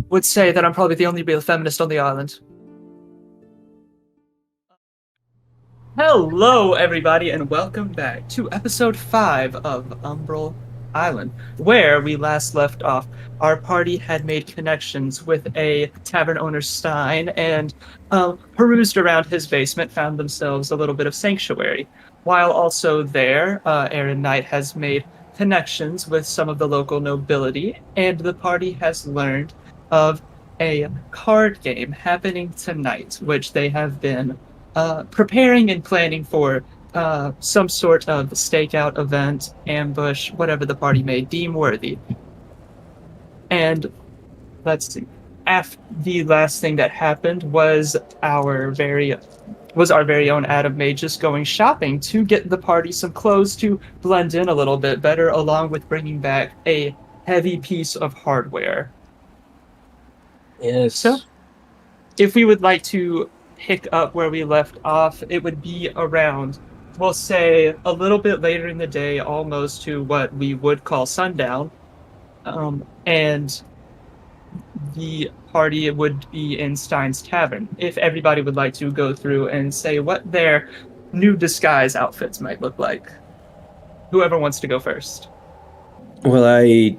would say that I'm probably the only real feminist on the island. Hello, everybody, and welcome back to episode 5 of Umbral Island, where we last left off. Our party had made connections with a tavern owner, Stein, and perused around his basement, found themselves a little bit of sanctuary. While also there, Aaron Knight has made connections with some of the local nobility, and the party has learned of a card game happening tonight, which they have been preparing and planning for some sort of stakeout event, ambush, whatever the party may deem worthy. And let's see. The last thing that happened was our very own Adam Magus going shopping to get the party some clothes to blend in a little bit better, along with bringing back a heavy piece of hardware. Yes. So, if we would like to pick up where we left off, it would be around, we'll say, a little bit later in the day, almost to what we would call sundown. And the party would be in Stein's Tavern. If everybody would like to go through and say what their new disguise outfits might look like. Whoever wants to go first. Well, I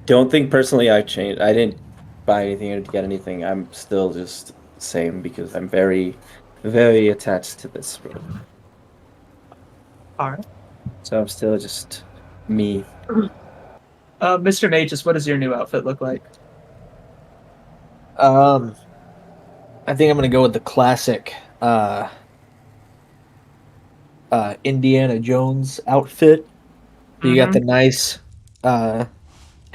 don't think personally I changed. I didn't buy anything or get anything. I'm still just the same because I'm very, very attached to this room. Alright. So I'm still just me. Mr. Magus, what does your new outfit look like? I think I'm gonna go with the classic Indiana Jones outfit. You got the nice kind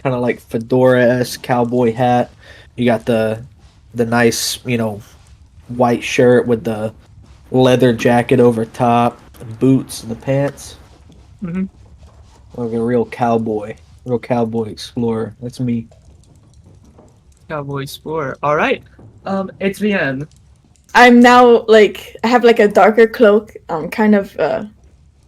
of like fedora-esque cowboy hat. You got the nice, white shirt with the leather jacket over top, the boots and the pants. Mm-hmm. Like a real cowboy explorer. That's me. Cowboy Spore. Alright. Etienne. I'm now I have a darker cloak, kind of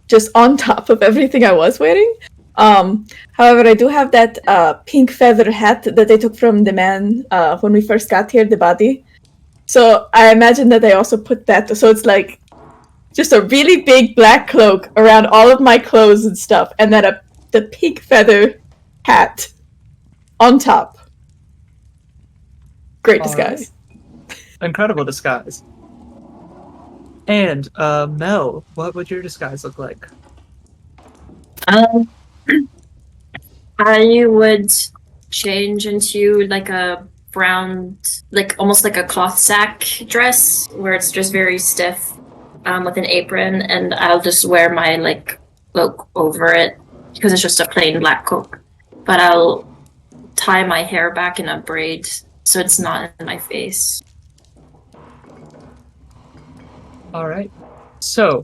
just on top of everything I was wearing. However, I do have that pink feather hat that they took from the man when we first got here, the body. So I imagine that they also put that, so it's like just a really big black cloak around all of my clothes and stuff, and then the pink feather hat on top. Great disguise. Right. Incredible disguise. And Mel, what would your disguise look like? I would change into a brown, almost like a cloth sack dress, where it's just very stiff, with an apron, and I'll just wear my cloak over it because it's just a plain black cloak. But I'll tie my hair back in a braid so it's not in my face. All right. So,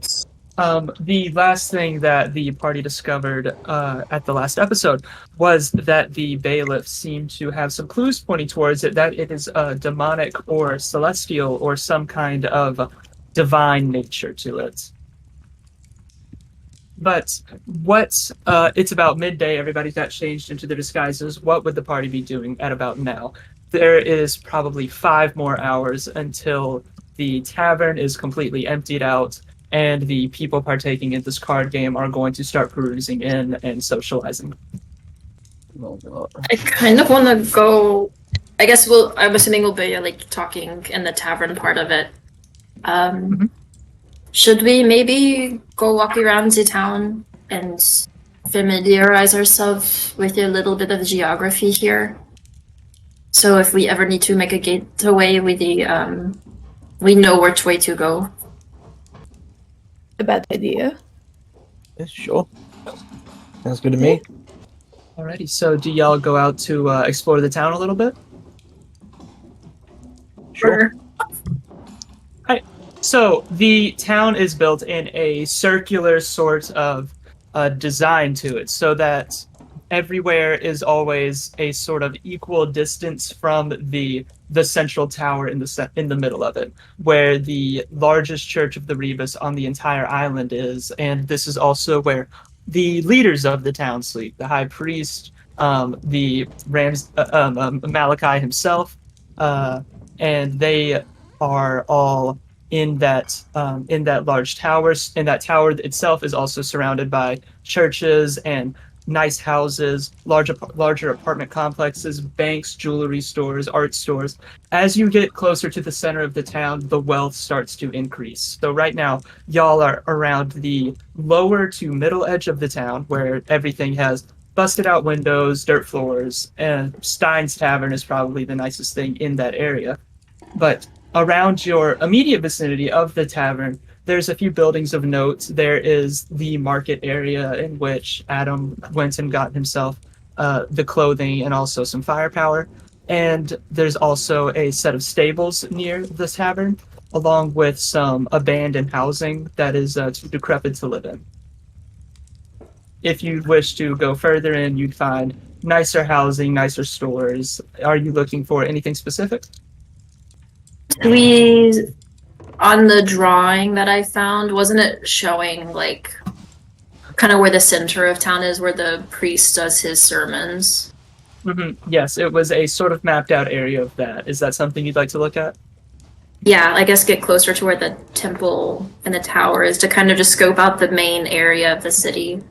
the last thing that the party discovered at the last episode was that the Bailiff seemed to have some clues pointing towards it, that it is demonic or celestial or some kind of divine nature to it. But it's about midday, everybody got changed into their disguises. What would the party be doing at about now? There is probably 5 more hours until the tavern is completely emptied out, and the people partaking in this card game are going to start perusing in and socializing. I kind of want to go. I guess I'm assuming we'll be talking in the tavern part of it. Should we maybe go walk around the town and familiarize ourselves with a little bit of geography here? So if we ever need to make a getaway with we know which way to go. A bad idea. Yeah, sure. Sounds good to me. Alrighty, so do y'all go out to explore the town a little bit? Sure. Right. So the town is built in a circular sort of design to it, so that everywhere is always a sort of equal distance from the central tower in the middle of it, where the largest church of the Rebus on the entire island is, and this is also where the leaders of the town sleep: the high priest, the Malakai himself, and they are all in that large tower. And that tower itself is also surrounded by churches and nice houses, larger apartment complexes, banks, jewelry stores, art stores. As you get closer to the center of the town, the wealth starts to increase. So right now, y'all are around the lower to middle edge of the town, where everything has busted out windows, dirt floors, and Stein's Tavern is probably the nicest thing in that area. But around your immediate vicinity of the tavern, there's a few buildings of note. There is the market area in which Adam went and got himself the clothing and also some firepower. And there's also a set of stables near the tavern, along with some abandoned housing that is too decrepit to live in. If you wish to go further in, you'd find nicer housing, nicer stores. Are you looking for anything specific? On the drawing that I found, wasn't it showing like kind of where the center of town is, where the priest does his sermons? Mm-hmm. Yes, it was a sort of mapped out area of that. Is that something you'd like to look at? Yeah, I guess get closer to where the temple and the tower is to kind of just scope out the main area of the city.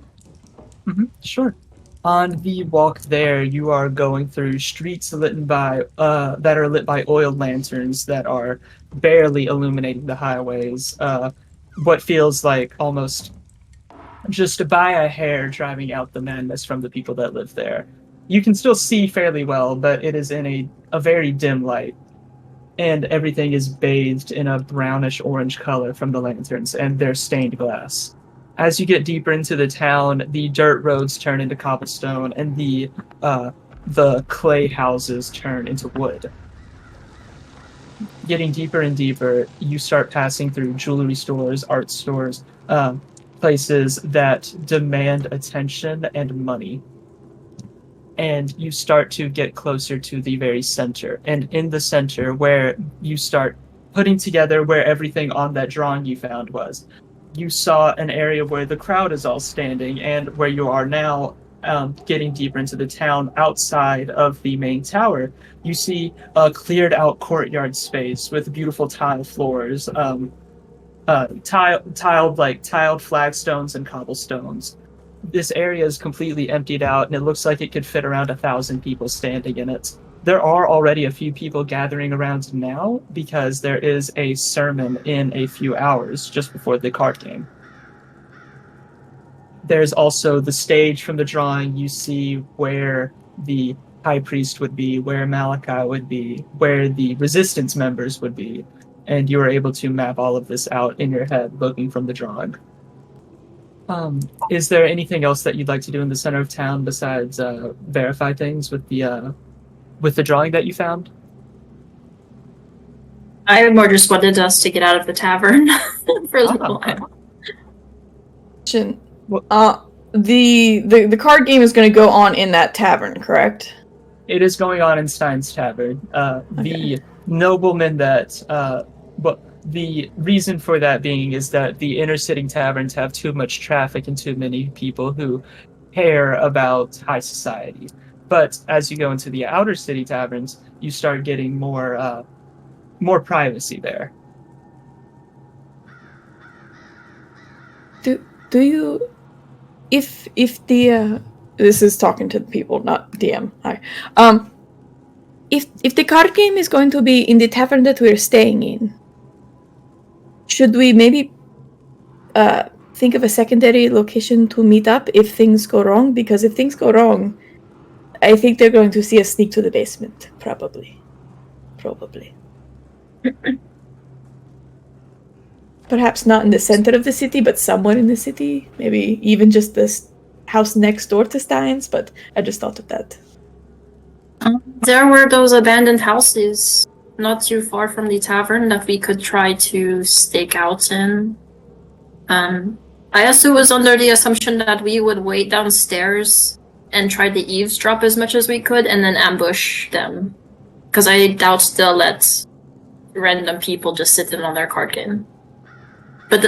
Mm-hmm. Sure. On the walk there, you are going through streets lit by that are lit by oil lanterns that are barely illuminating the highways. What feels like almost just by a hair driving out the madness from the people that live there. You can still see fairly well, but it is in a very dim light, and everything is bathed in a brownish orange color from the lanterns and their stained glass. As you get deeper into the town, the dirt roads turn into cobblestone, and the clay houses turn into wood. Getting deeper and deeper, you start passing through jewelry stores, art stores, places that demand attention and money. And you start to get closer to the very center. And in the center, where you start putting together where everything on that drawing you found was, you saw an area where the crowd is all standing, and where you are now, getting deeper into the town outside of the main tower, you see a cleared out courtyard space with beautiful tile floors, tiled flagstones and cobblestones. This area is completely emptied out, and it looks like it could fit around 1,000 people standing in it. There are already a few people gathering around now because there is a sermon in a few hours just before the card game. There's also the stage from the drawing. You see where the high priest would be, where Malakai would be, where the resistance members would be, and you are able to map all of this out in your head looking from the drawing. Is there anything else that you'd like to do in the center of town besides verify things with the drawing that you found? I more just wanted us to get out of the tavern for a little while. The card game is going to go on in that tavern, correct? It is going on in Stein's Tavern. The nobleman that the reason for that being is that the inner city taverns have too much traffic and too many people who care about high society. But as you go into the outer city taverns, you start getting more privacy there. Do you, if the this is talking to the people, not DM. Hi. If the card game is going to be in the tavern that we're staying in, should we maybe think of a secondary location to meet up if things go wrong? Because if things go wrong, I think they're going to see us sneak to the basement. Probably. Perhaps not in the center of the city, but somewhere in the city. Maybe even just this house next door to Stein's, but I just thought of that. There were those abandoned houses not too far from the tavern that we could try to stake out in. I also was under the assumption that we would wait downstairs and try to eavesdrop as much as we could and then ambush them. Because I doubt they'll let random people just sit in on their card game. But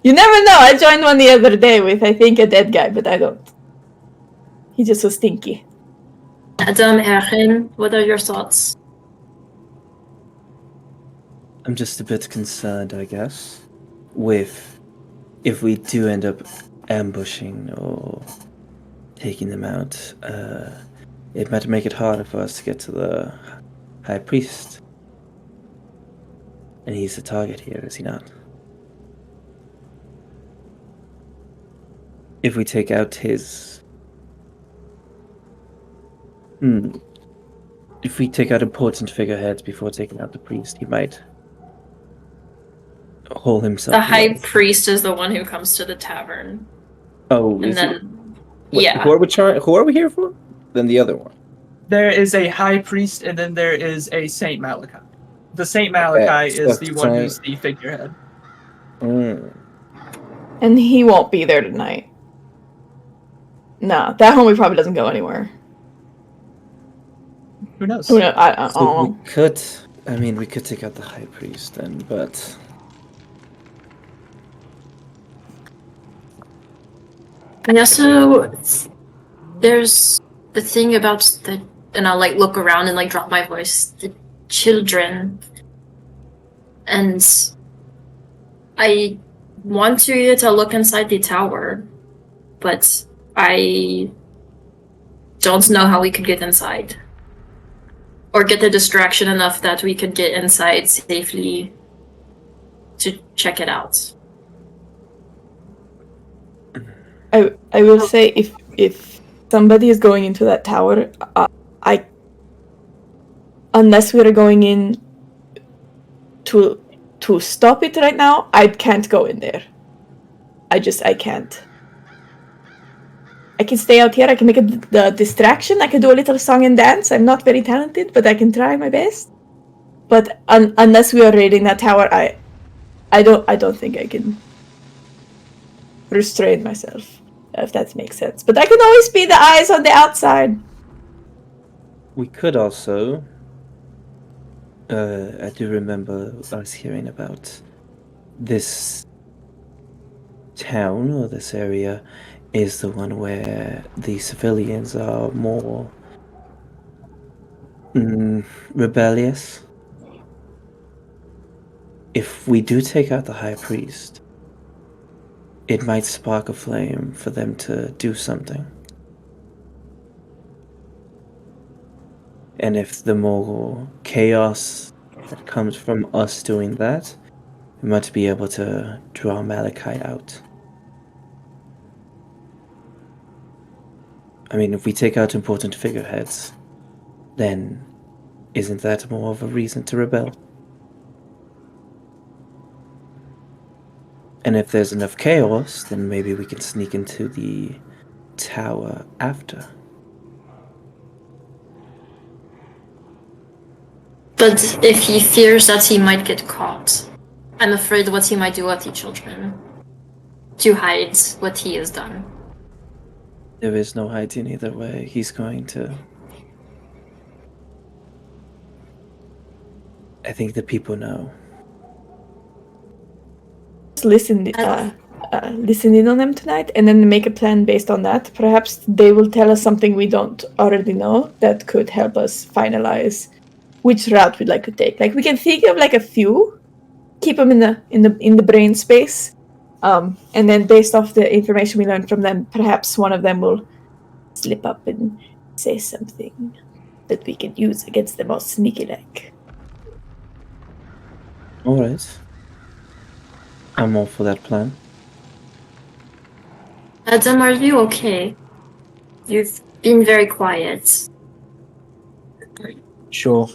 You never know. I joined one the other day with, I think, a dead guy, but I don't. He just was stinky. Adam, Ergen, what are your thoughts? I'm just a bit concerned, I guess, with if we do end up ambushing or taking them out. It might make it harder for us to get to the High Priest. And he's the target here, is he not? If we take out his... If we take out important figureheads before taking out the priest, he might haul himself The High away. Priest is the one who comes to the tavern. Oh, And is then, it? Wait, yeah. Who are we here for? Then the other one. There is a high priest, and then there is a Saint Malakai. The Saint Malakai Okay, is so the one Saint- who's the figurehead. And he won't be there tonight. No, that homie probably doesn't go anywhere. Who knows? Who knows? I don't So know. we could... I mean, we could take out the High Priest then, but... And also, there's the thing about the, and I'll like look around and like drop my voice, the children. And I want you to look inside the tower, but I don't know how we could get inside. Or get the distraction enough that we could get inside safely to check it out. I will say if somebody is going into that tower, unless we are going in to stop it right now, I can't go in there. I can't. I can stay out here. I can make the distraction. I can do a little song and dance. I'm not very talented, but I can try my best. But unless we are raiding that tower, I don't think I can restrain myself, if that makes sense. But I can always be the eyes on the outside. We could also... I do remember us hearing about this town, or this area, is the one where the civilians are more... rebellious. If we do take out the High Priest, it might spark a flame for them to do something. And if the more chaos that comes from us doing that, we might be able to draw Malakai out. I mean, if we take out important figureheads, then isn't that more of a reason to rebel? And if there's enough chaos, then maybe we can sneak into the tower after. But if he fears that he might get caught, I'm afraid what he might do with the children to hide what he has done. There is no hiding either way. He's going to... I think the people know. Listen in on them tonight, and then make a plan based on that. Perhaps they will tell us something we don't already know that could help us finalize which route we'd like to take. Like, we can think of like a few, keep them in the brain space, and then based off the information we learned from them, perhaps one of them will slip up and say something that we can use against them all sneaky like. All right. I'm all for that plan. Adam, are you okay? You've been very quiet. Sure.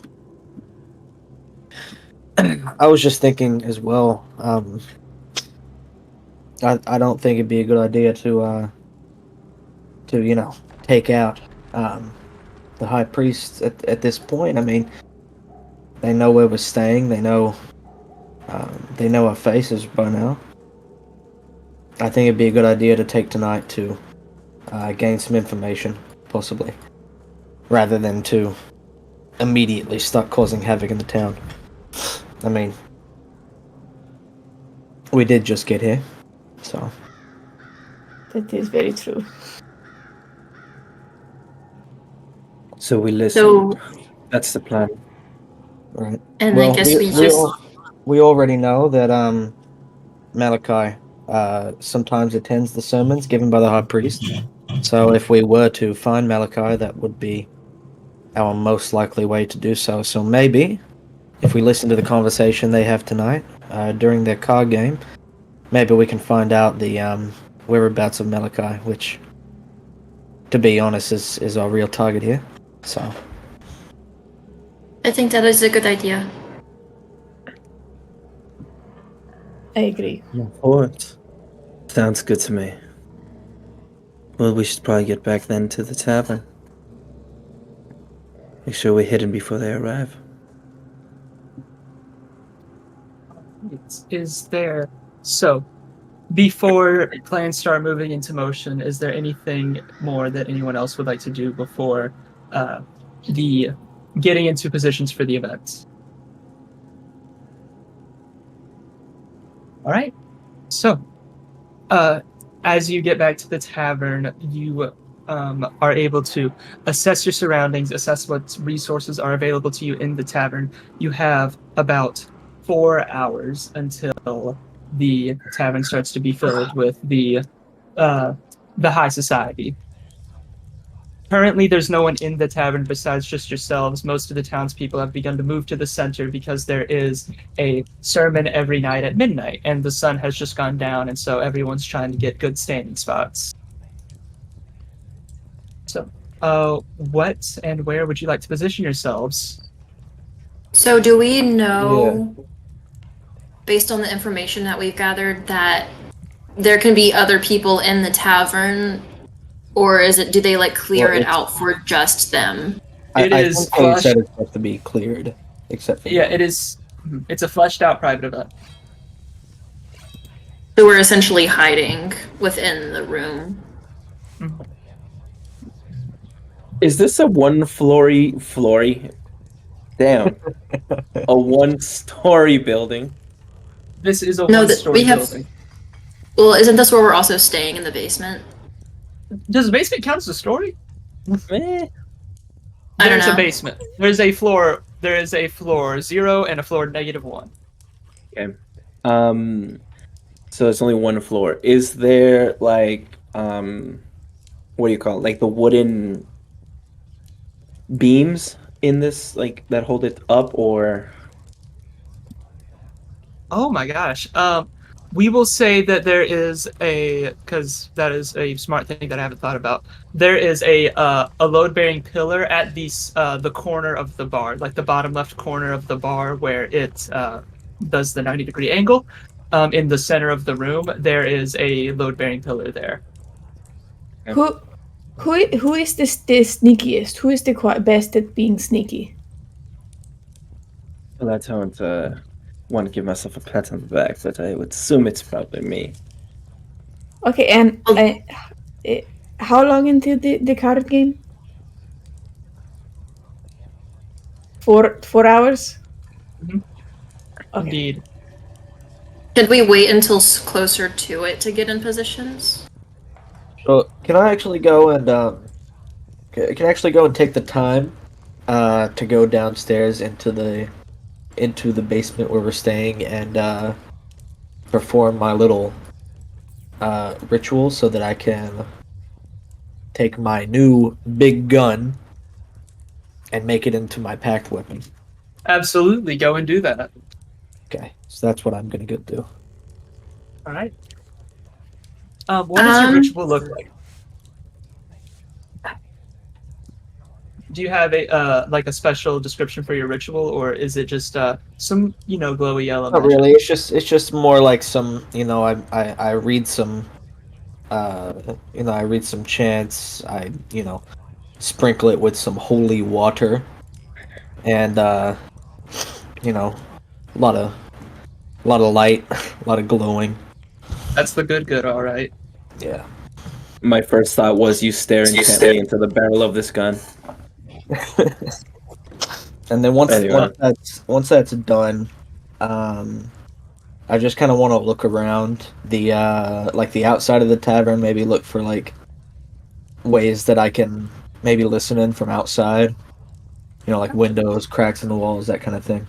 I was just thinking as well. I don't think it'd be a good idea to take out the High Priest at this point. I mean, they know where we're staying. They know our faces by now. I think it'd be a good idea to take tonight to gain some information, possibly, rather than to immediately start causing havoc in the town. I mean, we did just get here. So That is very true. So we listen. So, That's the plan. right. and Well, I guess we already know that Malachi sometimes attends the sermons given by the high priest. So if we were to find Malachi, that would be our most likely way to do so. So maybe if we listen to the conversation they have tonight during their card game, maybe we can find out the whereabouts of Malachi, which, to be honest, is our real target here. So I think that is a good idea. I agree. Alright. Sounds good to me. Well, we should probably get back then to the tavern. Make sure we're hidden before they arrive. Is there so before plans start moving into motion? Is there anything more that anyone else would like to do before the getting into positions for the event? All right. So, as you get back to the tavern, you are able to assess your surroundings, assess what resources are available to you in the tavern. You have about 4 hours until the tavern starts to be filled with the high society. Currently, there's no one in the tavern besides just yourselves. Most of the townspeople have begun to move to the center because there is a sermon every night at midnight, and the sun has just gone down, and so everyone's trying to get good standing spots. So, what and where would you like to position yourselves? So, do we know, based on the information that we've gathered, that there can be other people in the tavern, or do they like clear it out for just them? It I is think they flush. said it's supposed to be cleared, except for Yeah, it is. It's a fleshed out private event. So we're essentially hiding within the room. Is this a one-flory? Damn. A one-story building? This is a No, one-story we have. building. Well, isn't this where we're also staying in the basement? Does the basement count as a story? Eh. I don't There's know. a basement. There's a floor. There is a floor 0 and a floor -1. Okay. So it's only one floor. Is there like what do you call it? Like the wooden beams in this, like that hold it up, or Oh my gosh. We will say that there is because that is a smart thing that I haven't thought about. There is a load-bearing pillar at the corner of the bar, like the bottom left corner of the bar where it does the 90-degree angle. In the center of the room, there is a load-bearing pillar there. Who is the sneakiest? Who is the best at being sneaky? well, I don't want to give myself a pat on the back, but I would assume it's probably me. Okay, and how long into the card game? 4 hours? Mhm. Okay. Indeed. Should we wait until closer to it to get in positions? So can I actually go and take the time to go downstairs into the basement where we're staying and perform my little ritual so that I can take my new big gun and make it into my packed weapon. Absolutely, go and do that. Okay, so that's what I'm gonna go do. All right. What does your ritual look like? Do you have a special description for your ritual, or is it just some glowy yellow? Not really. It's just more like some I read some I read some chants. I sprinkle it with some holy water, and a lot of light, a lot of glowing. That's the good. All right. Yeah. My first thought was you stare intently into the barrel of this gun. And then once Anyway. that's done, I I just kind of want to look around the like the outside of the tavern, maybe look for like ways that I can maybe listen in from outside. You know, like windows, cracks in the walls, that kind of thing.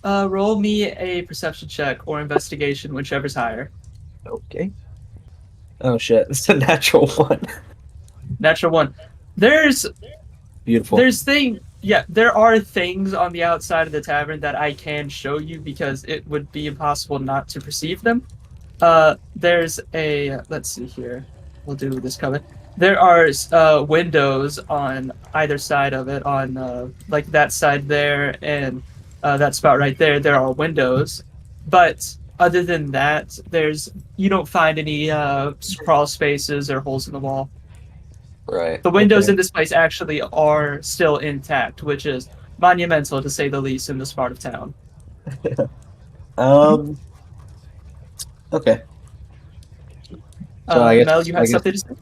Roll me a perception check or investigation, whichever's higher. Okay. Oh shit! It's a natural one. Natural one. There's Beautiful. there are things on the outside of the tavern that I can show you because it would be impossible not to perceive them. There's a let's see here. We'll do this color. There are windows on either side of it, on like that side there and that spot right there. There are windows, but other than that, you don't find any crawl spaces or holes in the wall. Right. The windows okay. in this place actually are still intact, which is monumental to say the least in this part of town. Okay. So I guess, Mel, you had something to say?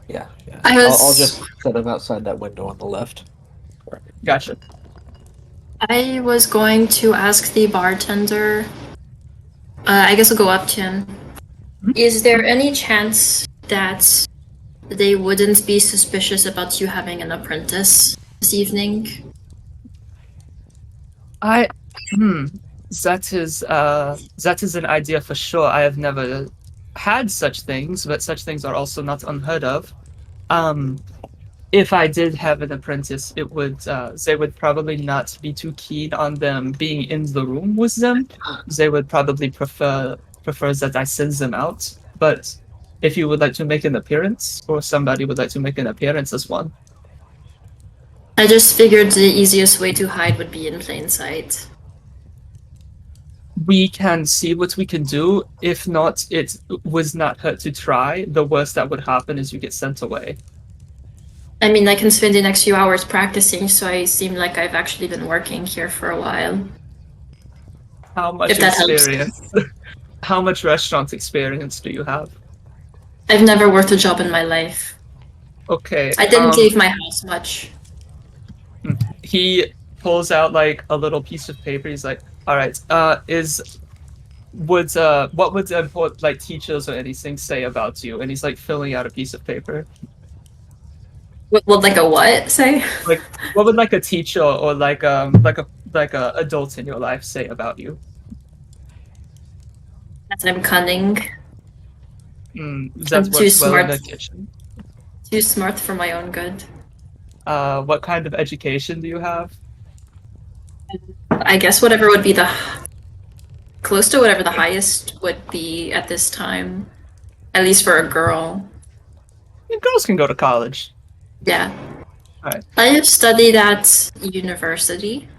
Yeah. I'll just set them outside that window on the left. Gotcha. I was going to ask the bartender. I guess I'll go up to him. Is there any chance that they wouldn't be suspicious about you having an apprentice this evening? That is an idea for sure. I have never had such things, but such things are also not unheard of. If I did have an apprentice, they would probably not be too keen on them being in the room with them. They would probably prefer that I send them out. But if you would like to make an appearance, or somebody would like to make an appearance as one. I just figured the easiest way to hide would be in plain sight. We can see what we can do. If not, it was not hurt to try. The worst that would happen is you get sent away. I mean, I can spend the next few hours practicing, so I seem like I've actually been working here for a while. How much If that helps. experience? How much restaurant experience do you have? I've never worked a job in my life. Okay. I didn't leave my house much. He pulls out like a little piece of paper. He's like, "All right, what would important like teachers or anything say about you?" And he's like filling out a piece of paper. What like a what say? Like, what would like a teacher or like a adult in your life say about you? That I'm cunning. That I'm too works well in smart. the kitchen. Too smart for my own good. What kind of education do you have? I guess whatever would be close to whatever the highest would be at this time. At least for a girl. Girls can go to college. Yeah. Alright. I have studied at university.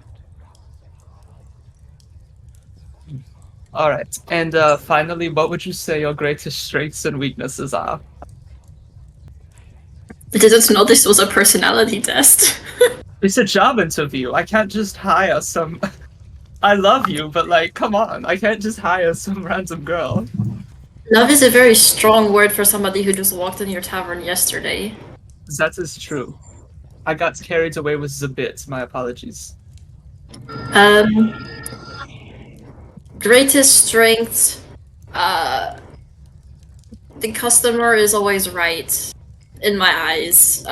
All right, and finally, what would you say your greatest strengths and weaknesses are? I didn't know this was a personality test. It's a job interview. I can't just hire some. I love you, but like, come on, I can't just hire some random girl. Love is a very strong word for somebody who just walked in your tavern yesterday. That is true. I got carried away with the bit. My apologies. Greatest strength, the customer is always right, in my eyes.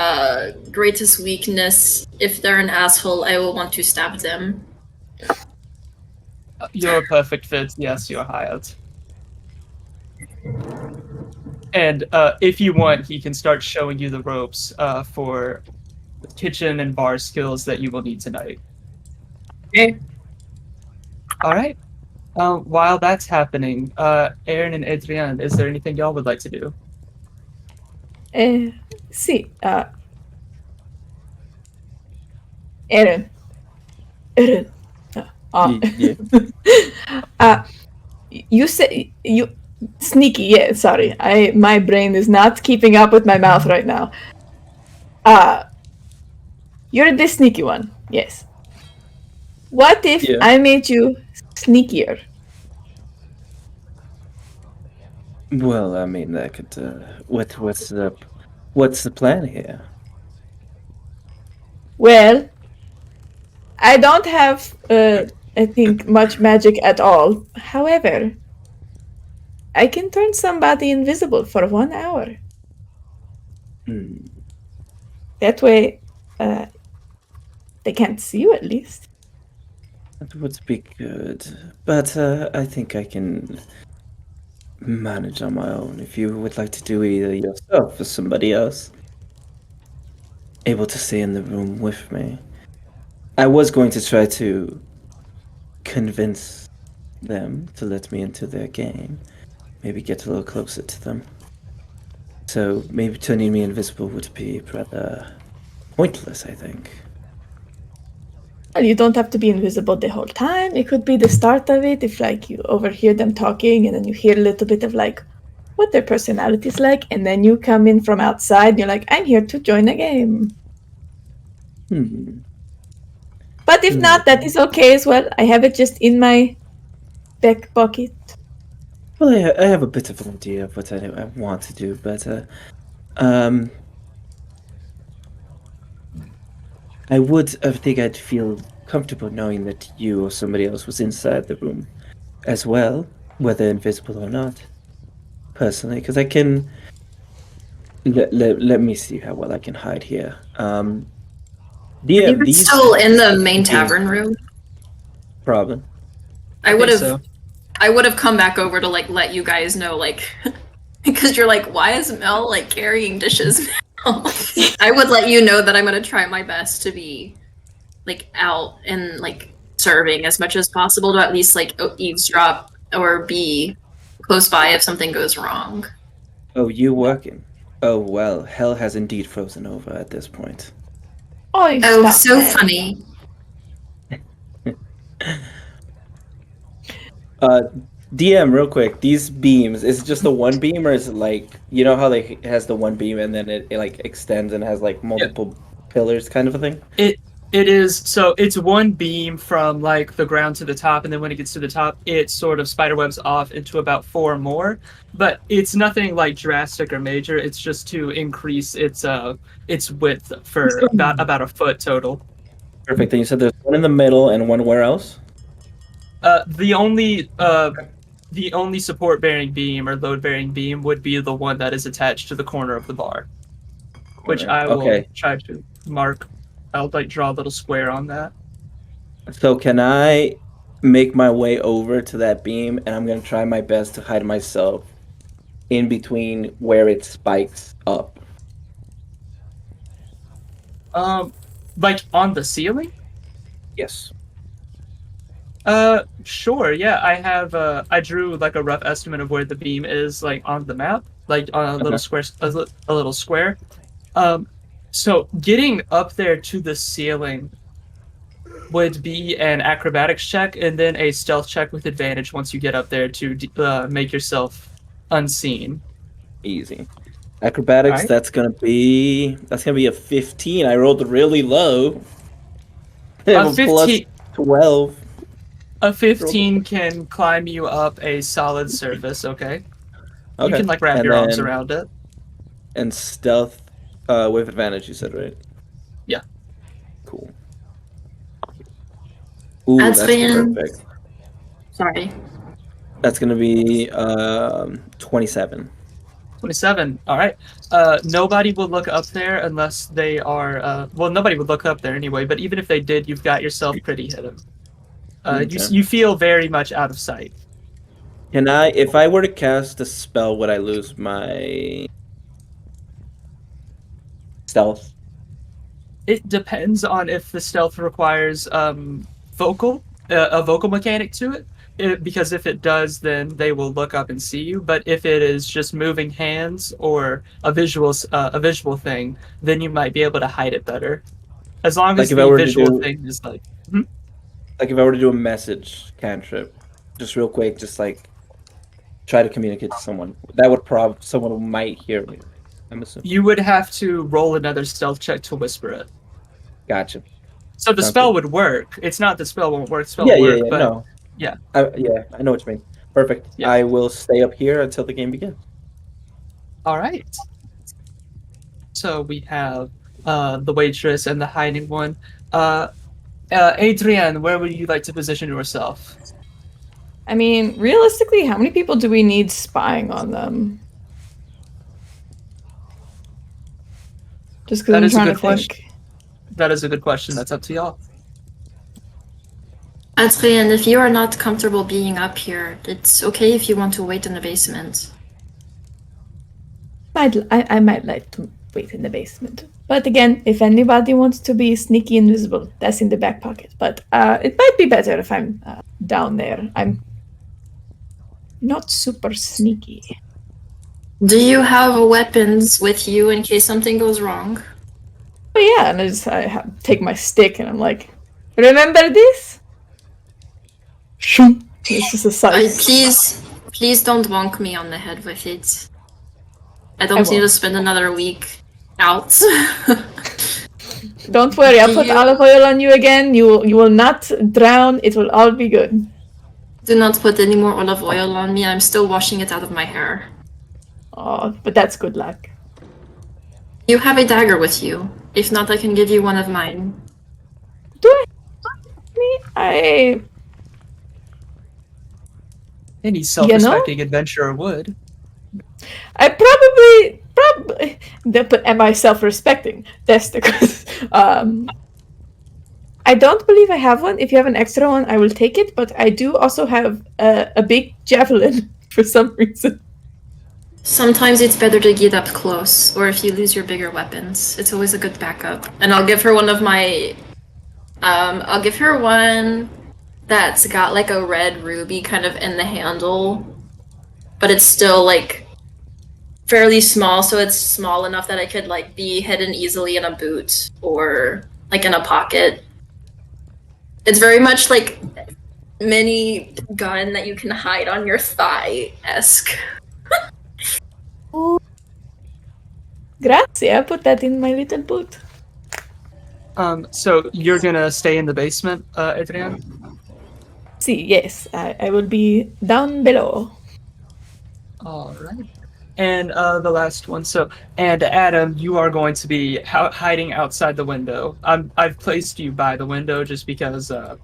Greatest weakness, if they're an asshole, I will want to stab them. You're a perfect fit. Yes, you're hired. And if you want, he can start showing you the ropes for kitchen and bar skills that you will need tonight. Okay. All right. While that's happening, Aaron and Adrienne, is there anything y'all would like to do? Sì. Aaron. You say you sneaky. Yeah, sorry. My brain is not keeping up with my mouth right now. You're the sneaky one. Yes. What if I made you sneakier? Well, I mean, that could. What's the plan here? Well, I don't have I think, much magic at all. However, I can turn somebody invisible for 1 hour. Hmm. That way, they can't see you at least. That would be good. But I think I can manage on my own. If you would like to do either yourself or somebody else able to stay in the room with me. I was going to try to convince them to let me into their game. Maybe get a little closer to them. So maybe turning me invisible would be rather pointless, I think. Well, you don't have to be invisible the whole time. It could be the start of it if like you overhear them talking and then you hear a little bit of like what their personality is like, and then you come in from outside and you're like, I'm here to join a game. Hmm. But if not, that is okay as well. I have it just in my back pocket. Well, I have a bit of an idea of what I want to do, but I think I'd feel comfortable knowing that you or somebody else was inside the room as well, whether invisible or not. Personally, because I can. Let me see how well I can hide here. Yeah, You were these still in the main tavern room. problem. I would have. so. I would have come back over to like let you guys know, like, because you're like, why is Mel like carrying dishes now? I would let you know that I'm gonna try my best to be like out and like serving as much as possible to at least like eavesdrop or be close by if something goes wrong. Oh, you working? Oh well, hell has indeed frozen over at this point. Oh, you Oh, stop so that. funny. DM, real quick. These beams, is it just the one beam, or is it like how it has the one beam and then it like extends and has like multiple pillars, kind of a thing? It is, so it's one beam from like the ground to the top, and then when it gets to the top, it sort of spiderwebs off into about 4 more. But it's nothing like drastic or major. It's just to increase its width for about a foot total. Perfect. And you said there's one in the middle and one where else? The only support bearing beam or load bearing beam would be the one that is attached to the corner of the bar, which I will try to mark. I'll like draw a little square on that. So can I make my way over to that beam, and I'm gonna try my best to hide myself in between where it spikes up. Like on the ceiling? Yes. Sure. Yeah, I drew like a rough estimate of where the beam is, like on the map, like on a little square, a little square. So getting up there to the ceiling would be an acrobatics check and then a stealth check with advantage once you get up there to make yourself unseen. Easy. Acrobatics, Right. that's gonna be a 15. I rolled really low. A 15. +12. A 15 can climb you up a solid surface. Okay. You can like wrap your arms around it. And stealth, with advantage. You said, right? Yeah. Cool. Ooh, that's perfect. Sorry. That's gonna be 27. 27. All right. Nobody will look up there unless they are. Well, nobody would look up there anyway. But even if they did, you've got yourself pretty hidden. You feel very much out of sight. Can I, if I were to cast a spell, would I lose my stealth? It depends on if the stealth requires a vocal mechanic to it. Because if it does, then they will look up and see you. But if it is just moving hands or a visual thing, then you might be able to hide it better. As long as the visual thing is like. Like if I were to do a message cantrip, just real quick, just like try to communicate to someone, that would someone might hear me. I'm assuming. You would have to roll another stealth check to whisper it. Gotcha. So the spell would work. It's not the spell won't work. The spell yeah, will work, yeah, but no. Yeah. I know what you mean. Perfect. Yeah. I will stay up here until the game begins. All right. So we have the waitress and the hiding one. Adrienne, where would you like to position yourself? I mean, realistically, how many people do we need spying on them? Just because That I'm is a trying good to question. think. That is a good question. That's up to y'all. Adrien, if you are not comfortable being up here, it's okay if you want to wait in the basement. I might like to wait in the basement. But again, if anybody wants to be sneaky invisible, that's in the back pocket. But it might be better if I'm down there. I'm not super sneaky. Do you have weapons with you in case something goes wrong? But yeah, and take my stick and I'm like, remember this? Shoom. This is a size. Please don't bonk me on the head with it. I I don't need to won't. spend another week out. Don't worry, I'll Do put you- olive oil on you again. You will not drown. It will all be good. Do not put any more olive oil on me. I'm still washing it out of my hair. Oh, but that's good luck. You have a dagger with you. If not, I can give you one of mine. Do I? Any self-respecting adventurer would. I probably. But am I self-respecting? That's the question. I don't believe I have one. If you have an extra one, I will take it. But I do also have a big javelin for some reason. Sometimes it's better to get up close, or if you lose your bigger weapons, it's always a good backup. And I'll give her one of my. I'll give her one that's got like a red ruby kind of in the handle, but it's still like fairly small, so it's small enough that it could like be hidden easily in a boot or like in a pocket. It's very much like mini gun that you can hide on your thigh-esque. Grazie. I put that in my little boot. So you're gonna stay in the basement, Adrienne? See, yes, I will be down below. All right. And the last one. So, and Adam, you are going to be hiding outside the window. I've placed you by the window just because. The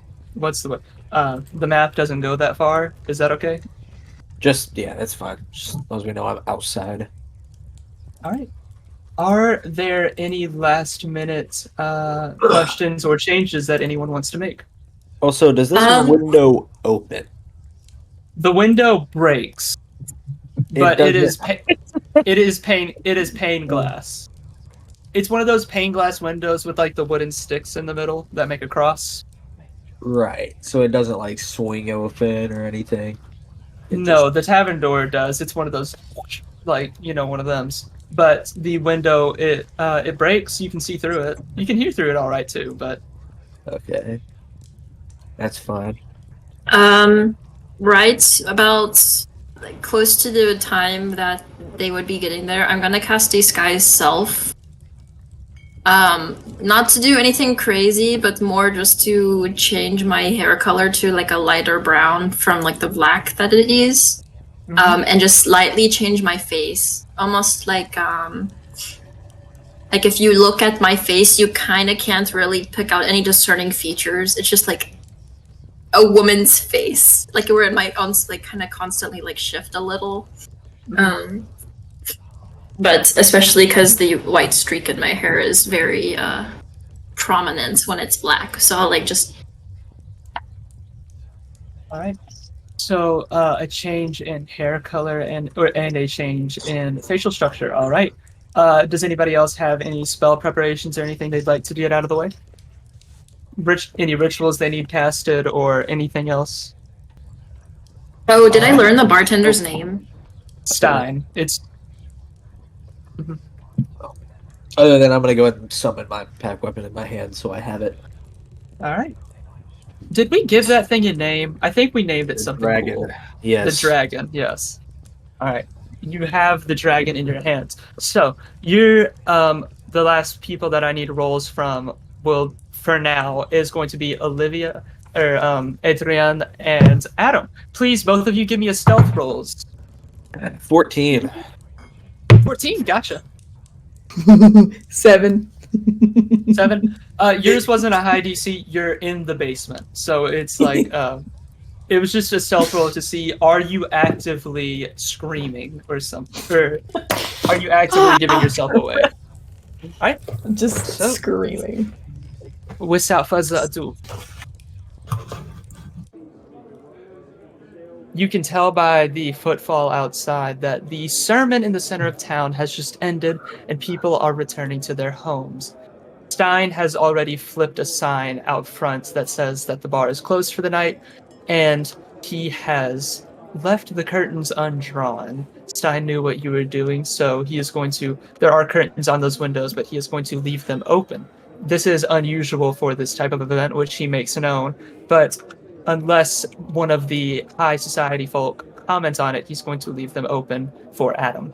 map doesn't go that far. Is that okay? Yeah, that's fine. Just as long as we know I'm outside. All right. Are there any last minute questions or changes that anyone wants to make? Also, does this window open? The window breaks, but it is doesn't- pane glass. It's one of those pane glass windows with like the wooden sticks in the middle that make a cross. Right. So it doesn't like swing open or anything. No, the tavern door does. It's one of those, like, one of them. But the window, it breaks. You can see through it. You can hear through it all right too. But Okay. That's fine. Right about like close to the time that they would be getting there, I'm gonna cast Disguise Self. Not to do anything crazy, but more just to change my hair color to like a lighter brown from like the black that it is. And just slightly change my face. Almost like if you look at my face, you kind of can't really pick out any discerning features. It's just like a woman's face, like where it might like kind of constantly like shift a little. But especially because the white streak in my hair is very prominent when it's black, so I'll like just. all right. So a change in hair color and a change in facial structure. All right. Does anybody else have any spell preparations or anything they'd like to get out of the way? Any rituals they need casted or anything else? Oh, did I learn the bartender's name? Stein. It's Other than I'm gonna go ahead and summon my pack weapon in my hand so I have it. all right. Did we give that thing a name? I think we named it something Dragon. cool. Yes. The dragon, yes. All right. You have the dragon in your hands. So you're the last people that I need rolls from will for now is going to be Olivia or Adrienne and Adam. Please, both of you give me a stealth rolls. 14. 14, gotcha. 7. 7. Yours wasn't a high DC. You're in the basement, so it's like it was just a stealth roll to see are you actively screaming or something, or are you actively giving yourself away? All right. Just So- screaming. Without further ado, you can tell by the footfall outside that the sermon in the center of town has just ended and people are returning to their homes. Stein has already flipped a sign out front that says that the bar is closed for the night, and he has left the curtains undrawn. Stein knew what you were doing, so he is going to. There are curtains on those windows, but he is going to leave them open. This is unusual for this type of event, which he makes known, but unless one of the high society folk comments on it, he's going to leave them open for Adam.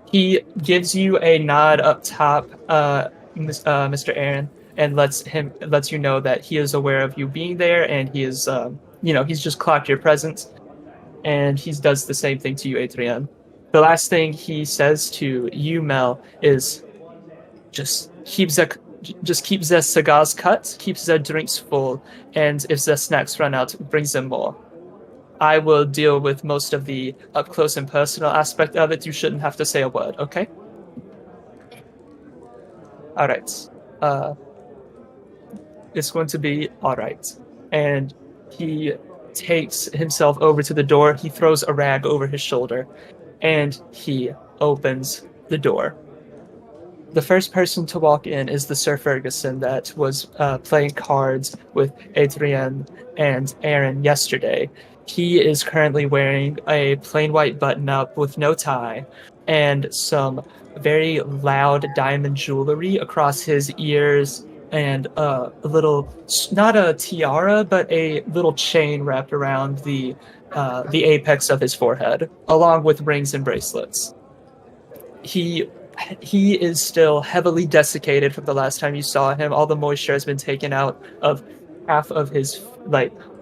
He gives you a nod up top, Mr. Aaron, and lets you know that he is aware of you being there, and he is, he's just clocked your presence, and he does the same thing to you, Adrienne. The last thing he says to you, Mel, is just keep the cigars cut, keep the drinks full, and if the snacks run out, brings them more. I will deal with most of the up close and personal aspect of it. You shouldn't have to say a word, okay? All right. It's going to be all right. And he takes himself over to the door. He throws a rag over his shoulder, and he opens the door. The first person to walk in is the Sir Ferguson that was playing cards with Adrienne and Aaron yesterday. He is currently wearing a plain white button-up with no tie and some very loud diamond jewelry across his ears and a little, not a tiara, but a little chain wrapped around the apex of his forehead, along with rings and bracelets. He is still heavily desiccated from the last time you saw him. All the moisture has been taken out of half of his,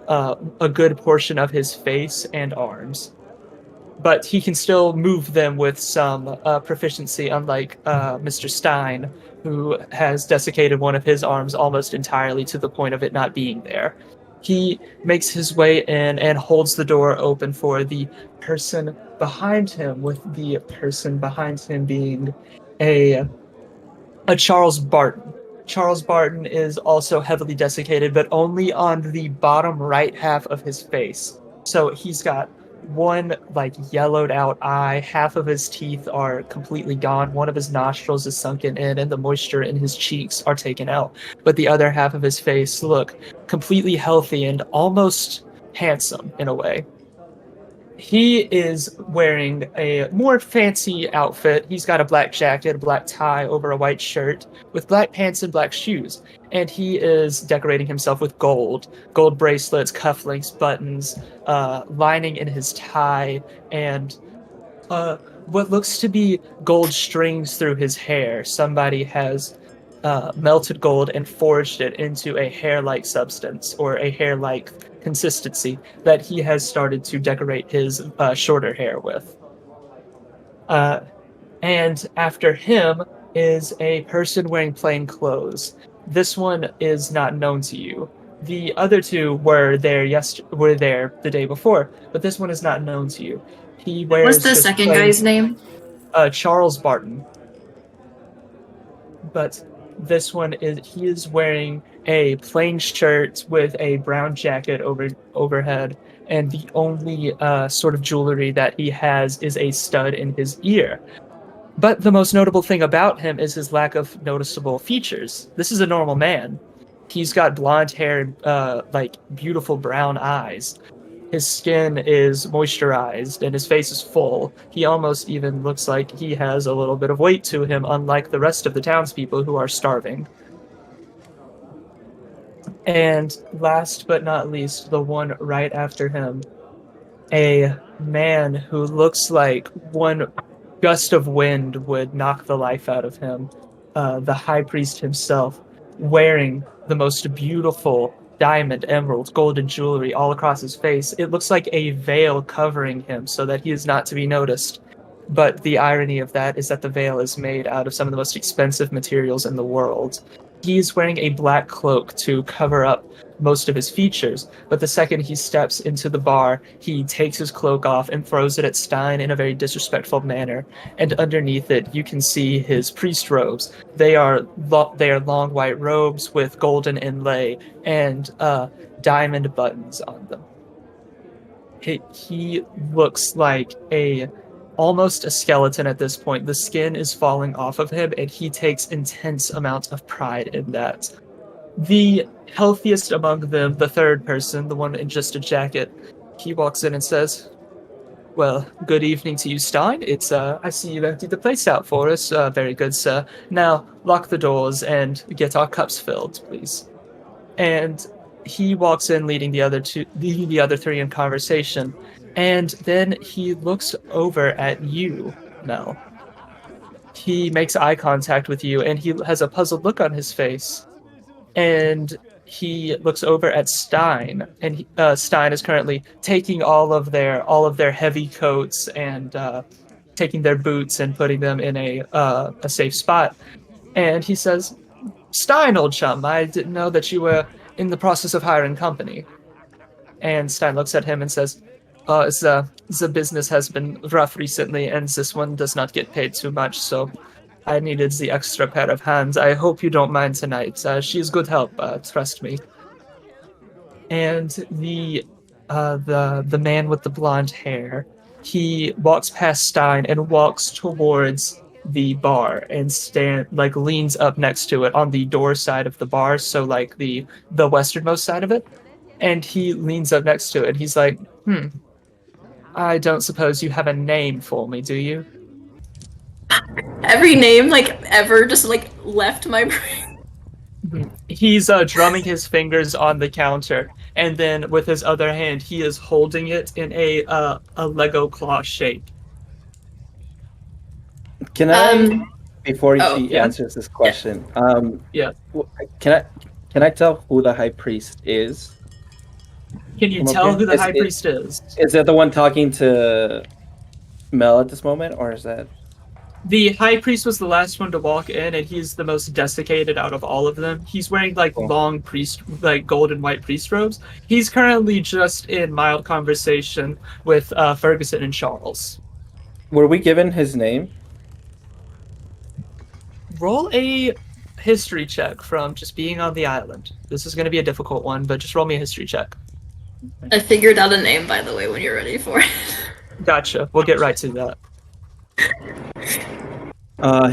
a good portion of his face and arms. But he can still move them with some proficiency, unlike Mr. Stein, who has desiccated one of his arms almost entirely to the point of it not being there. He makes his way in and holds the door open for the person behind him, with the person behind him being a Charles Barton. Charles Barton is also heavily desiccated, but only on the bottom right half of his face. So he's got one yellowed out eye, half of his teeth are completely gone, one of his nostrils is sunken in, and the moisture in his cheeks are taken out. But the other half of his face look completely healthy and almost handsome in a way. He is wearing a more fancy outfit. He's got a black jacket, a black tie over a white shirt, with black pants and black shoes. And he is decorating himself with gold bracelets, cufflinks, buttons, lining in his tie, and what looks to be gold strings through his hair. Somebody has melted gold and forged it into a hair-like substance, or a hair-like consistency that he has started to decorate his shorter hair with. And after him is a person wearing plain clothes. This one is not known to you. The other two were there the day before, but this one is not known to you. He wears. What's the second guy's name? Charles Barton. But this one he is wearing a plain shirt with a brown jacket overhead, and the only sort of jewelry that he has is a stud in his ear. But the most notable thing about him is his lack of noticeable features. This is a normal man. He's got blonde hair, beautiful brown eyes. His skin is moisturized and his face is full. He almost even looks like he has a little bit of weight to him, unlike the rest of the townspeople who are starving. And last but not least, the one right after him, a man who looks like one gust of wind would knock the life out of him. The high priest himself, wearing the most beautiful diamond, emerald, golden jewelry all across his face. It looks like a veil covering him so that he is not to be noticed. But the irony of that is that the veil is made out of some of the most expensive materials in the world. He's wearing a black cloak to cover up most of his features, but the second he steps into the bar, he takes his cloak off and throws it at Stein in a very disrespectful manner. And underneath it, you can see his priest robes. They are long white robes with golden inlay and diamond buttons on them. He looks like almost a skeleton at this point. The skin is falling off of him, and he takes intense amounts of pride in that. The healthiest among them, the third person, the one in just a jacket, he walks in and says, "Well, good evening to you, Stein. I see you've emptied the place out for us. Very good, sir. Now, lock the doors and get our cups filled, please." And he walks in, leading the other three in conversation. And then he looks over at you, Mel. He makes eye contact with you, and he has a puzzled look on his face. And he looks over at Stein, and Stein is currently taking all of their heavy coats and taking their boots and putting them in a safe spot. And he says, "Stein, old chum, I didn't know that you were in the process of hiring company." And Stein looks at him and says, the business has been rough recently, and this one does not get paid too much, so I needed the extra pair of hands. I hope you don't mind tonight. She's good help, trust me." And the man with the blonde hair, he walks past Stein and walks towards the bar and leans up next to it on the door side of the bar, so like the westernmost side of it. And he leans up next to it. He's like, "I don't suppose you have a name for me, do you?" Every name, ever, just, left my brain. He's drumming his fingers on the counter, and then with his other hand, he is holding it in a Lego claw shape. Can I, before she yeah. answers this question, Yeah. can I tell who the high priest is? Can you tell who the high priest is? Is that the one talking to Mel at this moment, or is that... The high priest was the last one to walk in, and he's the most desiccated out of all of them. He's wearing long gold and white priest robes. He's currently just in mild conversation with Ferguson and Charles. Were we given his name? Roll a history check from just being on the island. This is going to be a difficult one, but just roll me a history check. I figured out a name, by the way, when you're ready for it. Gotcha. We'll get right to that.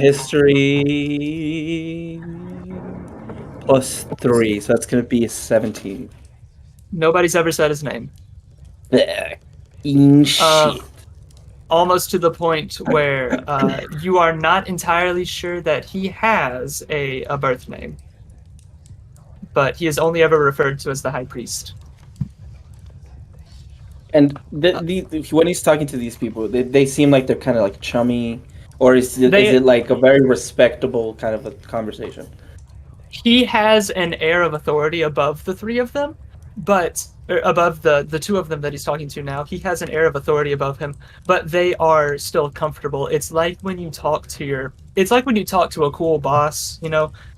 History +3, so that's gonna be a 17. Nobody's ever said his name. Shit. Almost to the point where you are not entirely sure that he has a birth name. But he is only ever referred to as the High Priest. And when he's talking to these people, they seem like they're kind of like chummy, or is it like a very respectable kind of a conversation? He has an air of authority above the three of them, but above the two of them that he's talking to now. He has an air of authority above him, but they are still comfortable. It's like when you talk to a cool boss,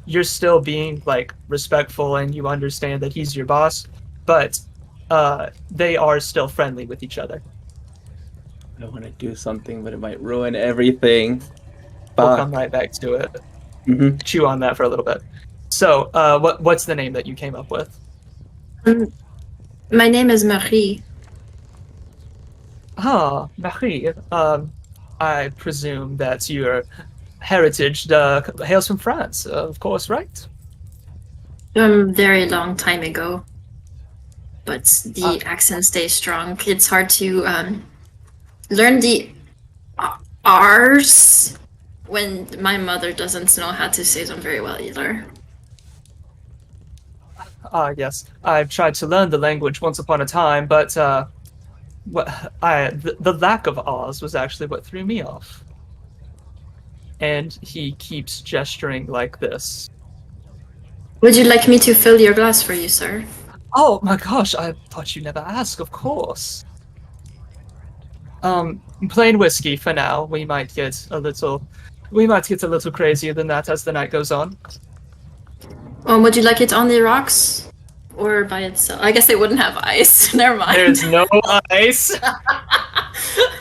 you're still being respectful and you understand that he's your boss, but they are still friendly with each other. I want to do something, but it might ruin everything. We'll come right back to it. Mm-hmm. Chew on that for a little bit. So, what's the name that you came up with? My name is Marie. Ah, Marie. I presume that your heritage hails from France, of course, right? Very long time ago. But the accent stays strong. It's hard to learn the R's when my mother doesn't know how to say them very well either. Yes. I've tried to learn the language once upon a time, but the lack of R's was actually what threw me off. And he keeps gesturing like this. Would you like me to fill your glass for you, sir? Oh my gosh, I thought you never asked, of course. Plain whiskey for now. We might get a little crazier than that as the night goes on. Would you like it on the rocks or by itself? I guess they wouldn't have ice. Never mind. There's no ice.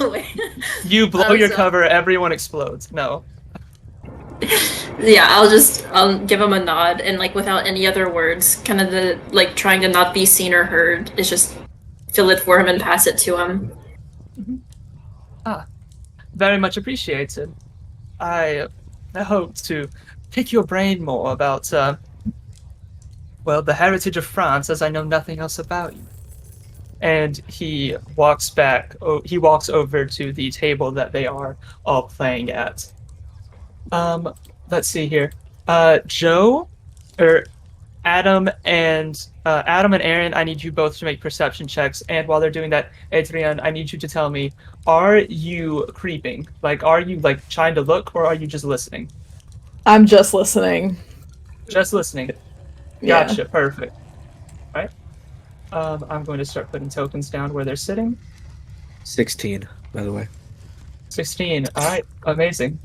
Wait. You blow your cover, everyone explodes. No. Yeah, I'll give him a nod and like without any other words, kind of the like trying to not be seen or heard is just fill it for him and pass it to him. Very much appreciated. I hope to pick your brain more about the heritage of France, as I know nothing else about you. And he walks over to the table that they are all playing at. Let's see here. Joe, or Adam and Aaron, I need you both to make perception checks. And while they're doing that, Adrian, I need you to tell me, are you creeping? Like, are you like trying to look, or are you just listening? I'm just listening. Just listening. Yeah. Gotcha. Perfect. All right. I'm going to start putting tokens down where they're sitting. 16, by the way. 16. All right. Amazing.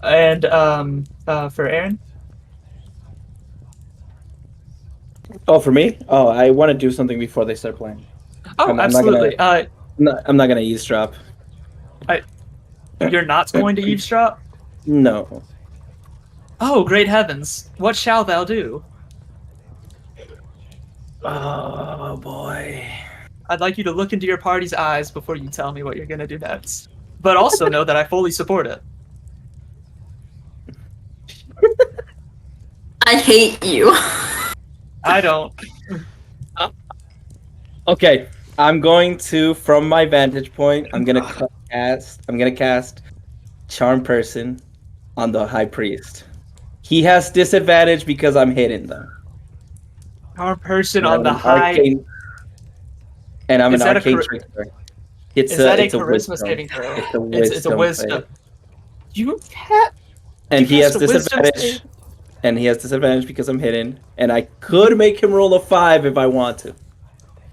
And for Aaron? Oh, for me? Oh, I want to do something before they start playing. Oh, I'm absolutely. I'm not gonna eavesdrop. You're not going to eavesdrop? No. Oh, great heavens. What shall thou do? Oh boy. I'd like you to look into your party's eyes before you tell me what you're going to do next. But also know that I fully support it. I hate you. I don't. Okay, I'm going to, from my vantage point, I'm gonna cast Charm Person on the High Priest. He has disadvantage because I'm hidden though. Our person And on I'm the an high. arcane- and I'm Is an that a arcane char- trickster. Is that a it's charisma wisdom. saving throw? It's a wisdom. It's a wisdom. save. You can't. And you he has cast a wisdom disadvantage. save? And he has disadvantage because I'm hidden. And I could make him roll a 5 if I want to.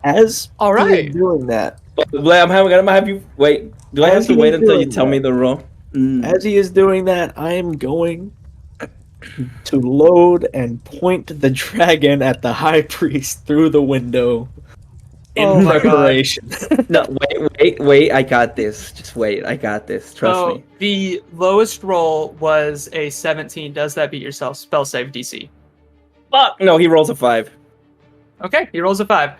As All he right. is doing that, But I'm gonna have you wait. Do I have As to he wait is until you doing tell that. me the roll? as he is doing that, I am going to load and point the dragon at the high priest through the window. In Oh my God. preparation. No, wait. I got this. Just wait. I got this. Trust So me. the lowest roll was a 17. Does that beat your spell save DC? Fuck. No, he rolls a 5. Okay, he rolls a 5.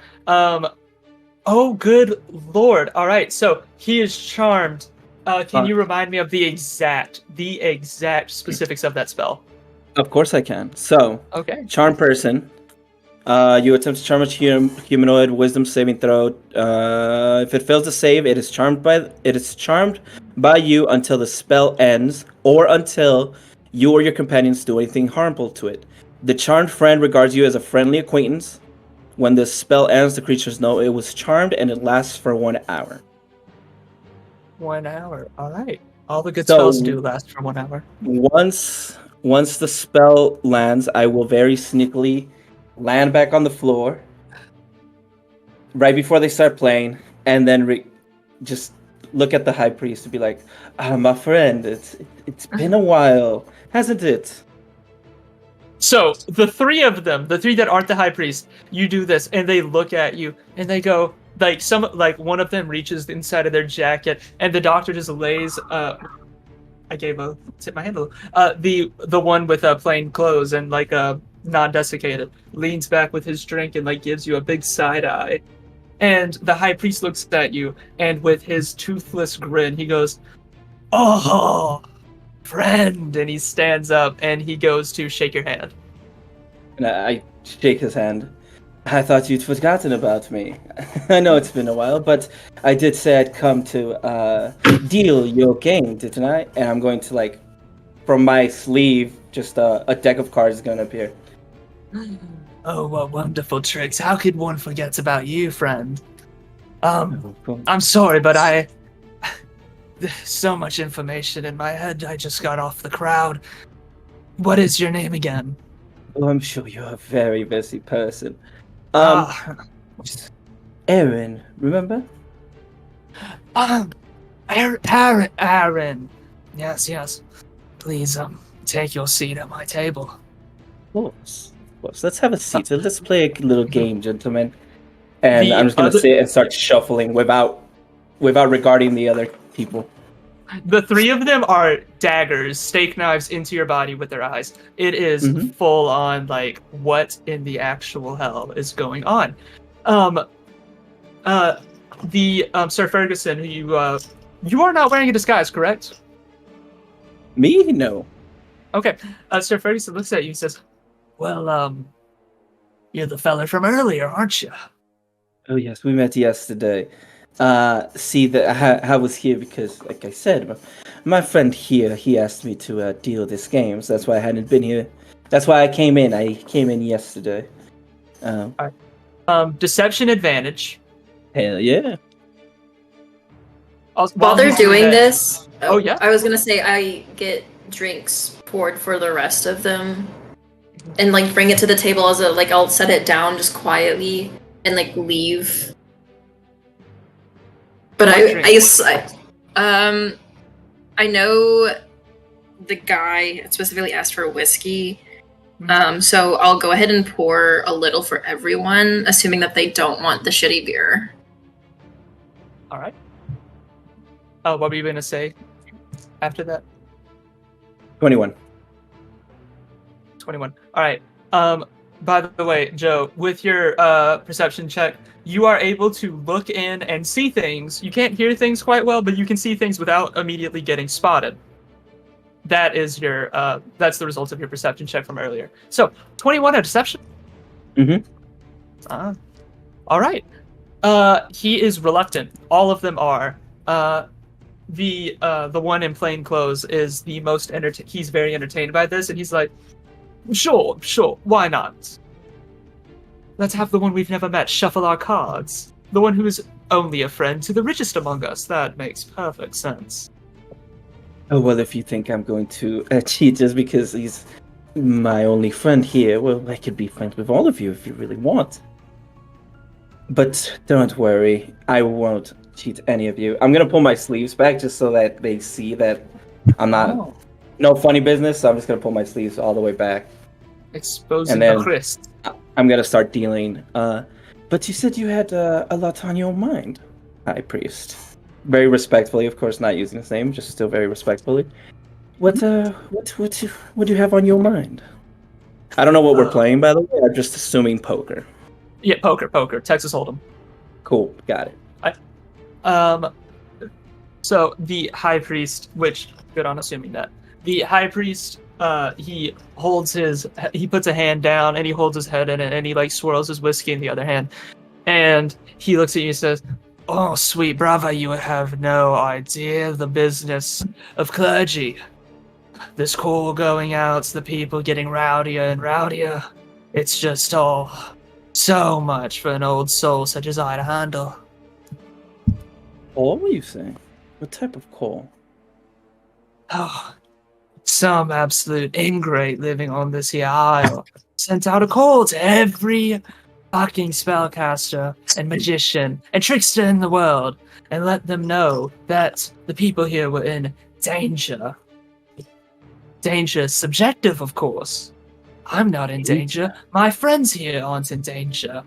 Oh, good lord. All right, so he is charmed. Can you remind me of the exact specifics of that spell? Of course I can. So, Okay. Charm Person. You attempt to charm a humanoid wisdom saving throw. If it fails to save, it is charmed by you until the spell ends, or until you or your companions do anything harmful to it. The charmed friend regards you as a friendly acquaintance. When the spell ends, the creatures know it was charmed, and it lasts for 1 hour. 1 hour. All right. All the good So- spells do last for 1 hour. Once the spell lands, I will very sneakily land back on the floor right before they start playing, and then just look at the high priest and be like, my friend, it's been a while, hasn't it? So the three of them, the three that aren't the high priest, you do this, and they look at you, and they go, one of them reaches inside of their jacket, and the doctor just lays. I gave a tip my handle. The one with plain clothes and non-desiccated leans back with his drink and gives you a big side eye, and the high priest looks at you, and with his toothless grin, he goes, "Oh, friend," and he stands up and he goes to shake your hand. And I shake his hand. I thought you'd forgotten about me. I know it's been a while, but I did say I'd come to deal your game, didn't I? And I'm going to, from my sleeve, just a deck of cards is going to appear. Oh, what wonderful tricks. How could one forget about you, friend? I'm sorry, but there's so much information in my head. I just got off the crowd. What is your name again? Oh, I'm sure you're a very busy person. Ah, Aaron, remember? Aaron. Yes, yes. Please, take your seat at my table. Of course. Of course. Let's have a seat. So let's play a little game, gentlemen. And The I'm just gonna other- sit and start shuffling without regarding the other people. The three of them are daggers, steak knives into your body with their eyes. It is Mhm. full on, like, what in the actual hell is going on? Sir Ferguson, who you are not wearing a disguise, correct? Me? No. Okay. Sir Ferguson looks at you and says, "Well, you're the fella from earlier, aren't you?" Oh yes, we met yesterday. See that I was here because, like I said, my friend here, he asked me to deal this game, so that's why I hadn't been here. That's why I came in. I came in yesterday. Deception advantage. Hell yeah. While they're he's doing that- this, Oh, yeah? I was gonna say I get drinks poured for the rest of them, and like bring it to the table as a like I'll set it down just quietly and like leave. But I know the guy specifically asked for whiskey. So I'll go ahead and pour a little for everyone, assuming that they don't want the shitty beer. All right. What were you going to say after that? 21. 21. All right. By the way, Joe, with your perception check, you are able to look in and see things. You can't hear things quite well, but you can see things without immediately getting spotted. That is your that's the result of your perception check from earlier. So, 21 at deception. Mhm. All right. He is reluctant. All of them are. The one in plain clothes is the most he's very entertained by this, and he's like, Sure, why not? Let's have the one we've never met shuffle our cards. The one who is only a friend to the richest among us. That makes perfect sense. Oh, well, if you think I'm going to cheat just because he's my only friend here, well, I could be friends with all of you if you really want. But don't worry, I won't cheat any of you. I'm going to pull my sleeves back just so that they see that I'm not... No funny business, so I'm just going to pull my sleeves all the way back. Exposing And then- the crest. I'm going to start dealing. But you said you had a lot on your mind, High Priest. Very respectfully, of course, not using his name, just still very respectfully. What do you have on your mind? I don't know what we're playing, by the way. I'm just assuming poker. Yeah, poker. Texas Hold'em. Cool, got it. So the high priest, which good on assuming that the high priest, he puts a hand down and he holds his head in it and he like swirls his whiskey in the other hand, and he looks at you and says, "Oh, sweet brother, you have no idea the business of clergy. This call going out, the people getting rowdier and rowdier. It's just all so much for an old soul such as I to handle." What were you saying? What type of call? Oh, some absolute ingrate living on this here isle sent out a call to every fucking spellcaster and magician and trickster in the world and let them know that the people here were in danger. Danger is subjective, of course. I'm not in danger. My friends here aren't in danger.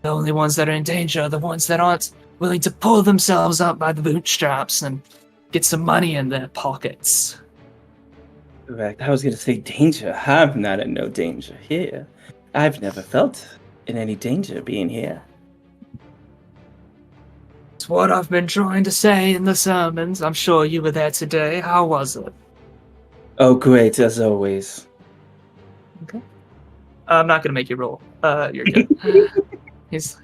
The only ones that are in danger are the ones that aren't willing to pull themselves up by the bootstraps and get some money in their pockets. Correct. I was going to say danger. I'm not in no danger here. I've never felt in any danger being here. It's what I've been trying to say in the sermons. I'm sure you were there today. How was it? Oh, great, as always. I'm not going to make you roll. You're good. He's...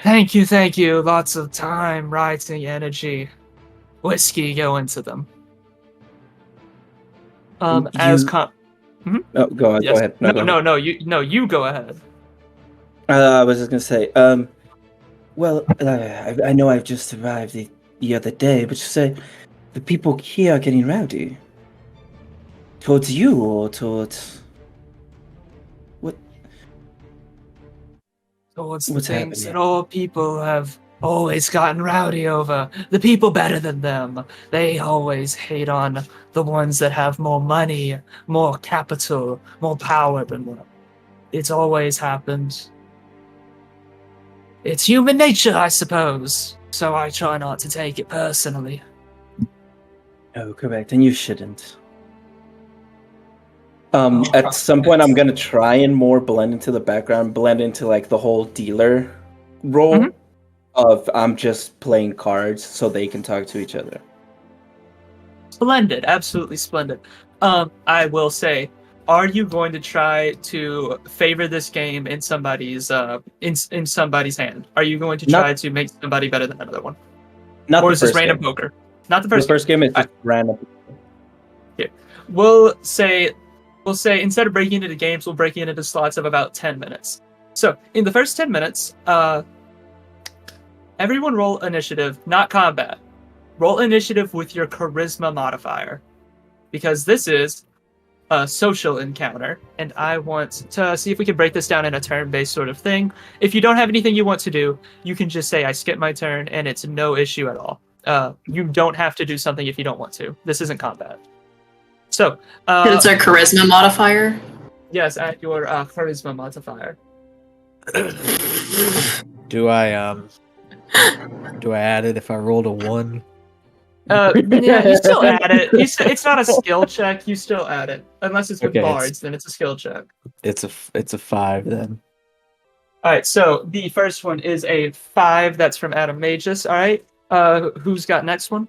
Thank you. Lots of time, writing, energy, whiskey go into them. Oh, go on. Yes. Go ahead. You go ahead. I was just gonna say, I know I've just arrived the other day, but you say the people here are getting rowdy. Towards you or towards what? Towards the What's things happening? that all people have always gotten rowdy over the people better than them. They always hate on the ones that have more money, more capital, more power than them. It's always happened. It's human nature, I suppose, so I try not to take it personally. Oh, correct, and you shouldn't. At some point, I'm gonna try and more blend into the background, blend into like the whole dealer role Mhm. of I'm just playing cards so they can talk to each other. Splendid, absolutely splendid. I will say, are you going to try to favor this game in somebody's in somebody's hand? Are you going to try to make somebody better than another one? Not Or the is this first random game. poker? Not the The first first game is just Alright. random. We'll say instead of breaking it into games, we'll break it into slots of about 10 minutes. So in the first 10 minutes, everyone roll initiative, not combat. Roll initiative with your charisma modifier, because this is a social encounter, and I want to see if we can break this down in a turn-based sort of thing. If you don't have anything you want to do, you can just say I skip my turn, and it's no issue at all. You don't have to do something if you don't want to. This isn't combat. So, It's a charisma modifier. yes, at your charisma modifier. Do I add it if I rolled a 1? Yeah, you still add it. It's not a skill check. You still add it, unless it's with Okay, bards. Then it's a skill check. It's a 5 then. All right. So the first one is a 5. That's from Adam Magus. All right. Who's got next one?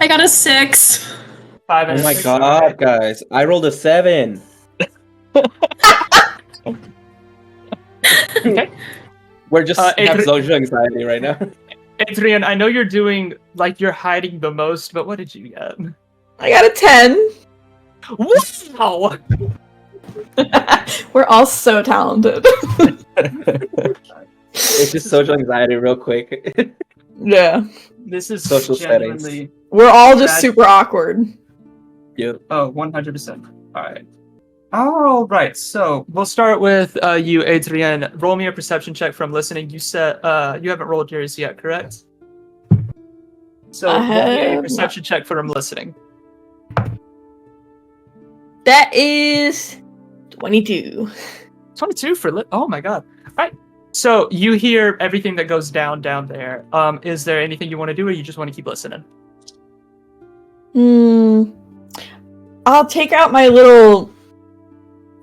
I got a 6. 5 and Oh a my 6, god, all right. guys! I rolled a 7. Okay. We're just have Adri- social anxiety right now. Adrian, I know you're doing like you're hiding the most, but what did you get? I got a 10. Wow. We're all so talented. It's just social anxiety, real quick. Yeah. This is Social genuinely. We're all just Brad- super awkward. Yep. Oh, 100%. All right. All right. So we'll start with you, Adrian. Roll me a perception check from listening. You said you haven't rolled yours yet, correct? So I roll me a have perception check from listening. That is 22. 22 for oh my god. All right. So you hear everything that goes down there. Is there anything you want to do, or you just want to keep listening? I'll take out my little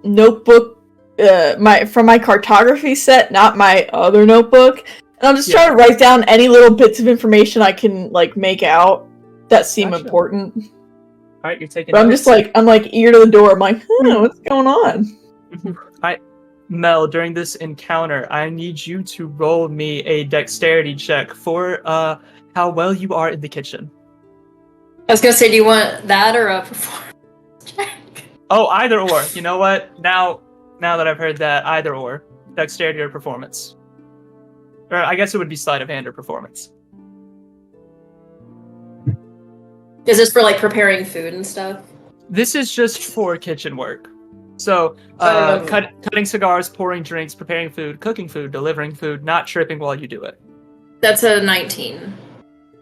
notebook, from my cartography set, not my other notebook, and I'll just try to write down any little bits of information I can like make out that seem Gotcha. important. All right, you're taking. But I'm notes. just like ear to the door. I'm like, what's going on? Mel, during this encounter, I need you to roll me a dexterity check for how well you are in the kitchen. I was gonna say, do you want that or a performance check? Oh, either or. You know what? Now that I've heard that, either or. Dexterity or performance. Or I guess it would be sleight of hand or performance. Is this for like preparing food and stuff? This is just for kitchen work. So, cutting cigars, pouring drinks, preparing food, cooking food, delivering food, not tripping while you do it. That's a 19.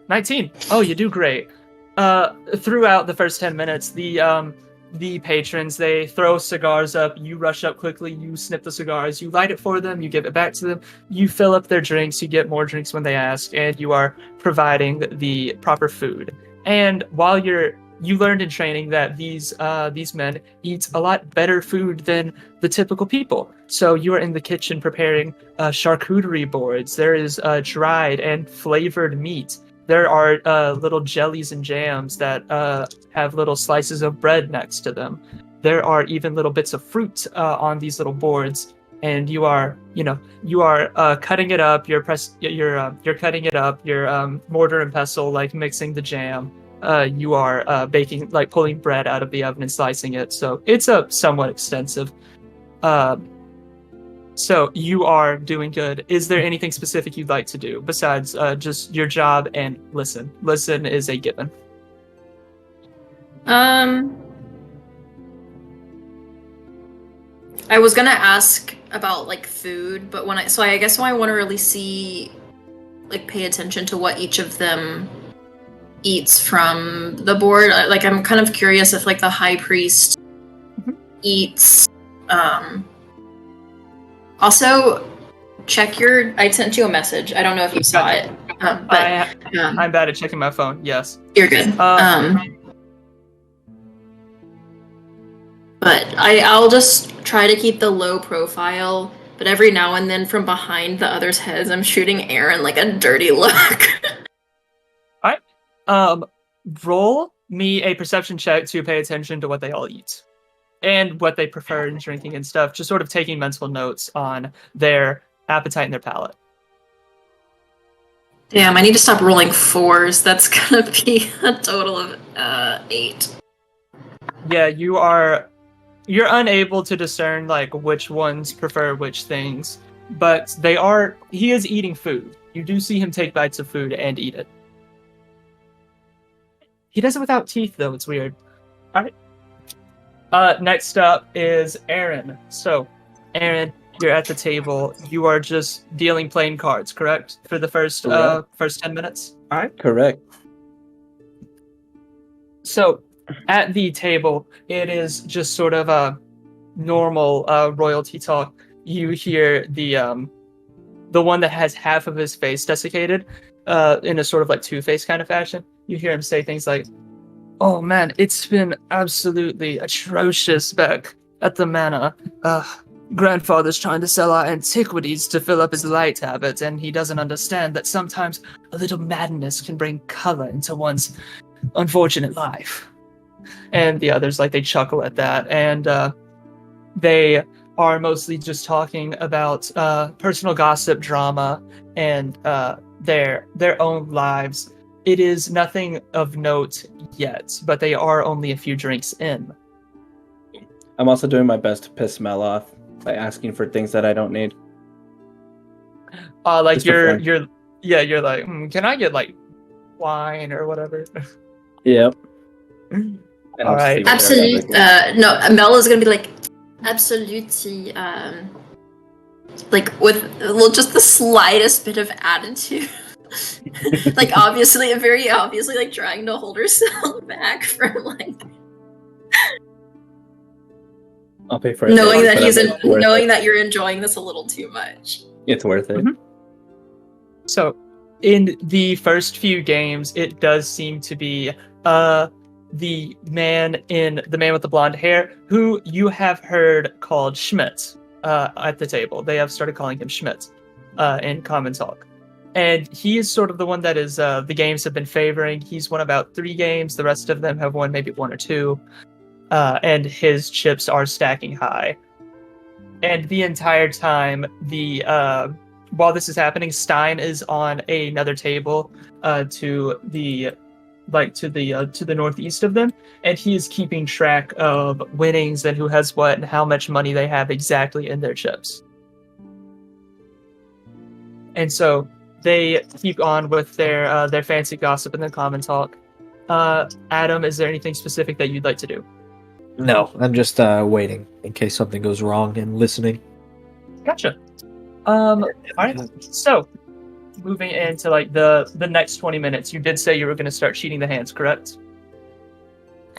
19. Oh, you do great. Throughout the first 10 minutes, the patrons, they throw cigars up. You rush up quickly. You snip the cigars. You light it for them. You give it back to them. You fill up their drinks. You get more drinks when they ask, and you are providing the proper food. And while you learned in training that these men eat a lot better food than the typical people. So you are in the kitchen preparing charcuterie boards. There is dried and flavored meat. There are little jellies and jams that have little slices of bread next to them. There are even little bits of fruit on these little boards, and you are cutting it up. You're cutting it up. You're mortar and pestle, like mixing the jam. You are baking, like pulling bread out of the oven and slicing it. So it's a somewhat extensive. So you are doing good. Is there anything specific you'd like to do besides just your job and listen? Listen is a given. I was gonna ask about like food, but I guess when I want to really see like pay attention to what each of them eats from the board. Like I'm kind of curious if like the high priest eats. Also, check your. I sent you a message. I don't know if you saw it, but I'm bad at checking my phone. Yes, you're good. But I'll just try to keep the low profile. But every now and then, from behind the others' heads, I'm shooting Aaron like a dirty look. Roll me a perception check to pay attention to what they all eat and what they prefer in drinking and stuff. Just sort of taking mental notes on their appetite and their palate. Damn, I need to stop rolling 4s. That's gonna be a total of 8. Yeah, you're unable to discern like which ones prefer which things, but he is eating food. You do see him take bites of food and eat it. He does it without teeth though, it's weird. Alright. Next up is Aaron. So, Aaron, you're at the table. You are just dealing playing cards, correct? For the first 10 minutes? Alright. Correct. So, at the table, it is just sort of a normal royalty talk. You hear the one that has half of his face desiccated, in a sort of like Two-Face kind of fashion. You hear him say things like, "Oh man, it's been absolutely atrocious back at the manor. Grandfather's trying to sell our antiquities to fill up his light habit, and he doesn't understand that sometimes a little madness can bring color into one's unfortunate life." And the others, like, they chuckle at that, and they are mostly just talking about personal gossip, drama, and their own lives. It is nothing of note yet, but they are only a few drinks in. I'm also doing my best to piss Mel off by asking for things that I don't need. Like Just for you're fun. you're like, can I get like wine or whatever? Yep. All right. Absolute. No, Mel is gonna be like, absolutely. Like with just the slightest bit of attitude. Like very obviously like trying to hold herself back from like I'll pay for it. knowing later, that but knowing that you're enjoying this a little too much. it's worth it. Mhm. So, in the first few games, it does seem to be the man with the blonde hair, who you have heard called Schmidt at the table. They have started calling him Schmidt in common talk. And he is sort of the one that is the games have been favoring. He's won about 3 games. The rest of them have won maybe 1 or 2. And his chips are stacking high. And the entire time, while this is happening, Stein is on another table to the northeast of them, and he is keeping track of winnings and who has what and how much money they have exactly in their chips. And so they keep on with their fancy gossip and their common talk. Adam, is there anything specific that you'd like to do? No, I'm just waiting in case something goes wrong and listening. Gotcha. All right. So, moving into like the next 20 minutes, you did say you were going to start cheating the hands, correct?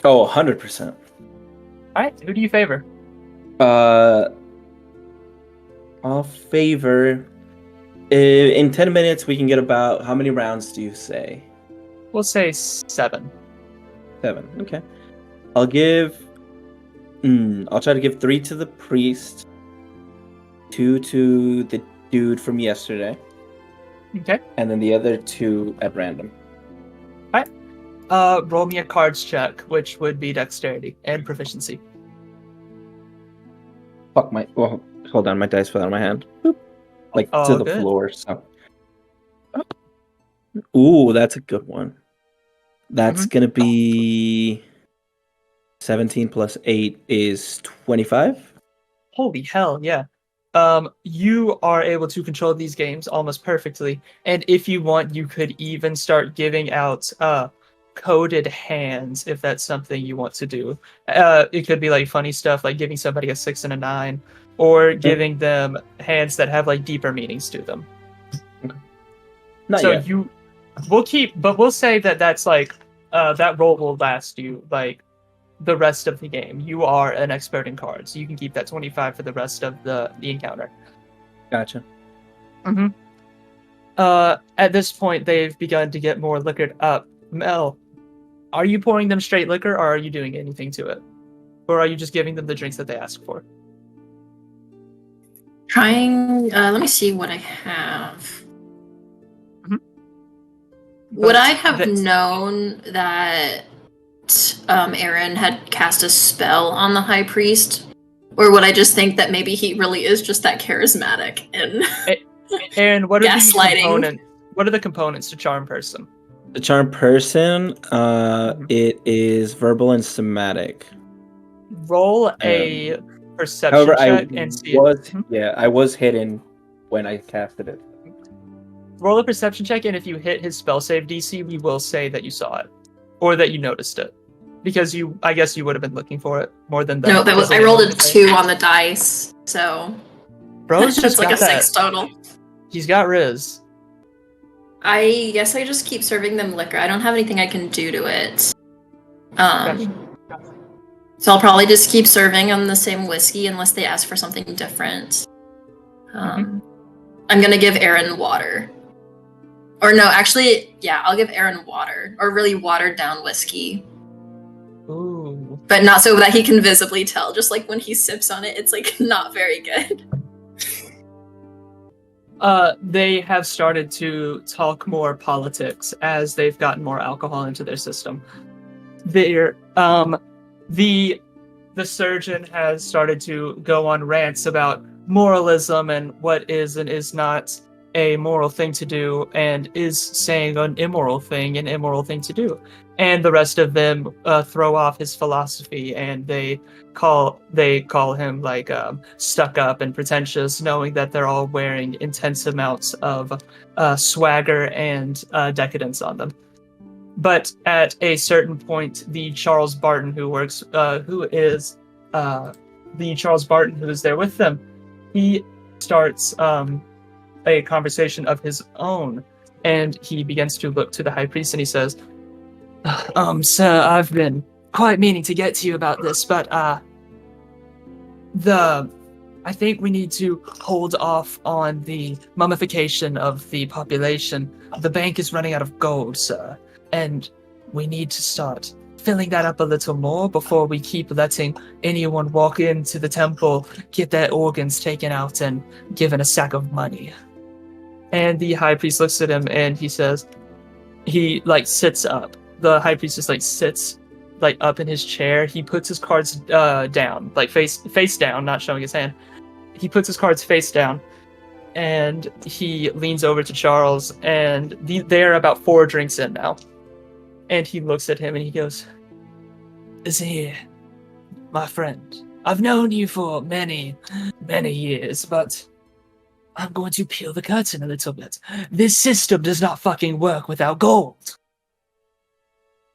Oh, 100%. All right. Who do you favor? I'll favor. In 10 minutes, we can get about how many rounds do you say? We'll say 7. 7. Okay. I'll give. I'll try to give 3 to the priest, 2 to the dude from yesterday. Okay. And then the other 2 at random. All right. Roll me a cards check, which would be dexterity and proficiency. Fuck my. Well, hold on, my dice fell out of my hand. Boop. Like to the Good. floor. So. Ooh, that's a good one. That's gonna be 17 plus 8 is 25. Holy hell, yeah. You are able to control these games almost perfectly, and if you want, you could even start giving out coded hands if that's something you want to do. It could be like funny stuff, like giving somebody a 6 and a 9, or giving them hands that have like deeper meanings to them. Not so yet. we'll say that that's like that roll will last you like the rest of the game. You are an expert in cards. You can keep that 25 for the rest of the encounter. Gotcha. Mm-hmm. At this point, they've begun to get more liquored up. Mel, are you pouring them straight liquor, or are you doing anything to it? Or are you just giving them the drinks that they ask for? Trying. Let me see what I have. Mhm. Would But I have this- known that Aaron had cast a spell on the high priest? Or would I just think that maybe he really is just that charismatic and Aaron, what are the Gaslighting. components? What are the components to charm person? The charm person, it is verbal and somatic. Roll a perception However, check and see. I was hidden when I casted it. Roll a perception check, and if you hit his spell save DC, we will say that you saw it or that you noticed it, because I guess you would have been looking for it more than that. no, that was I rolled a 2 on the dice, so Bro's just it's like got a that. 6 total. He's got Riz. I guess I just keep serving them liquor. I don't have anything I can do to it. So I'll probably just keep serving them the same whiskey unless they ask for something different. I'm gonna give Aaron water. Or no, actually, yeah, I'll give Aaron water. Or really watered down whiskey. Ooh. But not so that he can visibly tell. Just like when he sips on it, it's like not very good. They have started to talk more politics as they've gotten more alcohol into their system. The surgeon has started to go on rants about moralism and what is and is not a moral thing to do, and is saying an immoral thing to do. And the rest of them throw off his philosophy, and they call him like stuck up and pretentious, knowing that they're all wearing intense amounts of swagger and decadence on them. But at a certain point, the Charles Barton who is there with them, he starts a conversation of his own, and he begins to look to the high priest and he says, sir, I've been quite meaning to get to you about this, but I think we need to hold off on the mummification of the population. The bank is running out of gold, sir, and we need to start filling that up a little more before we keep letting anyone walk into the temple, get their organs taken out, and given a sack of money. And the high priest looks at him and he says, he sits up. The high priest just sits up in his chair. He puts his cards down, face down, not showing his hand. He puts his cards face down, and he leans over to Charles, and they're about 4 drinks in now. And he looks at him and he goes, "See, my friend, I've known you for many, many years, but I'm going to peel the curtain a little bit. This system does not fucking work without gold.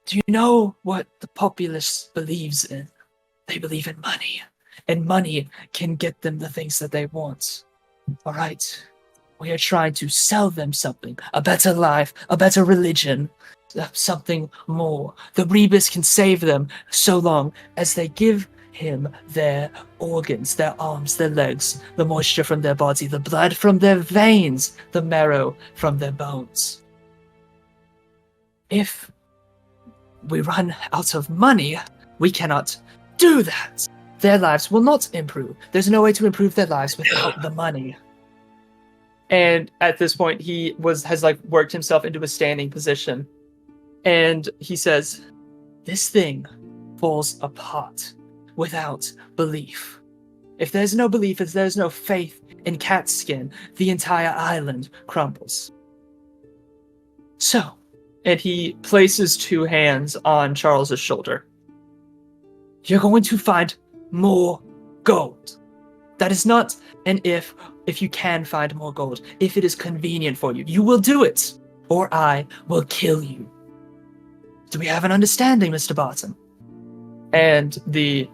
Do you know what the populace believes in? They believe in money, and money can get them the things that they want. All right, we are trying to sell them something, a better life, a better religion, something more. The Rebus can save them so long as they give him their organs, their arms, their legs, the moisture from their body, the blood from their veins, the marrow from their bones. If we run out of money, we cannot do that. Their lives will not improve. There's no way to improve their lives without the money." And at this point, he has worked himself into a standing position, and he says, "This thing falls apart without belief. If there's no belief, if there's no faith in cat skin, the entire island crumbles." So, and he places 2 hands on Charles's shoulder. "You're going to find more gold. That is not an if you can find more gold. If it is convenient for you, you will do it, or I will kill you. Do we have an understanding, Mr. Barton?" And the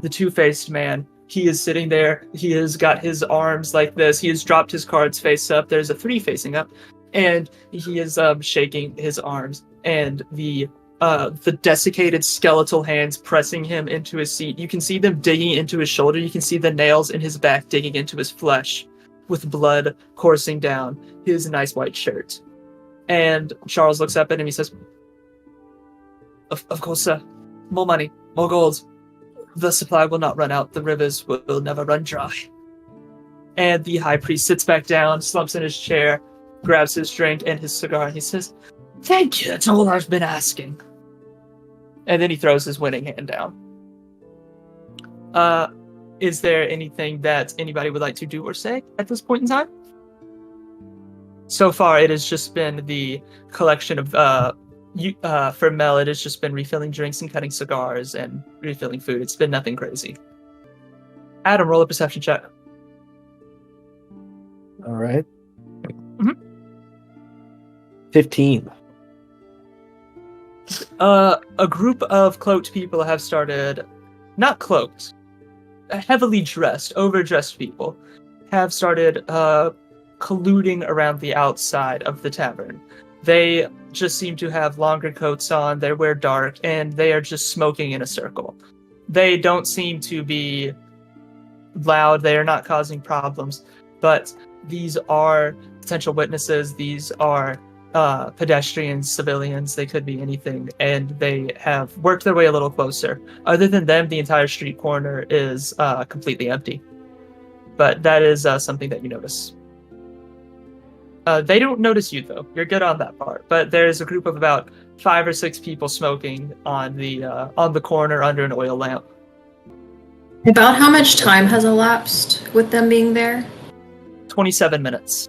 two-faced man, He is sitting there. He has got his arms like this. He has dropped his cards face up. There's a 3 facing up, and he is shaking his arms. And the desiccated skeletal hands pressing him into his seat. You can see them digging into his shoulder. You can see the nails in his back digging into his flesh, with blood coursing down his nice white shirt. And Charles looks up at him. He says, "Of course, sir. More money, more gold. The supply will not run out. The rivers will never run dry." And the high priest sits back down, slumps in his chair, grabs his drink and his cigar, and he says, "Thank you, that's all I've been asking." And then he throws his winning hand down. Is there anything that anybody would like to do or say at this point in time? So far, it has just been the collection of for Mel, it has just been refilling drinks and cutting cigars and refilling food. It's been nothing crazy. Adam, roll a perception check. All right. Mhm. 15. A group of cloaked people have started, not cloaked, heavily dressed, overdressed people have started colluding around the outside of the tavern. They just seem to have longer coats on, they wear dark, and they are just smoking in a circle. They don't seem to be loud, they are not causing problems, but these are potential witnesses, these are pedestrians, civilians, they could be anything, and they have worked their way a little closer. Other than them, the entire street corner is completely empty. But that is something that you notice. They don't notice you, though. You're good on that part. But there's a group of about 5 or 6 people smoking on the corner under an oil lamp. About how much time has elapsed with them being there? 27 minutes.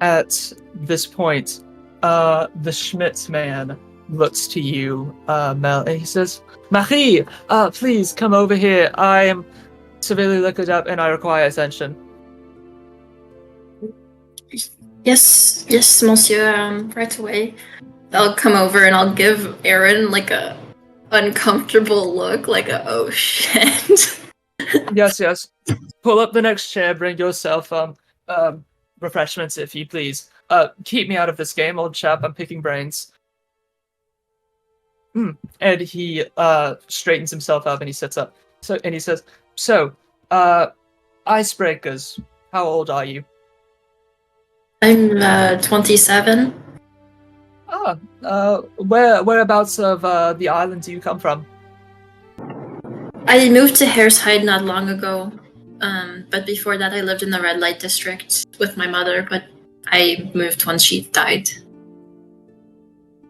At this point, the Schmitz man looks to you, Mel, and he says, "Marie, please come over here. I am severely liquored up and I require attention." Yes, monsieur, right away. I'll come over and I'll give Aaron like a uncomfortable look, like a oh shit. Yes. Pull up the next chair, bring yourself refreshments if you please. Keep me out of this game, old chap, I'm picking brains. And he straightens himself up and he sits up. And he says, icebreakers, how old are you? I'm 27. Whereabouts of the island do you come from? I moved to Hareside not long ago, but before that I lived in the red light district with my mother, but I moved once she died.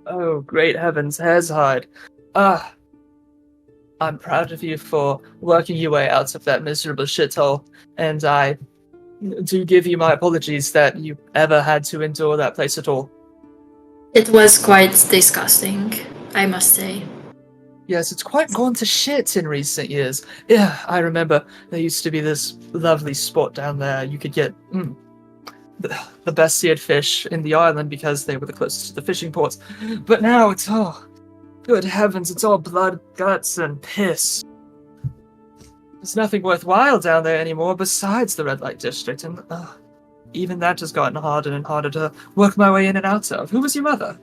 Oh, great heavens, Hareside. I'm proud of you for working your way out of that miserable shithole, and I do give you my apologies that you ever had to endure that place at all. It was quite disgusting, I must say. Yes, it's quite gone to shit in recent years. Yeah, I remember there used to be this lovely spot down there. You could get the best seared fish in the island because they were the closest to the fishing ports. But now it's all, good heavens, it's all blood, guts, and piss. There's nothing worthwhile down there anymore besides the red light district, and even that has gotten harder and harder to work my way in and out of. Who was your mother?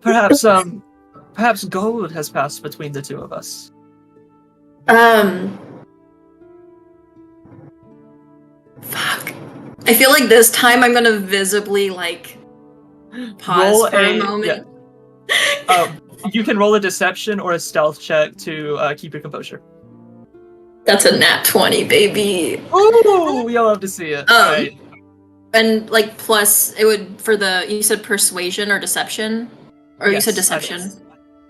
Perhaps gold has passed between the two of us. Fuck. I feel like this time I'm gonna visibly, pause Roll for a moment. Yeah. You can roll a deception or a stealth check to keep your composure. That's a nat 20, baby. Oh, you'll love to see it. Right. And, plus, it would, you said persuasion or deception? Or Yes, you said deception? yes.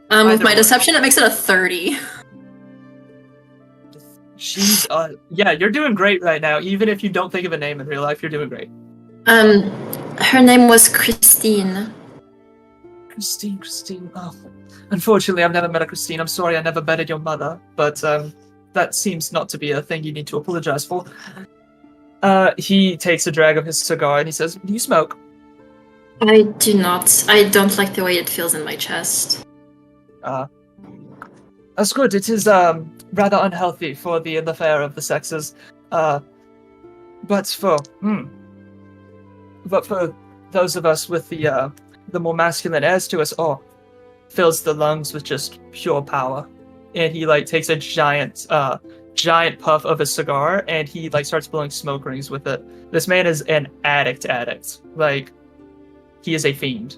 With my Either deception, it makes it a 30. She's, yeah, you're doing great right now. Even if you don't think of a name in real life, you're doing great. Her name was Christine. Christine. Oh, unfortunately, I've never met a Christine. I'm sorry I never betted your mother, but that seems not to be a thing you need to apologize for. He takes a drag of his cigar and he says, "Do you smoke?" I do not. I don't like the way it feels in my chest. That's good. It is rather unhealthy for the affair of the sexes. But for those of us with the more masculine airs to us, fills the lungs with just pure power. And he like takes a giant puff of a cigar, and he like starts blowing smoke rings with it. This man is an addict. Like, he is a fiend.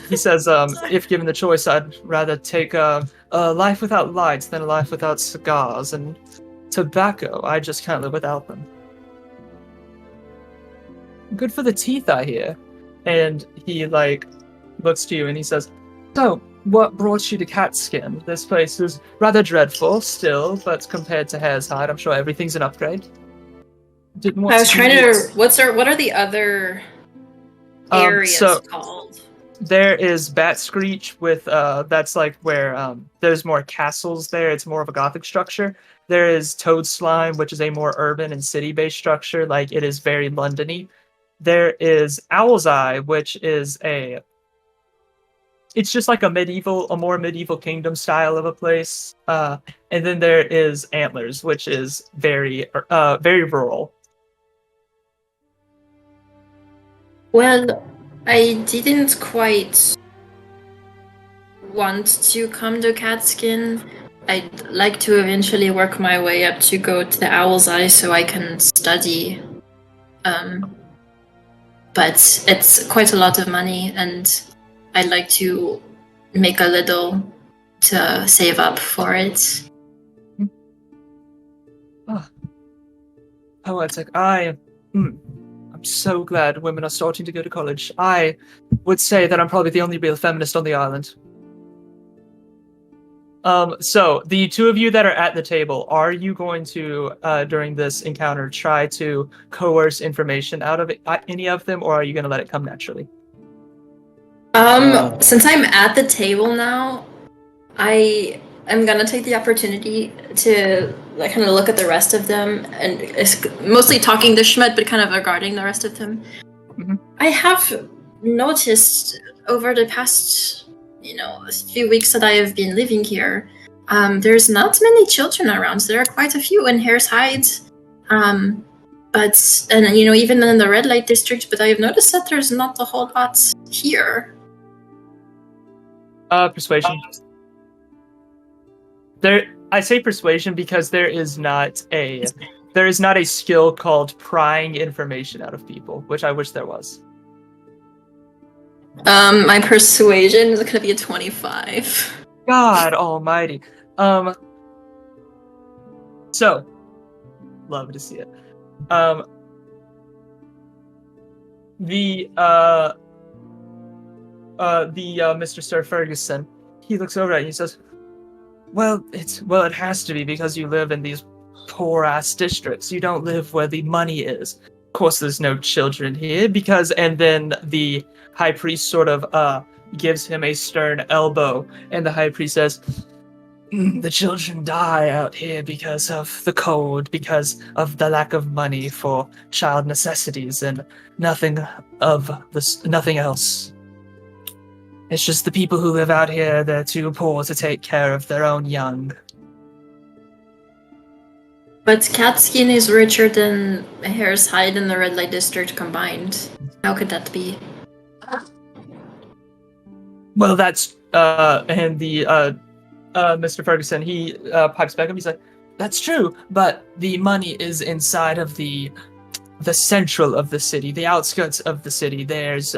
He says, if given the choice, I'd rather take a life without lights than a life without cigars and tobacco. I just can't live without them. Good for the teeth, I hear. And he like looks to you and he says, so, what brought you to Catskin? This place is rather dreadful still, but compared to Hare's Hide, I'm sure everything's an upgrade. Didn't want I was to trying to. What are the other areas called? There is Bat Screech with that's like where there's more castles there. It's more of a gothic structure. There is Toad Slime, which is a more urban and city-based structure. Like, it is very Londony. There is Owl's Eye, which is it's just like a more medieval kingdom style of a place. And then there is Antlers, which is very rural. Well, I didn't quite want to come to Catskin. I'd like to eventually work my way up to go to the Owl's Eye so I can study. But it's quite a lot of money, and I'd like to make a little to save up for it. Poetic. I'm so glad women are starting to go to college. I would say that I'm probably the only real feminist on the island. So the two of you that are at the table, are you going to, during this encounter, try to coerce information out of any of them, or are you going to let it come naturally? Since I'm at the table now, I am gonna take the opportunity to like kind of look at the rest of them, and it's mostly talking to Schmidt, but kind of regarding the rest of them. Mm-hmm. I have noticed over the past, few weeks that I have been living here, there's not many children around. There are quite a few in Hare's Hide, even in the red light district. But I have noticed that there's not a whole lot here. Persuasion. I say persuasion because there is not a skill called prying information out of people, which I wish there was. My persuasion is gonna be a 25. God almighty. So, love to see it. Mr. Sir Ferguson, he looks over at you and he says, Well, it has to be because you live in these poor-ass districts. You don't live where the money is. Of course, there's no children here and then the high priest sort of gives him a stern elbow, and the high priest says, the children die out here because of the cold, because of the lack of money for child necessities, and nothing else. It's just the people who live out here, they're too poor to take care of their own young. But Catskin is richer than Hare's Hide and the Red Light District combined. How could that be? Well, that's and the Mr. Ferguson, he pipes back up. He's like, "That's true, but the money is inside of the central of the city, the outskirts of the city. There's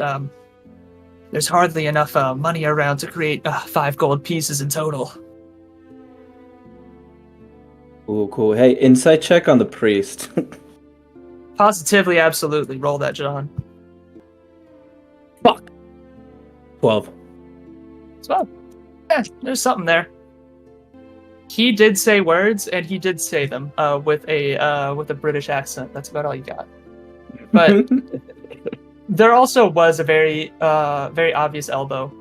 hardly enough money around to create 5 gold pieces in total." Ooh, cool. Hey, insight check on the priest. Positively, absolutely. Roll that, John. Fuck. 12. So, there's something there. He did say words, and he did say them with a British accent. That's about all you got. But there also was a very obvious elbow.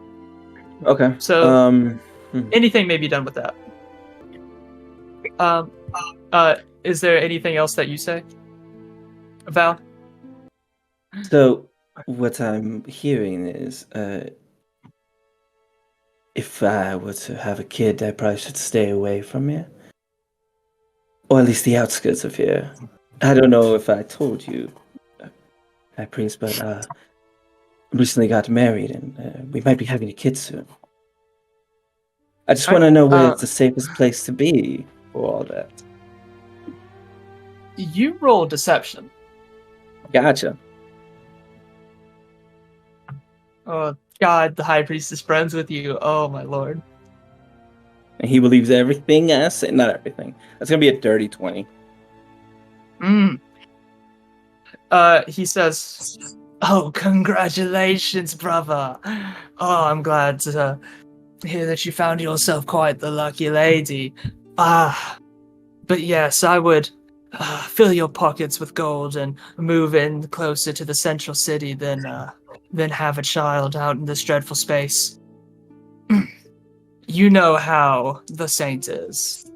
Okay. So anything may be done with that. Is there anything else that you say, Val? So what I'm hearing is if I were to have a kid, I probably should stay away from here. Or at least the outskirts of here. I don't know if I told you, High Priest, but recently got married, and we might be having a kid soon. I just want to know where it's the safest place to be for all that. You roll deception. Gotcha. Oh God, the High Priest is friends with you. Oh my lord. And he believes everything I say. Not everything. That's gonna be a dirty 20. He says, "Oh, congratulations, brother. Oh, I'm glad to hear that you found yourself quite the lucky lady. But yes, I would fill your pockets with gold and move in closer to the central city than have a child out in this dreadful space. You know how the saint is.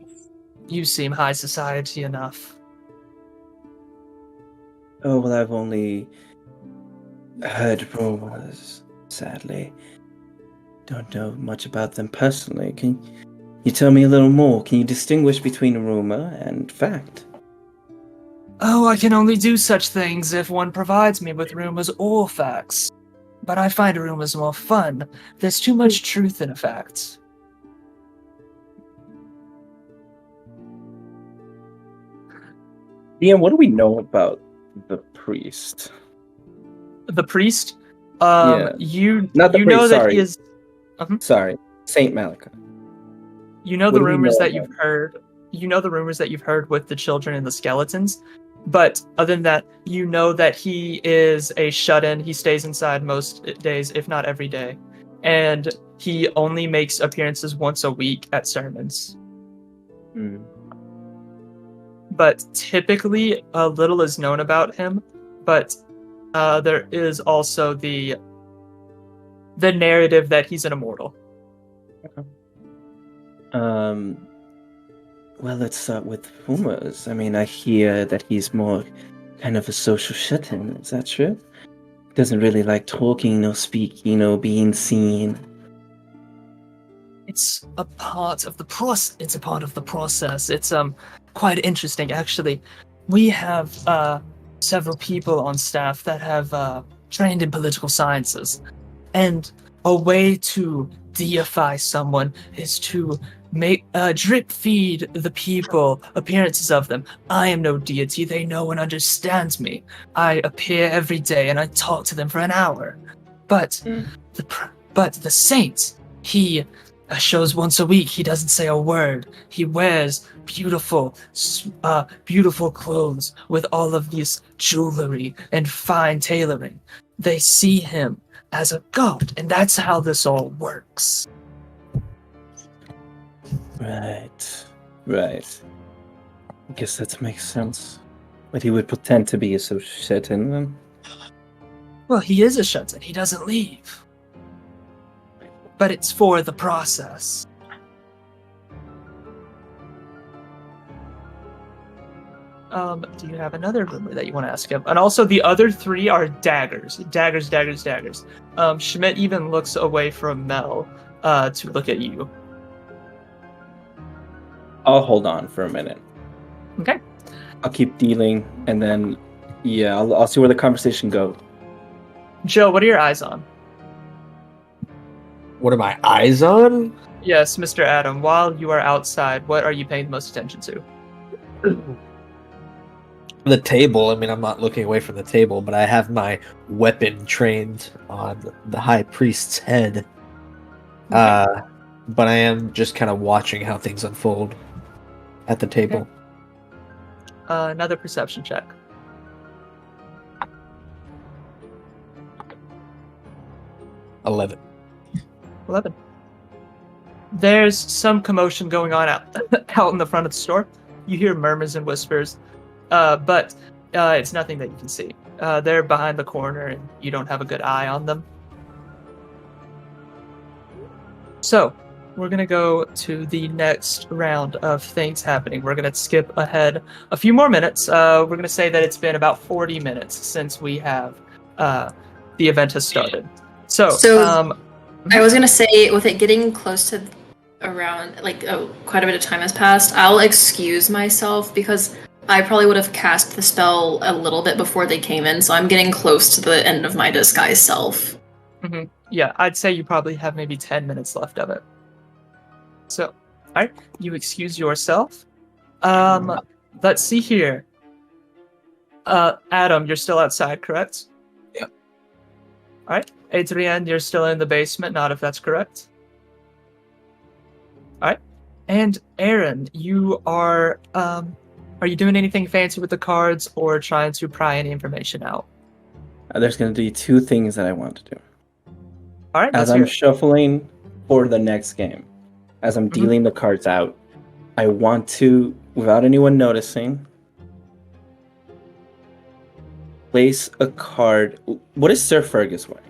You seem high society enough." Oh, well, I've only heard rumors, sadly. Don't know much about them personally. Can you tell me a little more? Can you distinguish between rumor and fact? Oh, I can only do such things if one provides me with rumors or facts. But I find rumors more fun. There's too much truth in a fact. Ian, what do we know about the priest? The priest? Yeah. You Not the you priest, know that sorry. he is. Sorry, Saint Malakai. You know What the do we rumors know that about you've heard. You know the rumors that you've heard with the children and the skeletons. But other than that, you know that he is a shut-in. He stays inside most days, if not every day. And he only makes appearances once a week at sermons. Hmm. But typically, little is known about him. But there is also the narrative that he's an immortal. Well, let's start with rumors. I mean, I hear that he's more kind of a social shut-in. Is that true? Doesn't really like talking or speaking or being seen. It's a part of the process. It's a part of the process. It's quite interesting, actually. We have several people on staff that have trained in political sciences, and a way to deify someone is to make drip feed the people appearances of them. I am no deity. They know and understand me. I appear every day and I talk to them for an hour. But the saint, he shows once a week. He doesn't say a word. He wears beautiful clothes with all of this jewelry and fine tailoring. They see him as a god, and that's how this all works. Right. I guess that makes sense. But he would pretend to be a social shut-in then? Well, he is a shut-in. He doesn't leave. But it's for the process. Do you have another rumor that you want to ask him? And also, the other three are daggers. Daggers. Schmidt even looks away from Mel to look at you. I'll hold on for a minute. Okay. I'll keep dealing, and then, yeah, I'll see where the conversation goes. Joe, what are your eyes on? What are my eyes on? Yes, Mr. Adam, while you are outside, what are you paying the most attention to? The table. I mean, I'm not looking away from the table, but I have my weapon trained on the high priest's head. Okay. But I am just kind of watching how things unfold at the table. Okay. Another perception check. 11. There's some commotion going on out in the front of the store. You hear murmurs and whispers, but it's nothing that you can see. They're behind the corner, and you don't have a good eye on them. So, we're going to go to the next round of things happening. We're going to skip ahead a few more minutes. We're going to say that it's been about 40 minutes since we have the event has started. So I was gonna say, with it getting close to around, like, quite a bit of time has passed, I'll excuse myself because I probably would have cast the spell a little bit before they came in, so I'm getting close to the end of my disguise self. Yeah, I'd say you probably have maybe 10 minutes left of it. So, alright, you excuse yourself. Let's see here. Adam, you're still outside, correct? Yep. Alright, Adrienne, you're still in the basement, not if that's correct. Alright, and Aaron, you are you doing anything fancy with the cards or trying to pry any information out? There's going to be two things that I want to do. Alright, As I'm shuffling for the next game, as I'm dealing the cards out, I want to, without anyone noticing, place a card. What is Sir Fergus wearing?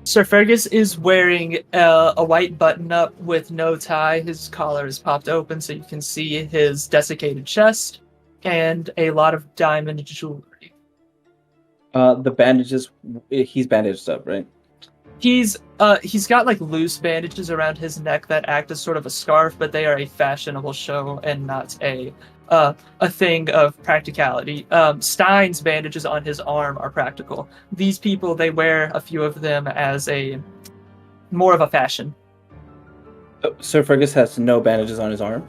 Sir Fergus is wearing a white button-up with no tie. His collar is popped open so you can see his desiccated chest, and a lot of diamond jewelry. The bandages, he's bandaged up, right? He's got like loose bandages around his neck that act as sort of a scarf, but they are a fashionable show and not a thing of practicality. Stein's bandages on his arm are practical. These people, they wear a few of them as more of a fashion. Sir Fergus has no bandages on his arm?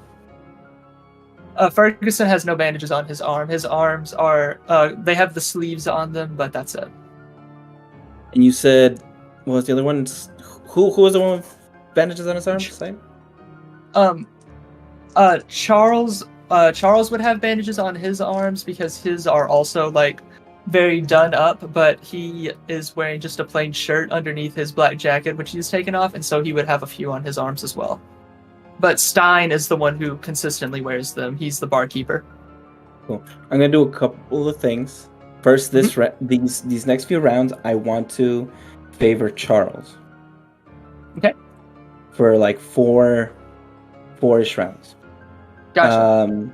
Ferguson has no bandages on his arm. His arms are, they have the sleeves on them, but that's it. And you said, what was the other one? Who was the one with bandages on his arm? Charles would have bandages on his arms because his are also like very done up, but he is wearing just a plain shirt underneath his black jacket, which he's taken off, and so he would have a few on his arms as well. But Stein is the one who consistently wears them. He's the barkeeper. Cool. I'm gonna do a couple of things. First, these next few rounds, I want to favor Charles. Okay. For like four-ish rounds. Gotcha.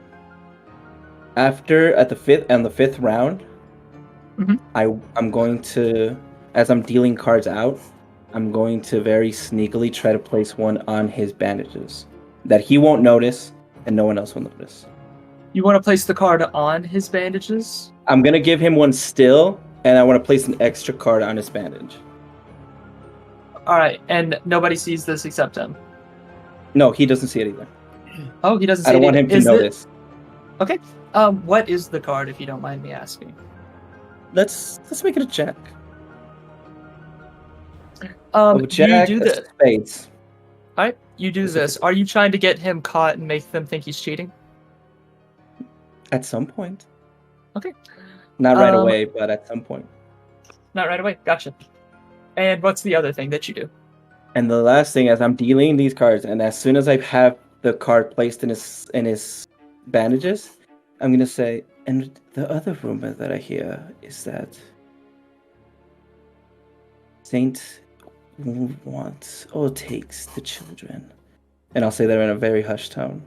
After the fifth round, I'm going to, as I'm dealing cards out, I'm going to very sneakily try to place one on his bandages that he won't notice and no one else will notice. You want to place the card on his bandages? I'm gonna give him one still, and I want to place an extra card on his bandage. All right, and nobody sees this except him. No, he doesn't see it either. Oh, he doesn't see I don't it want him to notice. Okay. What is the card, if you don't mind me asking? Let's make it a check. Jack, you do this. Spades. All right, you do this. Are you trying to get him caught and make them think he's cheating? At some point. Okay. Not right away, but at some point. Not right away. Gotcha. And what's the other thing that you do? And the last thing, as I'm dealing these cards, and as soon as I have the card placed in his bandages, I'm gonna say, and the other rumor that I hear is that Saint wants or takes the children. And I'll say that in a very hushed tone.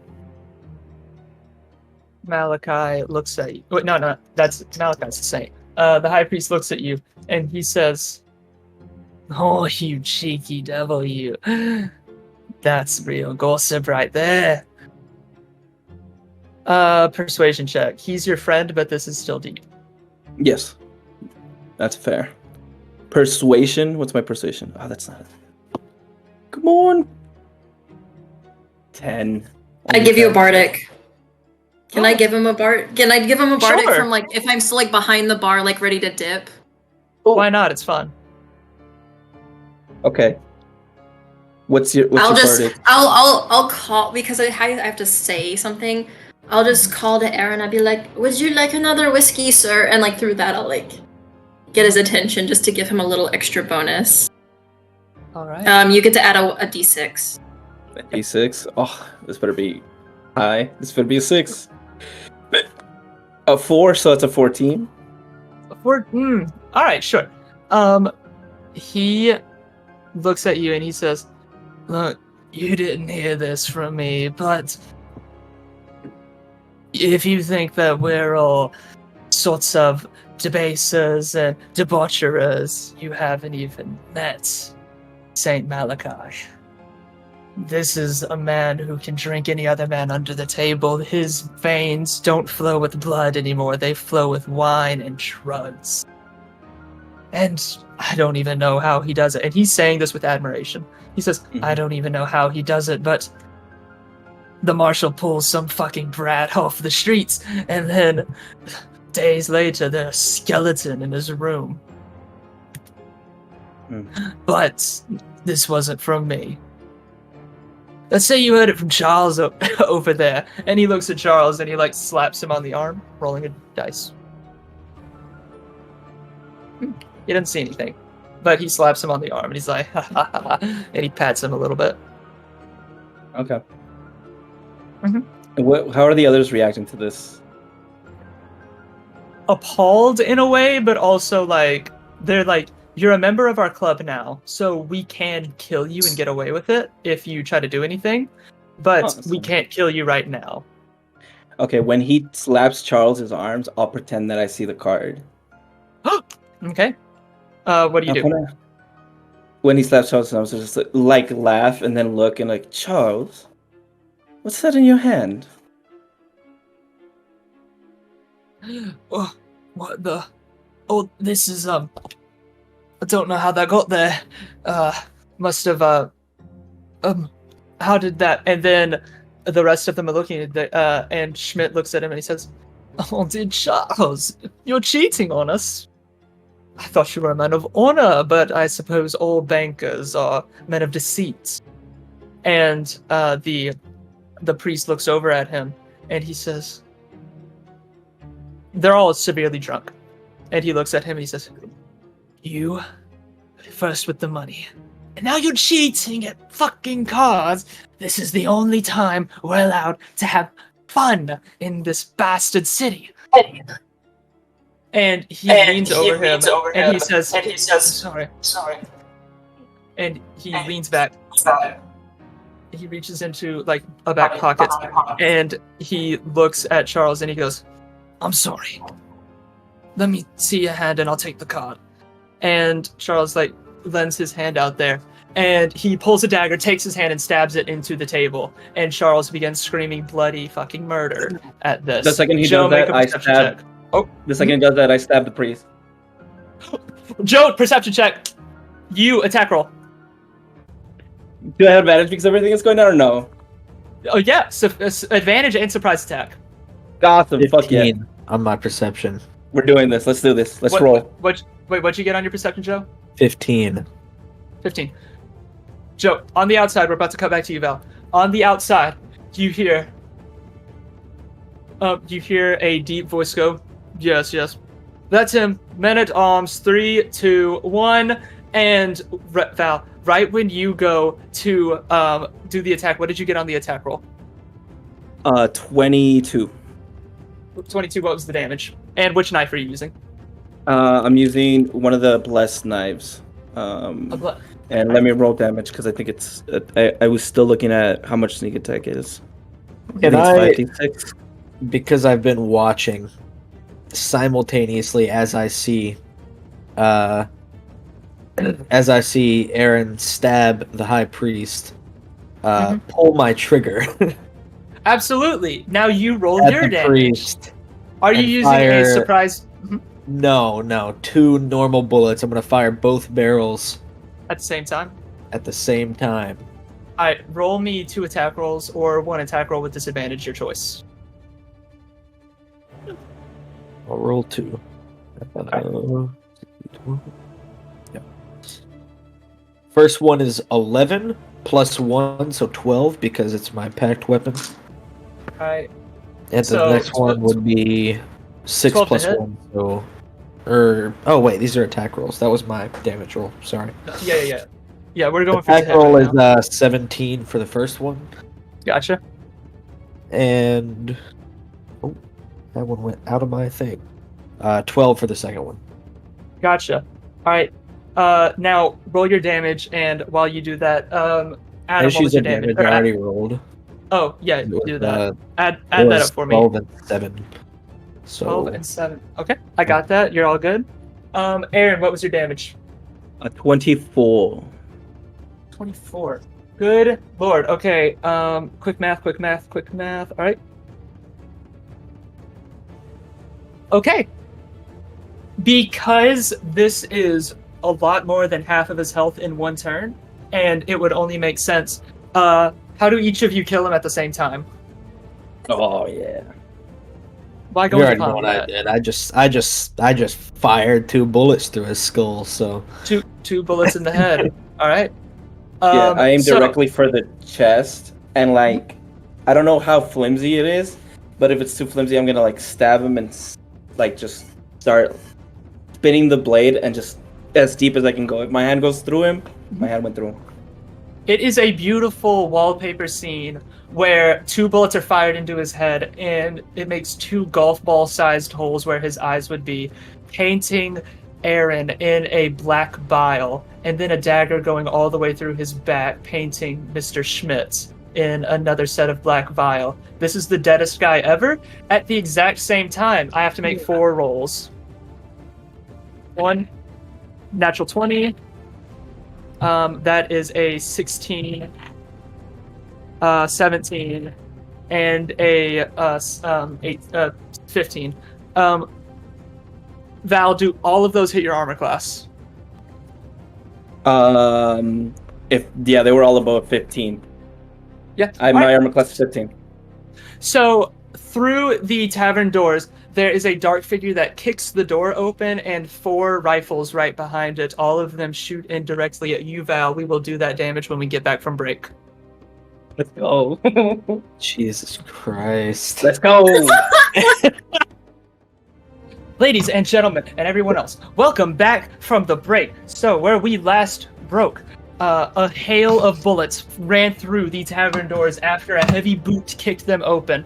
Malakai looks at you. Wait, no, that's Malakai's the saint. The high priest looks at you and he says, "Oh, you cheeky devil, you. That's real gossip right there." Persuasion check. He's your friend, but this is still deep. Yes. That's fair. Persuasion? What's my persuasion? Oh, that's not it. Come on. 10. I give you a bardic. Can I give him a bardic? Can I give him a bardic Sure. from like if I'm still like behind the bar, like ready to dip? Why not? It's fun. Okay. What's your verdict? I'll call because I have to say something. I'll just call to Aaron. I'll be like, "Would you like another whiskey, sir?" And like through that, I'll like get his attention just to give him a little extra bonus. All right. You get to add a d6. D6. Oh, this better be high. This better be a 6. A 4, so it's a 14. All right, sure. He looks at you and he says, "Look, you didn't hear this from me, but if you think that we're all sorts of debasers and debaucherers, you haven't even met Saint Malakai. This is a man who can drink any other man under the table. His veins don't flow with blood anymore. They flow with wine and drugs. And I don't even know how he does it. And he's saying this with admiration. He says, I don't even know how he does it, but the marshal pulls some fucking brat off the streets, and then days later, there's a skeleton in his room. But this wasn't from me. Let's say you heard it from Charles over there. And he looks at Charles and he like slaps him on the arm, rolling a dice. He doesn't see anything, but he slaps him on the arm and he's like, ha ha ha, and he pats him a little bit. Okay. And how are the others reacting to this? Appalled in a way, but also like, they're like, you're a member of our club now, so we can kill you and get away with it if you try to do anything, but we can't kill you right now. Okay, when he slaps Charles's arms, I'll pretend that I see the card. Okay. What do you do? When he slaps Charles's arms, I'll just like laugh and then look and like, Charles, what's that in your hand? Oh, what the? Oh, this is I don't know how that got there. Must have how did that? And then the rest of them are looking at the and Schmidt looks at him and he says, "Oh, dear Charles, you're cheating on us. I thought you were a man of honor, but I suppose all bankers are men of deceit." And the priest looks over at him and he says, they're all severely drunk. And he looks at him and he says, "You first with the money. And now you're cheating at fucking cards. This is the only time we're allowed to have fun in this bastard city." And he leans over him and he says, sorry. And he leans back. He reaches into like a back pocket and he looks at Charles and he goes, "I'm sorry. Let me see your hand and I'll take the card." And Charles like lends his hand out there and he pulls a dagger, takes his hand and stabs it into the table. And Charles begins screaming bloody fucking murder at this. The second he Joe, does that, make a I perception stab. check. The second he does that, I stab the priest. Joe, perception check. You attack roll. Do I have advantage because everything is going down or no? Oh yeah, advantage and surprise attack. Awesome, fuck yeah. 15 on my perception. We're doing this. Let's do this. Let's roll. Wait, what'd you get on your perception, Joe? 15. 15. Joe, on the outside, we're about to cut back to you, Val. On the outside, you hear a deep voice go, "Yes, yes. That's him. Men at arms, 3, 2, 1. And Val, right when you go to do the attack, what did you get on the attack roll? 22. 22, what was the damage? And which knife are you using? I'm using one of the blessed knives. And let me roll damage because I think it's. I was still looking at how much sneak attack is. Can I think it's 5d6. Because I've been watching simultaneously as I see Aaron stab the high priest, pull my trigger. Absolutely. Now you roll at your the damage. priest. Are you using a surprise? No. 2 normal bullets. I'm gonna fire both barrels At the same time? at the same time. Alright, roll me 2 attack rolls or 1 attack roll with disadvantage, your choice. I'll roll 2. Yeah. First one is 11 plus 1, so 12 because it's my packed weapon. Alright. And So, the next one would be 6 12 to plus hit? 1, so... oh wait, these are attack rolls. That was my damage roll, sorry. Yeah. Yeah, we're going for Attack hit roll right now. is 17 for the first one. Gotcha. And... oh, that one went out of my thing. 12 for the second one. Gotcha. Alright. Now roll your damage, and while you do that, I Adam, just what was used your the damage? damage I already rolled. Oh, yeah, It was, do that. Add it that was up for me. 12 and 7. So 12 and 7. Okay, I got that. You're all good. Aaron, what was your damage? 24. 24. Good lord. Okay, quick math. All right. Okay. Because this is a lot more than half of his health in one turn, and it would only make sense. How do each of you kill him at the same time? Oh yeah. Why go You into already know what I combat? did. I just fired 2 bullets through his skull. So Two bullets in the head. All right. Yeah, I aim so- directly for the chest, and like, I don't know how flimsy it is, but if it's too flimsy, I'm gonna like stab him and like just start spinning the blade and just as deep as I can go. If my hand goes through him, my hand went through him. It is a beautiful wallpaper scene where 2 bullets are fired into his head, and it makes 2 golf ball-sized holes where his eyes would be, painting Aaron in a black bile, and then a dagger going all the way through his back, painting Mr. Schmitz in another set of black bile. This is the deadest guy ever. At the exact same time, I have to make 4 rolls. 1, natural 20. That is a 16, 17, and a 15. Val, do all of those hit your armor class? They were all above 15. Yeah. My armor class is 15. So through the tavern doors, there is a dark figure that kicks the door open, and 4 rifles right behind it. All of them shoot in directly at you, Val. We will do that damage when we get back from break. Let's go. Jesus Christ. Let's go. Ladies and gentlemen, and everyone else, welcome back from the break. So, where we last broke, a hail of bullets ran through the tavern doors after a heavy boot kicked them open,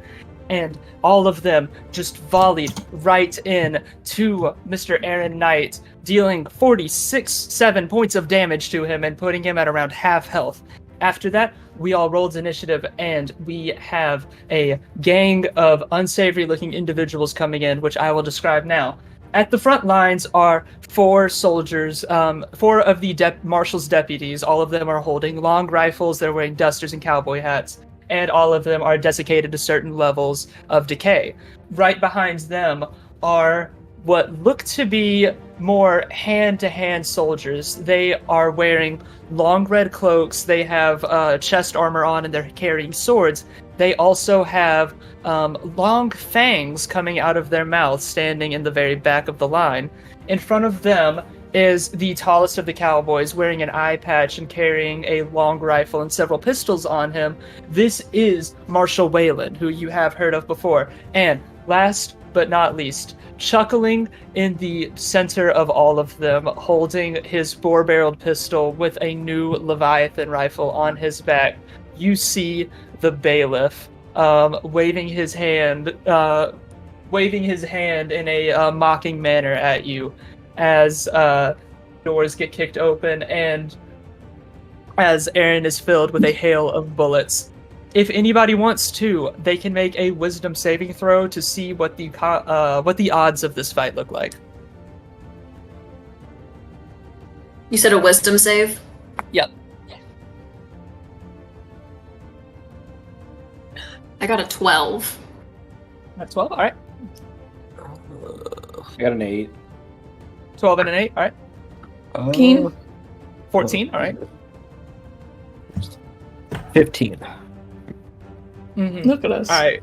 and all of them just volleyed right in to Mr. Aaron Knight, dealing 7 points of damage to him and putting him at around half health. After that, we all rolled initiative, and we have a gang of unsavory-looking individuals coming in, which I will describe now. At the front lines are 4 soldiers, 4 of the marshal's deputies. All of them are holding long rifles. They're wearing dusters and cowboy hats, and all of them are desiccated to certain levels of decay. Right behind them are what look to be more hand-to-hand soldiers. They are wearing long red cloaks, they have chest armor on, and they're carrying swords. They also have long fangs coming out of their mouths, standing in the very back of the line. In front of them is the tallest of the cowboys, wearing an eye patch and carrying a long rifle and several pistols on him. This is Marshal Whalen, who you have heard of before. And last but not least, chuckling in the center of all of them, holding his bore-barreled pistol with a new Leviathan rifle on his back, you see the Bailiff waving his hand in a mocking manner at you as doors get kicked open and as Aaron is filled with a hail of bullets. If anybody wants to, they can make a wisdom saving throw to see what the odds of this fight look like. You said a wisdom save? Yep. I got a 12. That's 12, alright. I got an 8. 12 and an 8, alright. 14. 14, alright. 15. Mm-hmm. Look at us. Alright.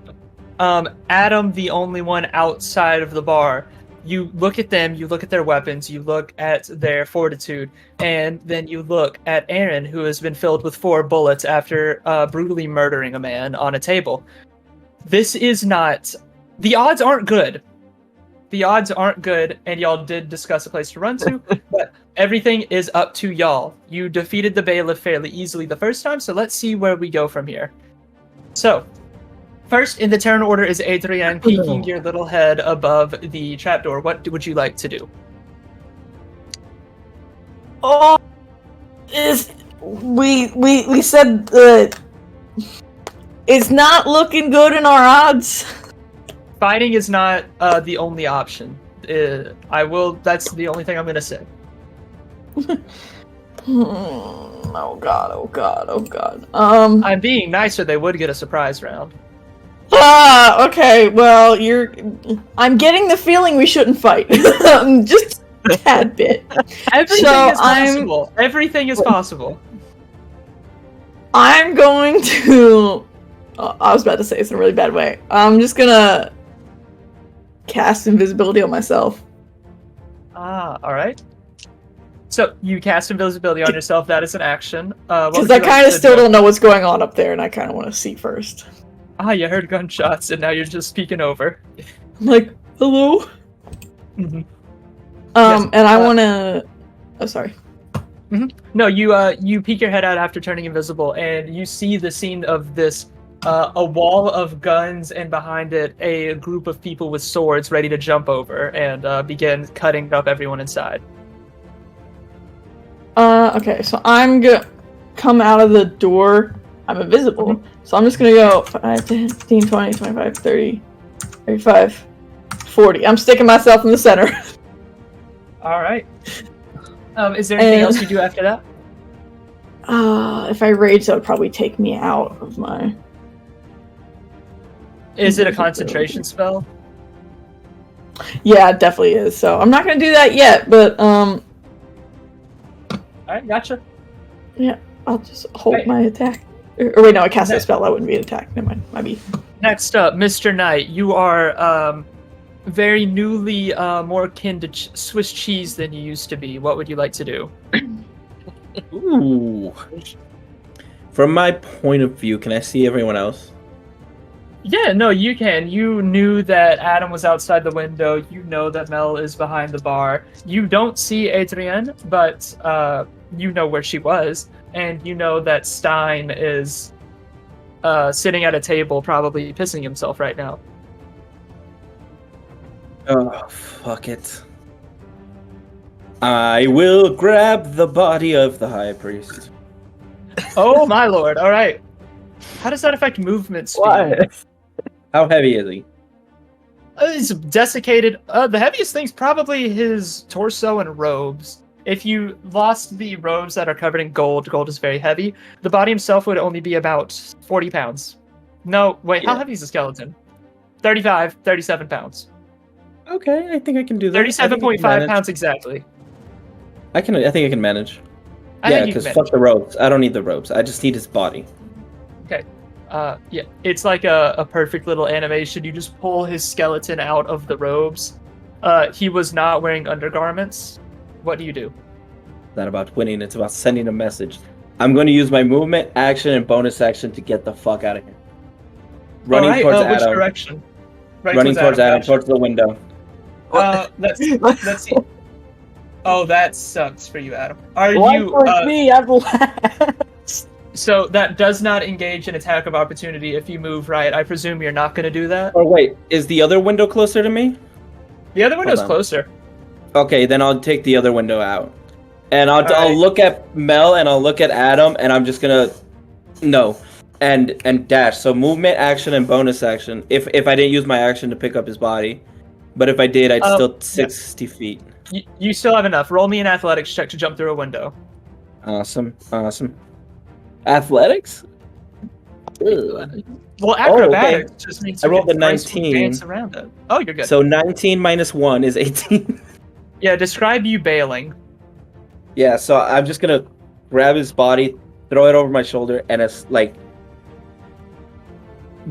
Adam, the only one outside of the bar, you look at them, you look at their weapons, you look at their fortitude, and then you look at Aaron, who has been filled with 4 bullets after brutally murdering a man on a table. This is not... The odds aren't good. The odds aren't good, and y'all did discuss a place to run to, but everything is up to y'all. You defeated the Bailiff fairly easily the first time, so let's see where we go from here. So, first in the turn order is Adrian, peeking your little head above the trapdoor. What would you like to do? Oh, we said it's not looking good in our odds. Fighting is not the only option. That's the only thing I'm gonna say. Oh god, oh god, oh god. I'm being nicer. They would get a surprise round. Okay, well, I'm getting the feeling we shouldn't fight. Just a tad bit. Everything So is possible. Everything is possible. I'm going to... I was about to say this in a really bad way. I'm just gonna cast invisibility on myself. Alright. So, you cast invisibility on yourself. That is an action. Because I kind of still don't know what's going on up there, and I kind of want to see first. You heard gunshots, and now you're just peeking over. I'm like, hello? Mm-hmm. And I want to... Oh, sorry. Mm-hmm. No, you peek your head out after turning invisible, and you see the scene of this, a wall of guns, and behind it, a group of people with swords ready to jump over and begin cutting up everyone inside. Okay, so I'm gonna come out of the door. I'm invisible, so I'm just gonna go 5, 10, 15, 20, 25, 30, 35, 40. I'm sticking myself in the center. Alright. Is there anything else you do after that? If I rage, that would probably take me out of my... Is it a concentration spell? Yeah, it definitely is, so I'm not gonna do that yet, but, Alright, gotcha. Yeah, I'll just hold my attack. Or wait, no, I cast a spell, that wouldn't be an attack. Never mind, might be. Next up, Mr. Knight, you are, very newly, more akin to Swiss cheese than you used to be. What would you like to do? Ooh. From my point of view, can I see everyone else? Yeah, no, you can. You knew that Adam was outside the window. You know that Mel is behind the bar. You don't see Adrienne, but you know where she was. And you know that Stein is sitting at a table, probably pissing himself right now. Oh, fuck it. I will grab the body of the high priest. Oh, my lord. All right. How does that affect movement speed? Why? How heavy is he? He's desiccated. The heaviest thing's probably his torso and robes. If you lost the robes that are covered in gold is very heavy. The body himself would only be about 40 pounds. No, wait, how heavy is the skeleton? 35, 37 pounds. Okay, I think I can do that. 37.5 pounds exactly. I think I can manage. I Yeah, think you because can fuck the robes. I don't need the robes. I just need his body. Okay. Yeah, it's like a perfect little animation. You just pull his skeleton out of the robes. He was not wearing undergarments. What do you do? It's not about winning, it's about sending a message. I'm going to use my movement, action, and bonus action to get the fuck out of here. Running towards which Adam. direction? Right Running towards Adam, gotcha. towards the window. Let's see. Oh, that sucks for you, Adam. Are Why you? for me? I'm last. So that does not engage an attack of opportunity if you move right. I presume you're not going to do that. Oh wait, is the other window closer to me? The other window's on. closer. Okay, then I'll take the other window out. And I'll Alright. look at Mel and I'll look at Adam and I'm just gonna and dash. So movement, action, and bonus action. If I didn't use my action to pick up his body. But if I did, I'd still 60 feet. You still have enough. Roll me an athletics check to jump through a window. Awesome. Athletics? Well, acrobatics just means I you rolled can a gracefully 19. dance around it. Oh, you're good. So 19 minus 1 is 18. Yeah, describe you bailing. Yeah, so I'm just gonna grab his body, throw it over my shoulder, and it's like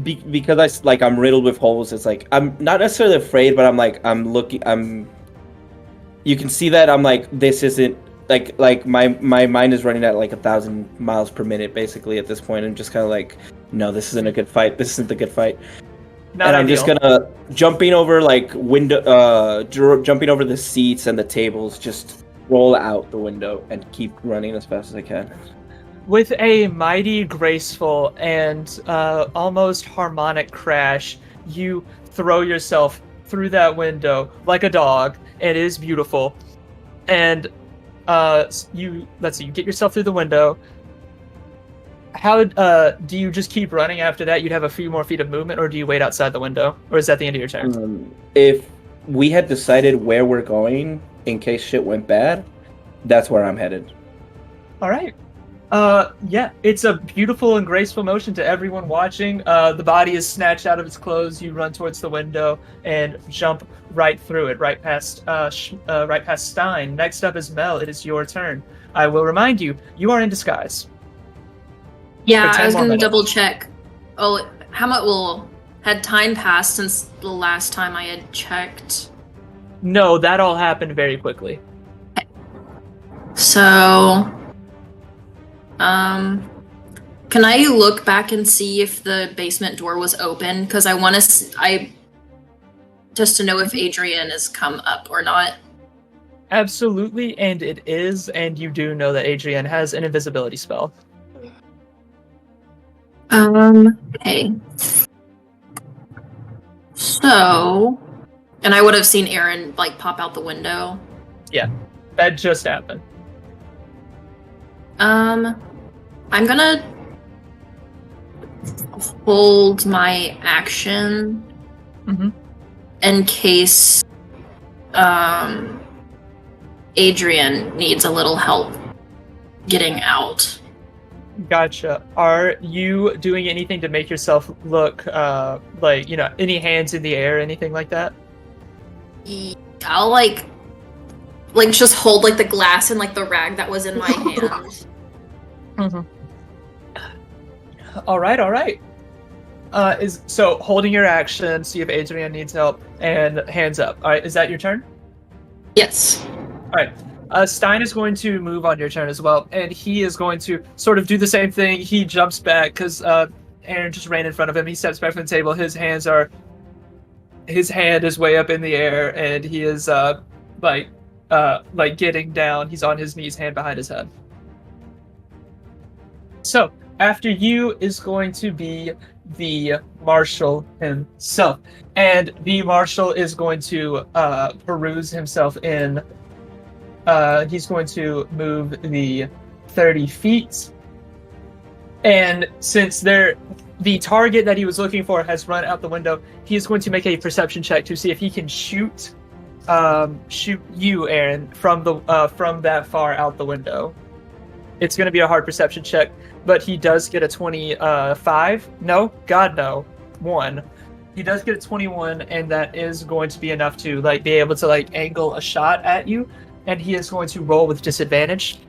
because I'm riddled with holes. It's like I'm not necessarily afraid, but I'm looking. You can see that I'm like, this isn't like my mind is running at like 1,000 miles per minute basically at this point. I'm just kind of like, no, this isn't a good fight. This isn't a good fight. Not I'm ideal. just gonna jumping over like jumping over the seats and the tables, just roll out the window and keep running as fast as I can. With a mighty, graceful, and almost harmonic crash, you throw yourself through that window like a dog. It is beautiful, and you get yourself through the window. How do you just keep running after that? You'd have a few more feet of movement, or do you wait outside the window, or is that the end of your turn? If we had decided where we're going in case shit went bad, that's where I'm headed. All right. Yeah, it's a beautiful and graceful motion to everyone watching. The body is snatched out of its clothes. You run towards the window and jump right through it, right past Stein. Next up is Mel. It is your turn. I will remind you, you are in disguise. Yeah, For 10 I was more gonna minutes. double check. Oh, how much had time passed since the last time I had checked? No, that all happened very quickly. So, can I look back and see if the basement door was open? Because I want to, just to know if Adrian has come up or not. Absolutely, and it is, and you do know that Adrian has an invisibility spell. Okay. So, and I would have seen Aaron like pop out the window. Yeah, that just happened. I'm gonna hold my action in case Adrian needs a little help getting out. Gotcha. Are you doing anything to make yourself look like, any hands in the air, anything like that? I'll like just hold like the glass and like the rag that was in my hand. All right. So holding your action, see if Adrian needs help, and hands up. All right, is that your turn? Yes. All right. Stein is going to move on your turn as well, and he is going to sort of do the same thing. He jumps back because Aaron just ran in front of him. He steps back from the table. His hand is way up in the air, and he is like getting down. He's on his knees, hand behind his head. So after you is going to be the marshal himself, and the marshal is going to peruse himself in. He's going to move the 30 feet, and since the target that he was looking for has run out the window, he is going to make a perception check to see if he can shoot you, Aaron, from that far out the window. It's going to be a hard perception check, but he does get a 25. No, God no, 1. He does get a 21, and that is going to be enough to be able to angle a shot at you. And he is going to roll with disadvantage.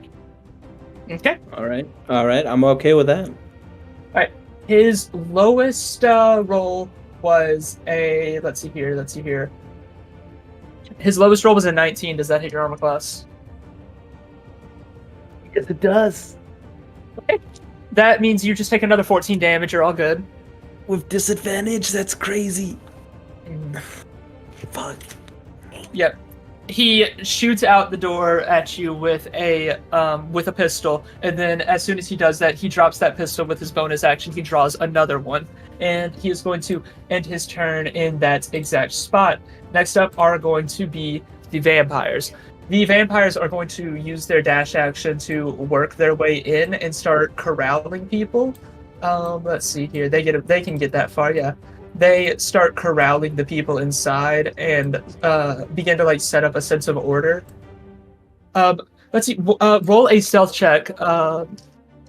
Okay. All right. I'm okay with that. All right. His lowest roll was a. Let's see here. His lowest roll was a 19. Does that hit your armor class? Yes, it does. Okay. That means you just take another 14 damage. You're all good. With disadvantage? That's crazy. Fuck. Yep. He shoots out the door at you with a pistol, and then as soon as he does that, he drops that pistol with his bonus action. He draws another one, and he is going to end his turn in that exact spot. Next up are going to be the vampires. The vampires are going to use their dash action to work their way in and start corralling people. Let's see here. They can get that far, yeah. They start corralling the people inside and begin to set up a sense of order. Let's see. Roll a stealth check,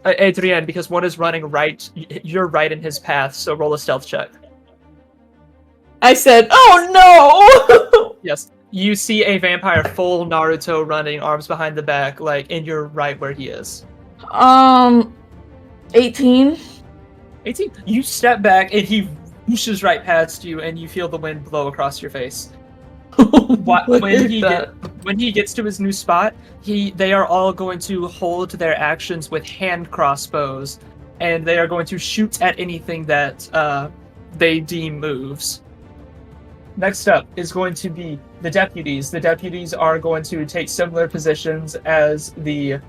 Adrienne, because one is running right. You're right in his path, so roll a stealth check. I said, "Oh no!" Yes. You see a vampire full Naruto running, arms behind the back, and you're right where he is. 18. 18. You step back and he whooshes right past you, and you feel the wind blow across your face. When he gets to his new spot, they are all going to hold their actions with hand crossbows, and they are going to shoot at anything that they deem moves. Next up is going to be the deputies. The deputies are going to take similar positions as the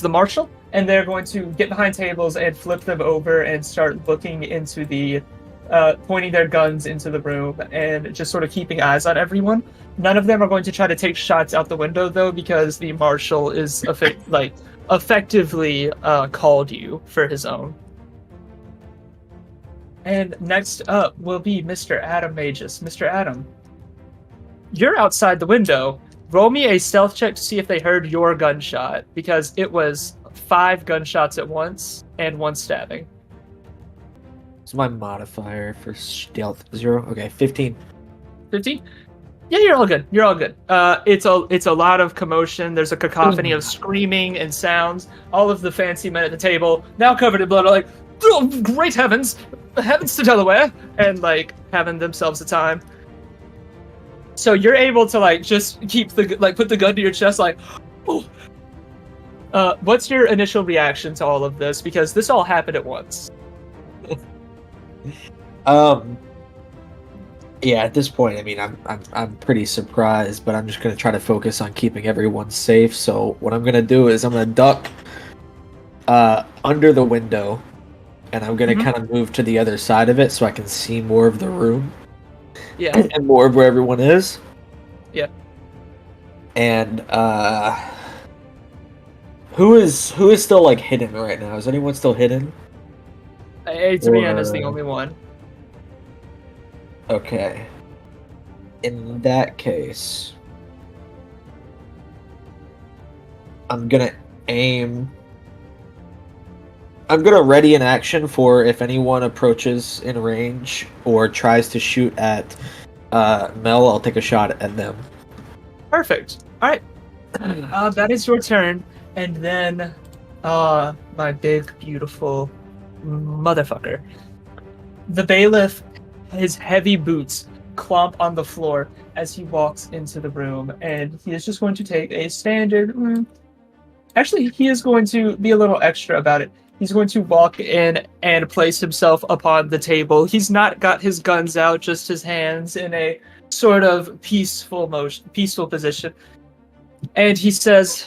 marshal, and they're going to get behind tables and flip them over and start looking into pointing their guns into the room and just sort of keeping eyes on everyone. None of them are going to try to take shots out the window, though, because the marshal is effectively called you for his own. And next up will be Mr. Adam Magus. Mr. Adam, you're outside the window. roll me a stealth check to see if they heard your gunshot, because it was 5 gunshots at once and 1 stabbing. It's my modifier for stealth 0. Okay, 15. 15? Yeah, you're all good. You're all good. It's a lot of commotion. There's a cacophony of screaming and sounds. All of the fancy men at the table, now covered in blood, are like, "Oh, great heavens! Heavens to Delaware!" And like having themselves a time. So you're able to like just keep put the gun to your chest, like, oh. What's your initial reaction to all of this? Because this all happened at once. Yeah, at this point, I mean, I'm pretty surprised, but I'm just gonna try to focus on keeping everyone safe. So what I'm gonna do is I'm gonna duck under the window, and I'm gonna kind of move to the other side of it so I can see more of the room. Yeah. And more of where everyone is. Yeah. And who is still like hidden right now? Is anyone still hidden? Adrian is the only one. Okay. In that case, I'm gonna ready an action for if anyone approaches in range or tries to shoot at Mel. I'll take a shot at them. Perfect. All right. That is your turn, and then, my big beautiful motherfucker, the bailiff. His heavy boots clomp on the floor as he walks into the room, and he is just going to take a standard. Actually, he is going to be a little extra about it. He's going to walk in and place himself upon the table. He's not got his guns out, just his hands in a sort of peaceful position. And he says,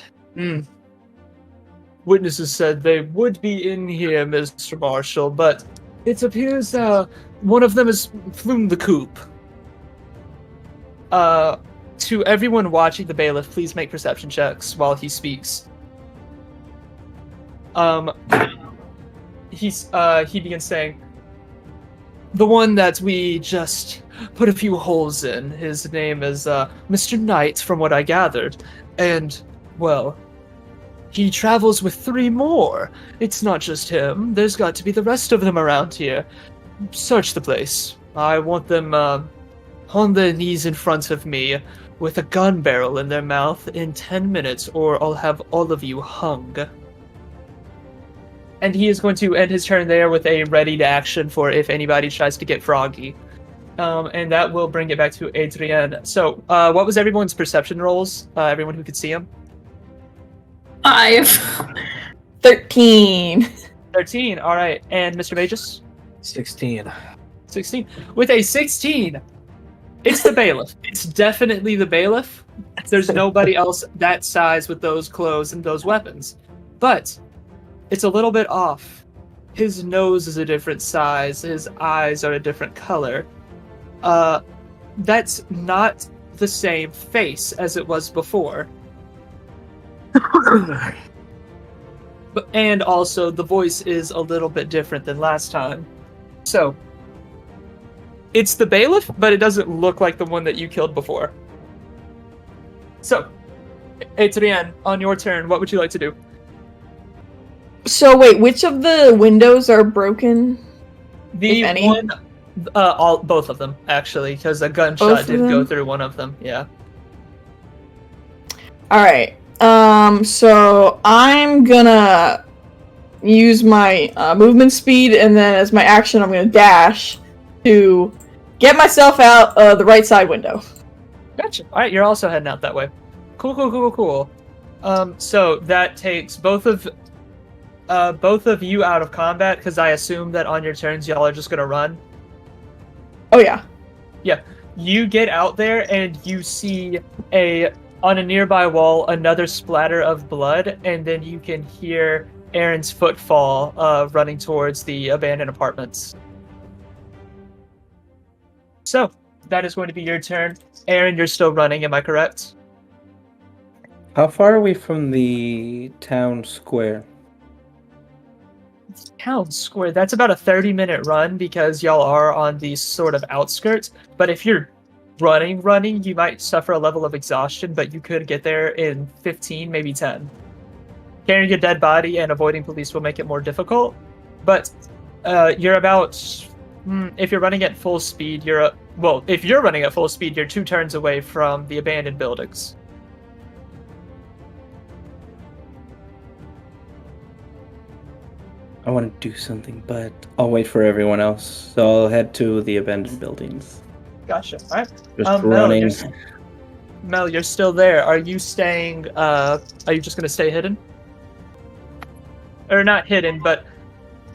"Witnesses said they would be in here, Mr. Marshall, but it appears one of them has flown the coop." To everyone watching the bailiff, please make perception checks while he speaks. He begins saying, "The one that we just put a few holes in, his name is Mr. Knight, from what I gathered, and, well, he travels with 3 more. It's not just him. There's got to be the rest of them around here. Search the place. I want them on their knees in front of me with a gun barrel in their mouth in 10 minutes, or I'll have all of you hung." And he is going to end his turn there with a ready to action for if anybody tries to get froggy. And that will bring it back to Adrienne. So, what was everyone's perception rolls? Everyone who could see him? 5. 13. 13, alright. And Mr. Magus? 16. 16. With a 16, it's the bailiff. It's definitely the bailiff. There's nobody else that size with those clothes and those weapons. But it's a little bit off. His nose is a different size. His eyes are a different color. That's not the same face as it was before. And also, the voice is a little bit different than last time. So, it's the bailiff, but it doesn't look like the one that you killed before. So, Adrienne, on your turn, what would you like to do? So wait, which of the windows are broken? The if any? one, both of them actually, because a gunshot did go through one of them. Yeah. All right. So I'm gonna use my movement speed, and then as my action, I'm gonna dash to get myself out the right side window. Gotcha. All right, you're also heading out that way. Cool. So that takes both of you out of combat, because I assume that on your turns y'all are just gonna run. Oh yeah. Yeah. You get out there and you see on a nearby wall another splatter of blood, and then you can hear Aaron's footfall running towards the abandoned apartments. So that is going to be your turn. Aaron, you're still running, am I correct? How far are we from the town square? Town square, that's about a 30-minute run, because y'all are on the sort of outskirts. But if you're running, you might suffer a level of exhaustion, but you could get there in 15, maybe 10. Carrying a dead body and avoiding police will make it more difficult, but you're about... if you're running at full speed, if you're running at full speed, you're 2 turns away from the abandoned buildings. I want to do something, but I'll wait for everyone else. So I'll head to the abandoned buildings. Gotcha. All right. Just running. Mel, you're still there. Are you staying? Are you just gonna stay hidden? Or not hidden, but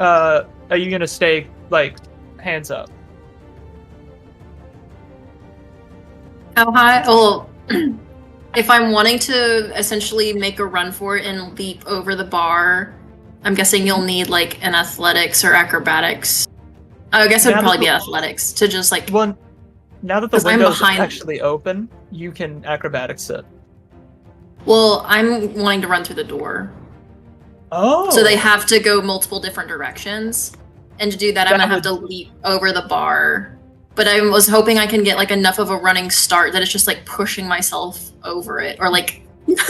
are you gonna stay like hands up? How high? Well, if I'm wanting to essentially make a run for it and leap over the bar, I'm guessing you'll need like an athletics or acrobatics. I guess it would probably be athletics to just like. Well, now that the window's actually open, you can acrobatics it. Well, I'm wanting to run through the door. Oh. So they have to go multiple different directions, and to do that, I'm gonna have to leap over the bar. But I was hoping I can get like enough of a running start that it's just like pushing myself over it, or like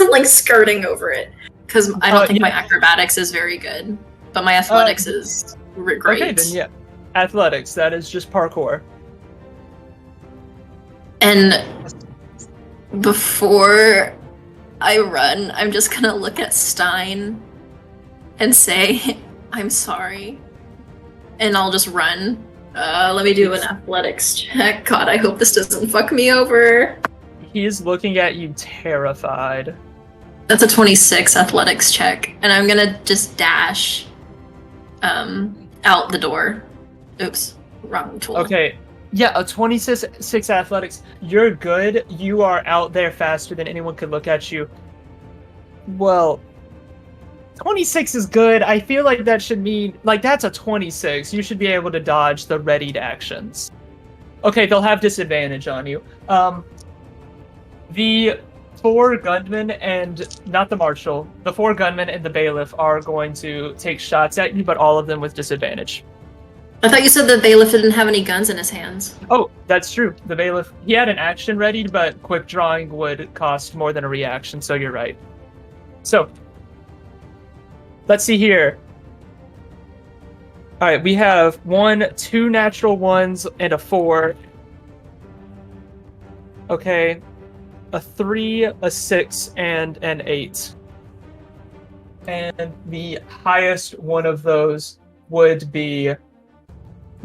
like skirting over it. Because I don't think my acrobatics is very good, but my athletics is great. Okay, then yeah. Athletics, that is just parkour. And before I run, I'm just gonna look at Stein and say, I'm sorry. And I'll just run. Let me do an athletics check. God, I hope this doesn't fuck me over. He's looking at you terrified. That's a 26 athletics check, and I'm gonna just dash out the door. Oops, wrong tool. Okay, yeah, a 26 athletics. You're good. You are out there faster than anyone could look at you. Well, 26 is good. I feel like that should mean, like, that's a 26. You should be able to dodge the readied actions. Okay, they'll have disadvantage on you. The 4 gunmen and not the marshal, the 4 gunmen and the bailiff are going to take shots at you, but all of them with disadvantage. I thought you said the bailiff didn't have any guns in his hands. Oh, that's true. The bailiff, he had an action ready, but quick drawing would cost more than a reaction, so you're right. So, let's see here. All right, we have 2 natural 1s and a 4. Okay. A 3, a 6, and an 8. And the highest one of those would be...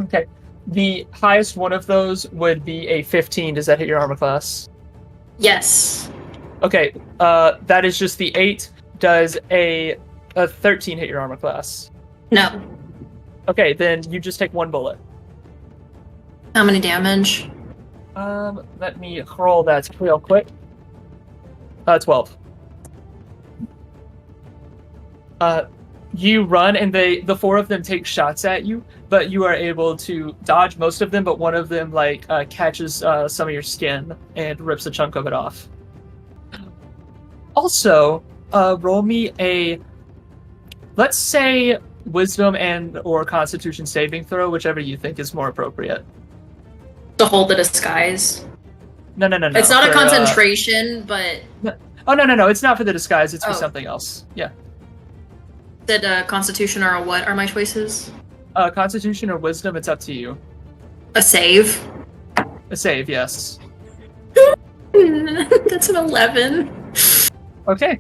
Okay. The highest one of those would be a 15. Does that hit your armor class? Yes. Okay. That is just the 8. Does a 13 hit your armor class? No. Okay, then you just take 1 bullet. How many damage? Let me roll that real quick. 12. You run, and the 4 of them take shots at you, but you are able to dodge most of them, but one of them, like, catches some of your skin and rips a chunk of it off. Also, roll me a, let's say, Wisdom and or Constitution saving throw, whichever you think is more appropriate. To hold the disguise? No. It's not a concentration, but... Oh, no. It's not for the disguise. It's for something else. Yeah. Said Constitution or a what are my choices? Constitution or Wisdom, it's up to you. A save? A save, yes. That's an 11. Okay.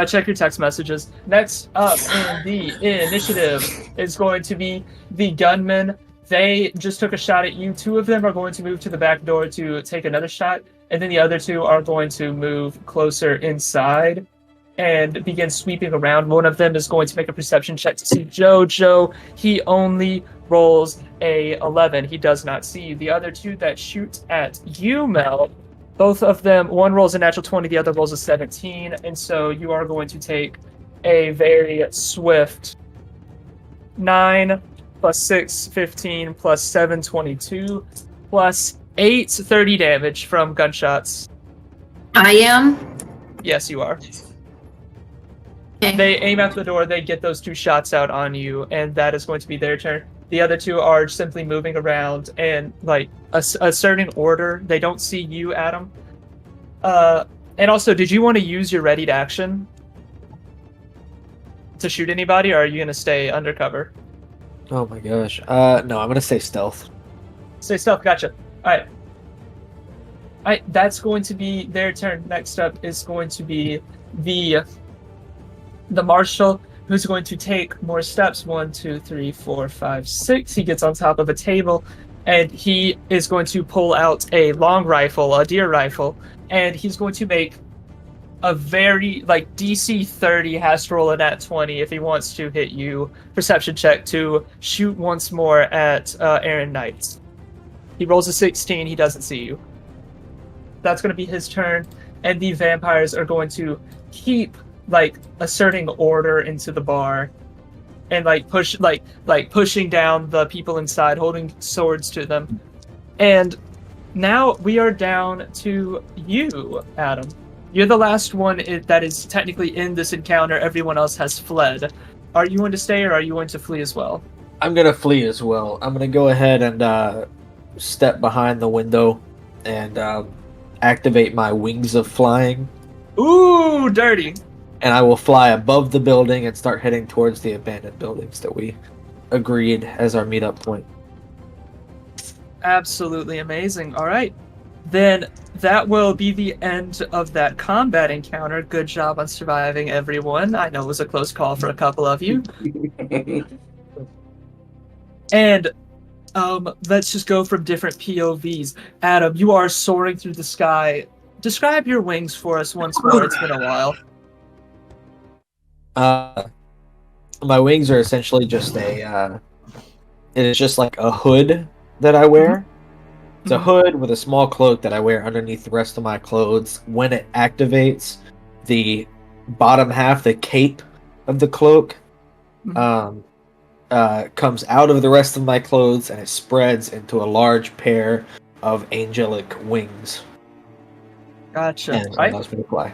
Check your text messages. Next up in the initiative is going to be the gunmen. They just took a shot at you. 2 of them are going to move to the back door to take another shot, and then the other 2 are going to move closer inside and begin sweeping around. One of them is going to make a perception check to see Joe. He only rolls a 11. He does not see you. The other 2 that shoot at you, Mel, both of them, one rolls a natural 20, the other rolls a 17, and so you are going to take a very swift 9 plus 6, 15, plus 7, 22, plus 8, 30 damage from gunshots. I am? Yes, you are. Okay. They aim out the door, they get those 2 shots out on you, and that is going to be their turn. The other two are simply moving around and like asserting order. They don't see you, Adam. And also, did you want to use your ready to action to shoot anybody, or are you going to stay undercover? Oh my gosh. No, I'm gonna say stealth. Stay stealth. Gotcha. All right. That's going to be their turn. Next up is going to be the marshal, who's going to take more steps. 1, 2, 3, 4, 5, 6. He gets on top of a table, and he is going to pull out a long rifle, a deer rifle, and he's going to make a very, like, DC 30 has to roll a nat 20 if he wants to hit you. Perception check to shoot once more at Aaron Knight. He rolls a 16, he doesn't see you. That's going to be his turn, and the vampires are going to keep, like, asserting order into the bar and, like, pushing down the people inside, holding swords to them. And now we are down to you, Adam. You're the last one that is technically in this encounter. Everyone else has fled. Are you going to stay, or are you going to flee as well? I'm gonna flee as well. I'm gonna go ahead and step behind the window and activate my wings of flying. Ooh, dirty. And I will fly above the building and start heading towards the abandoned buildings that we agreed as our meetup point. Absolutely amazing. All right. Then that will be the end of that combat encounter. Good job on surviving, everyone. I know it was a close call for a couple of you. And let's just go from different POVs. Adam, you are soaring through the sky. Describe your wings for us once more. It's been a while. My wings are essentially just it is just like a hood that I wear. It's a hood with a small cloak that I wear underneath the rest of my clothes. When it activates, the bottom half, the cape of the cloak, comes out of the rest of my clothes, and it spreads into a large pair of angelic wings. Gotcha. And right. allows me to fly.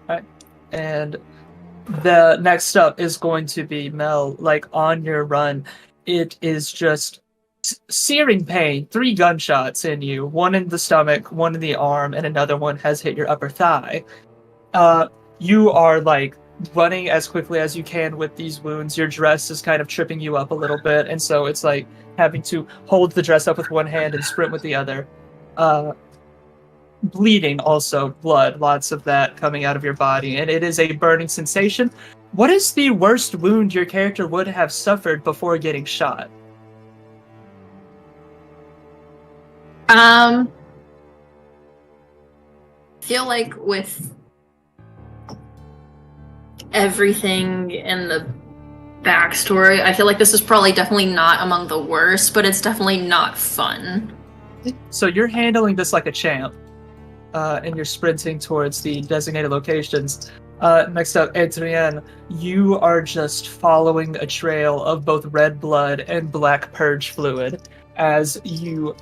Right. And the next up is going to be Mel. Like, on your run, it is just searing pain. 3 gunshots in you. 1 in the stomach, 1 in the arm, and another one has hit your upper thigh. You are, like, running as quickly as you can with these wounds. Your dress is kind of tripping you up a little bit, and so it's like having to hold the dress up with one hand and sprint with the other. Bleeding also, blood, lots of that coming out of your body, and it is a burning sensation. What is the worst wound your character would have suffered before getting shot? Feel like with everything in the backstory, I feel like this is probably definitely not among the worst, but it's definitely not fun. So you're handling this like a champ, and you're sprinting towards the designated locations. Next up, Adrienne, you are just following a trail of both red blood and black purge fluid as you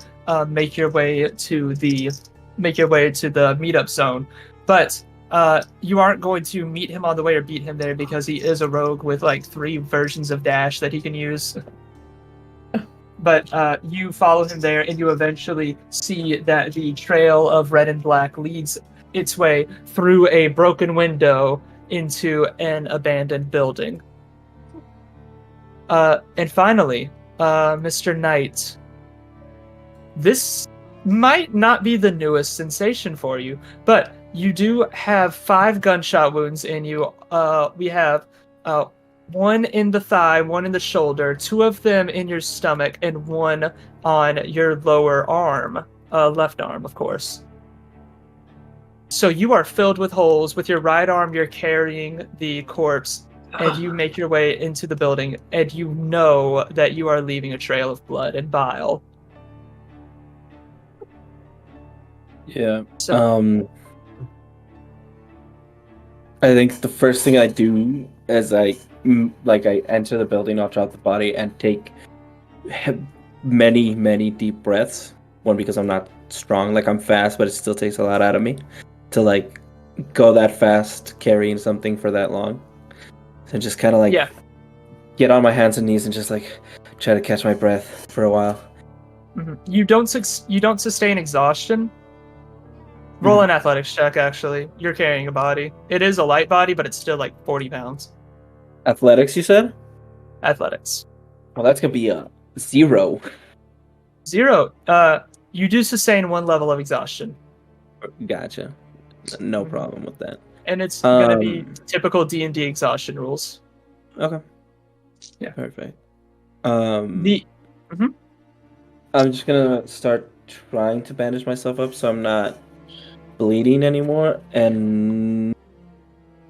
make your way to the meetup zone. But you aren't going to meet him on the way or beat him there because he is a rogue with like 3 versions of dash that he can use. But you follow him there, and you eventually see that the trail of red and black leads its way through a broken window into an abandoned building. And finally, Mr. Knight, this might not be the newest sensation for you, but you do have 5 gunshot wounds in you. We have 1 in the thigh, 1 in the shoulder, 2 of them in your stomach, and 1 on your lower arm, left arm, of course. So you are filled with holes. With your right arm, you're carrying the corpse, and you make your way into the building, and you know that you are leaving a trail of blood and bile. Yeah. So, I think the first thing I do is I enter the building, I'll drop the body and take many, many deep breaths. One, because I'm not strong, like I'm fast, but it still takes a lot out of me to like go that fast carrying something for that long. So just kind of like get on my hands and knees and just like try to catch my breath for a while. You don't sustain exhaustion. Roll an athletics check. Actually, you're carrying a body. It is a light body, but it's still like 40 pounds. Athletics, you said? Athletics. Well, that's gonna be a 0. 0. You do sustain 1 level of exhaustion, Gotcha. No problem with that. and it's gonna be typical D&D exhaustion rules. Okay. Yeah. Perfect. Mhm. I'm just gonna start trying to bandage myself up so I'm not bleeding anymore, and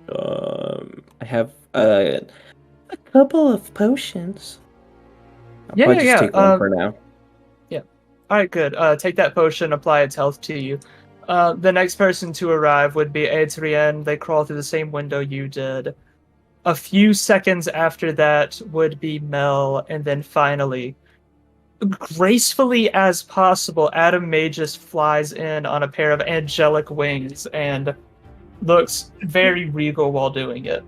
I have a couple of potions. I'll probably just take one for now. All right, good. Take that potion, apply its health to you. The next person to arrive would be Adrienne. They crawl through the same window you did. A few seconds after that would be Mel, and then finally, gracefully as possible, Adam Magus flies in on a pair of angelic wings and looks very regal while doing it.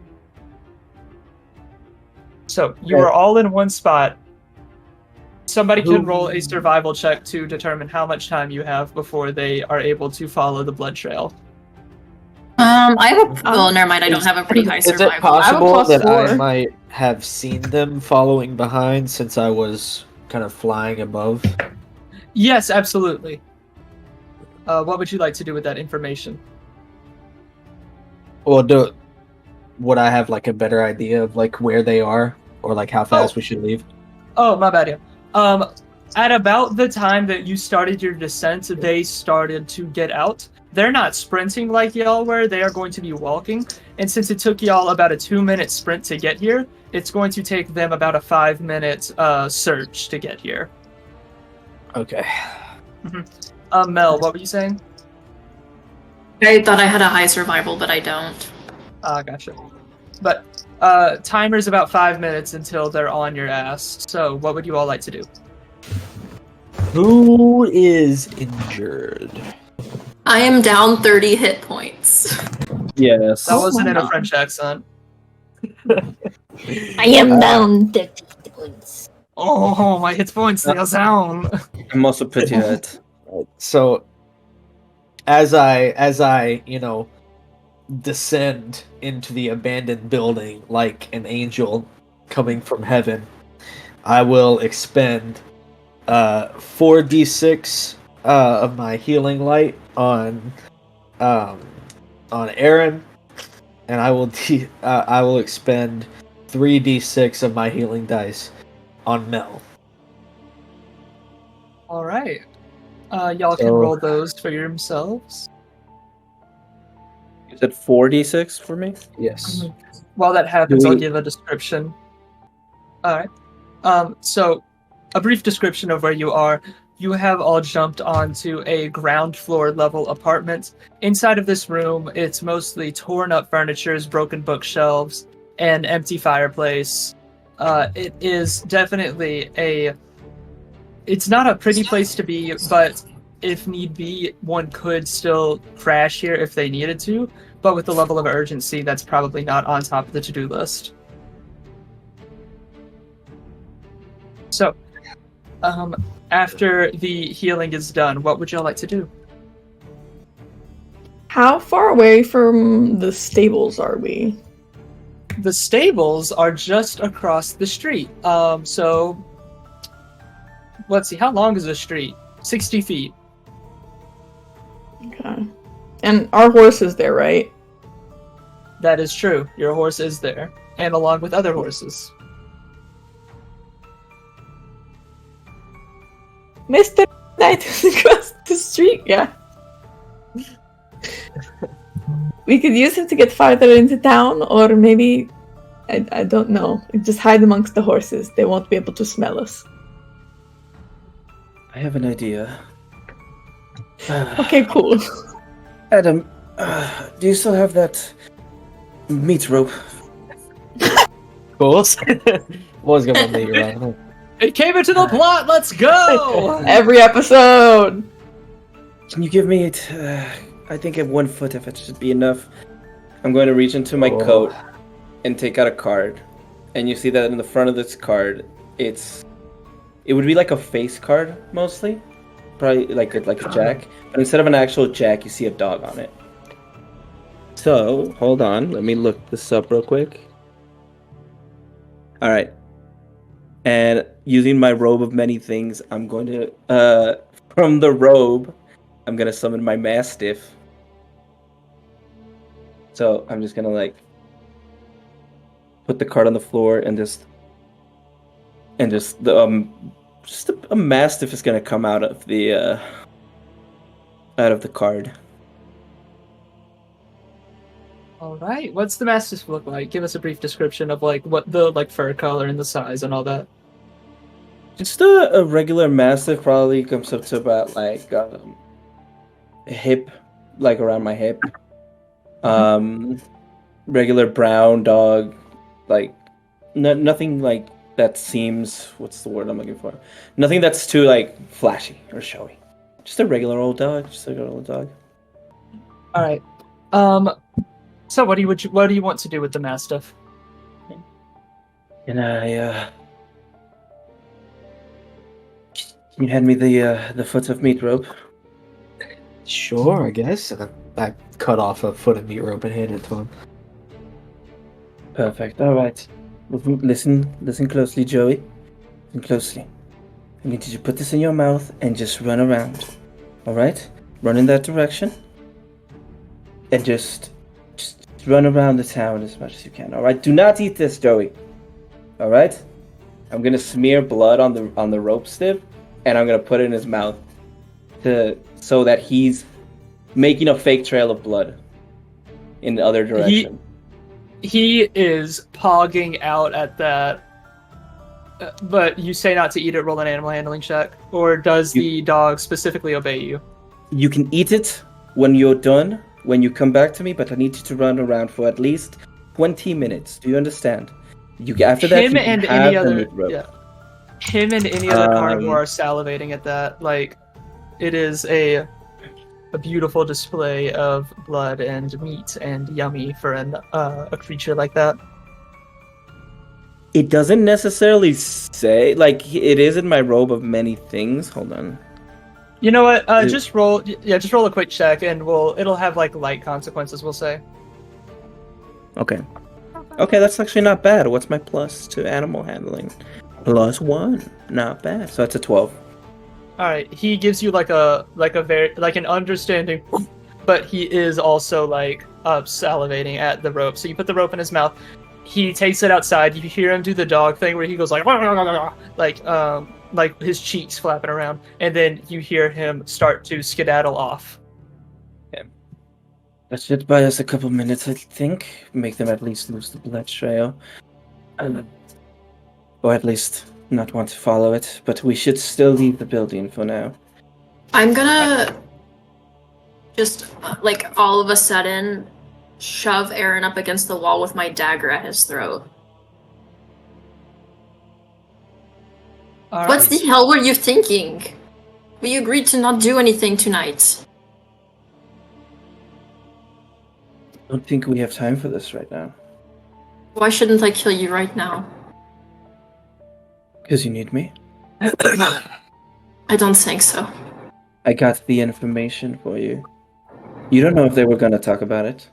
So you are all in one spot. Somebody can roll a survival check to determine how much time you have before they are able to follow the blood trail. I have a. Oh, never mind. I don't have a pretty high Is survival. it possible plus that I 4. might have seen them following behind since I was kind of flying above? Yes, absolutely. What would you like to do with that information? Well, would I have like a better idea of like where they are or like how fast we should leave? Oh, my bad. Yeah. At about the time that you started your descent, they started to get out. They're not sprinting like y'all were. They are going to be walking. And since it took y'all about a 2-minute sprint to get here, it's going to take them about a 5-minute search to get here. Okay. Mel, what were you saying? I thought I had a high survival, but I don't. Gotcha. But timer's about 5 minutes until they're on your ass. So what would you all like to do? Who is injured? I am down 30 hit points. Yes. That wasn't in a French accent. I am down 30 points. Oh, my hit points, they are down. I'm also pretty hurt. So, as I descend into the abandoned building like an angel coming from heaven, I will expend 4d6 of my healing light on Aaron, and I will expend 3d6 of my healing dice on Mel. All right. Y'all can roll those for yourselves. You said 4d6 for me? Yes. While that happens, Do we- I'll give a description. All right. So, a brief description of where you are. You have all jumped onto a ground floor level apartment. Inside of this room, it's mostly torn up furnitures, broken bookshelves, and empty fireplace. It is definitely it's not a pretty place to be, but if need be, one could still crash here if they needed to. But with the level of urgency, that's probably not on top of the to-do list. So, after the healing is done, what would y'all like to do? How far away from the stables are we? The stables are just across the street. So, let's see, how long is the street? 60 feet. Okay. And our horse is there, right? That is true. Your horse is there, and along with other horses. Mr. Knight is across the street, yeah. We could use him to get farther into town, or maybe, I don't know, just hide amongst the horses. They won't be able to smell us. I have an idea. Okay, cool. Adam, do you still have that meat rope? Of course. Was gonna be around. It came into the plot. Let's go. Every episode! Can you give me it? I think at 1 foot, if it should be enough. I'm going to reach into my coat and take out a card. And you see that in the front of this card, it's it would be like a face card mostly, probably like a jack. But instead of an actual jack, you see a dog on it. So hold on, let me look this up real quick. All right, and using my robe of many things, I'm going to from the robe, I'm gonna summon my mastiff. So I'm just gonna like put the card on the floor and just a mastiff is gonna come out of the card. All right. What's the mastiff look like? Give us a brief description of like what the like fur color and the size and all that. Just a regular mastiff probably comes up to about like a hip, like around my hip. Regular brown dog, like nothing like that seems. What's the word I'm looking for? Nothing that's too like flashy or showy. Just a regular old dog. All right. So what do you want to do with the mastiff? Can you hand me the foot of meat rope? Sure, I guess. I cut off a foot of meat rope and handed it to him. Perfect. All right. Listen closely, Joey. Listen closely. I need you to put this in your mouth and just run around. All right? Run in that direction. And just run around the town as much as you can. All right? Do not eat this, Joey. All right? I'm gonna smear blood on the rope stick, and I'm gonna put it in his mouth so that he's making a fake trail of blood in the other direction. He is pogging out at that, but you say not to eat it. Roll an animal handling check, or does the dog specifically obey you? You can eat it when you're done, when you come back to me, but I need you to run around for at least 20 minutes. Do you understand? After that, you can have the meat rope. Him and any other carnivore are salivating at that. Like, it is a beautiful display of blood and meat and yummy for a creature like that. It doesn't necessarily say, like, it is in my robe of many things. Hold on. You know what? Just roll a quick check, and it'll have like light consequences. We'll say. Okay, that's actually not bad. What's my plus to animal handling? +1. Not bad. So that's a 12. All right. He gives you like an understanding, but he is also like salivating at the rope. So you put the rope in his mouth. He takes it outside. You hear him do the dog thing where he goes like his cheeks flapping around, and then you hear him start to skedaddle off. Okay. That should buy us a couple minutes, I think. Make them at least lose the blood trail. Or at least not want to follow it. But we should still leave the building for now. I'm gonna just, like, all of a sudden shove Aaron up against the wall with my dagger at his throat. All What right. the hell were you thinking? We agreed to not do anything tonight. I don't think we have time for this right now. Why shouldn't I kill you right now? Because you need me. I don't think so. I got the information for you. You don't know if they were going to talk about it.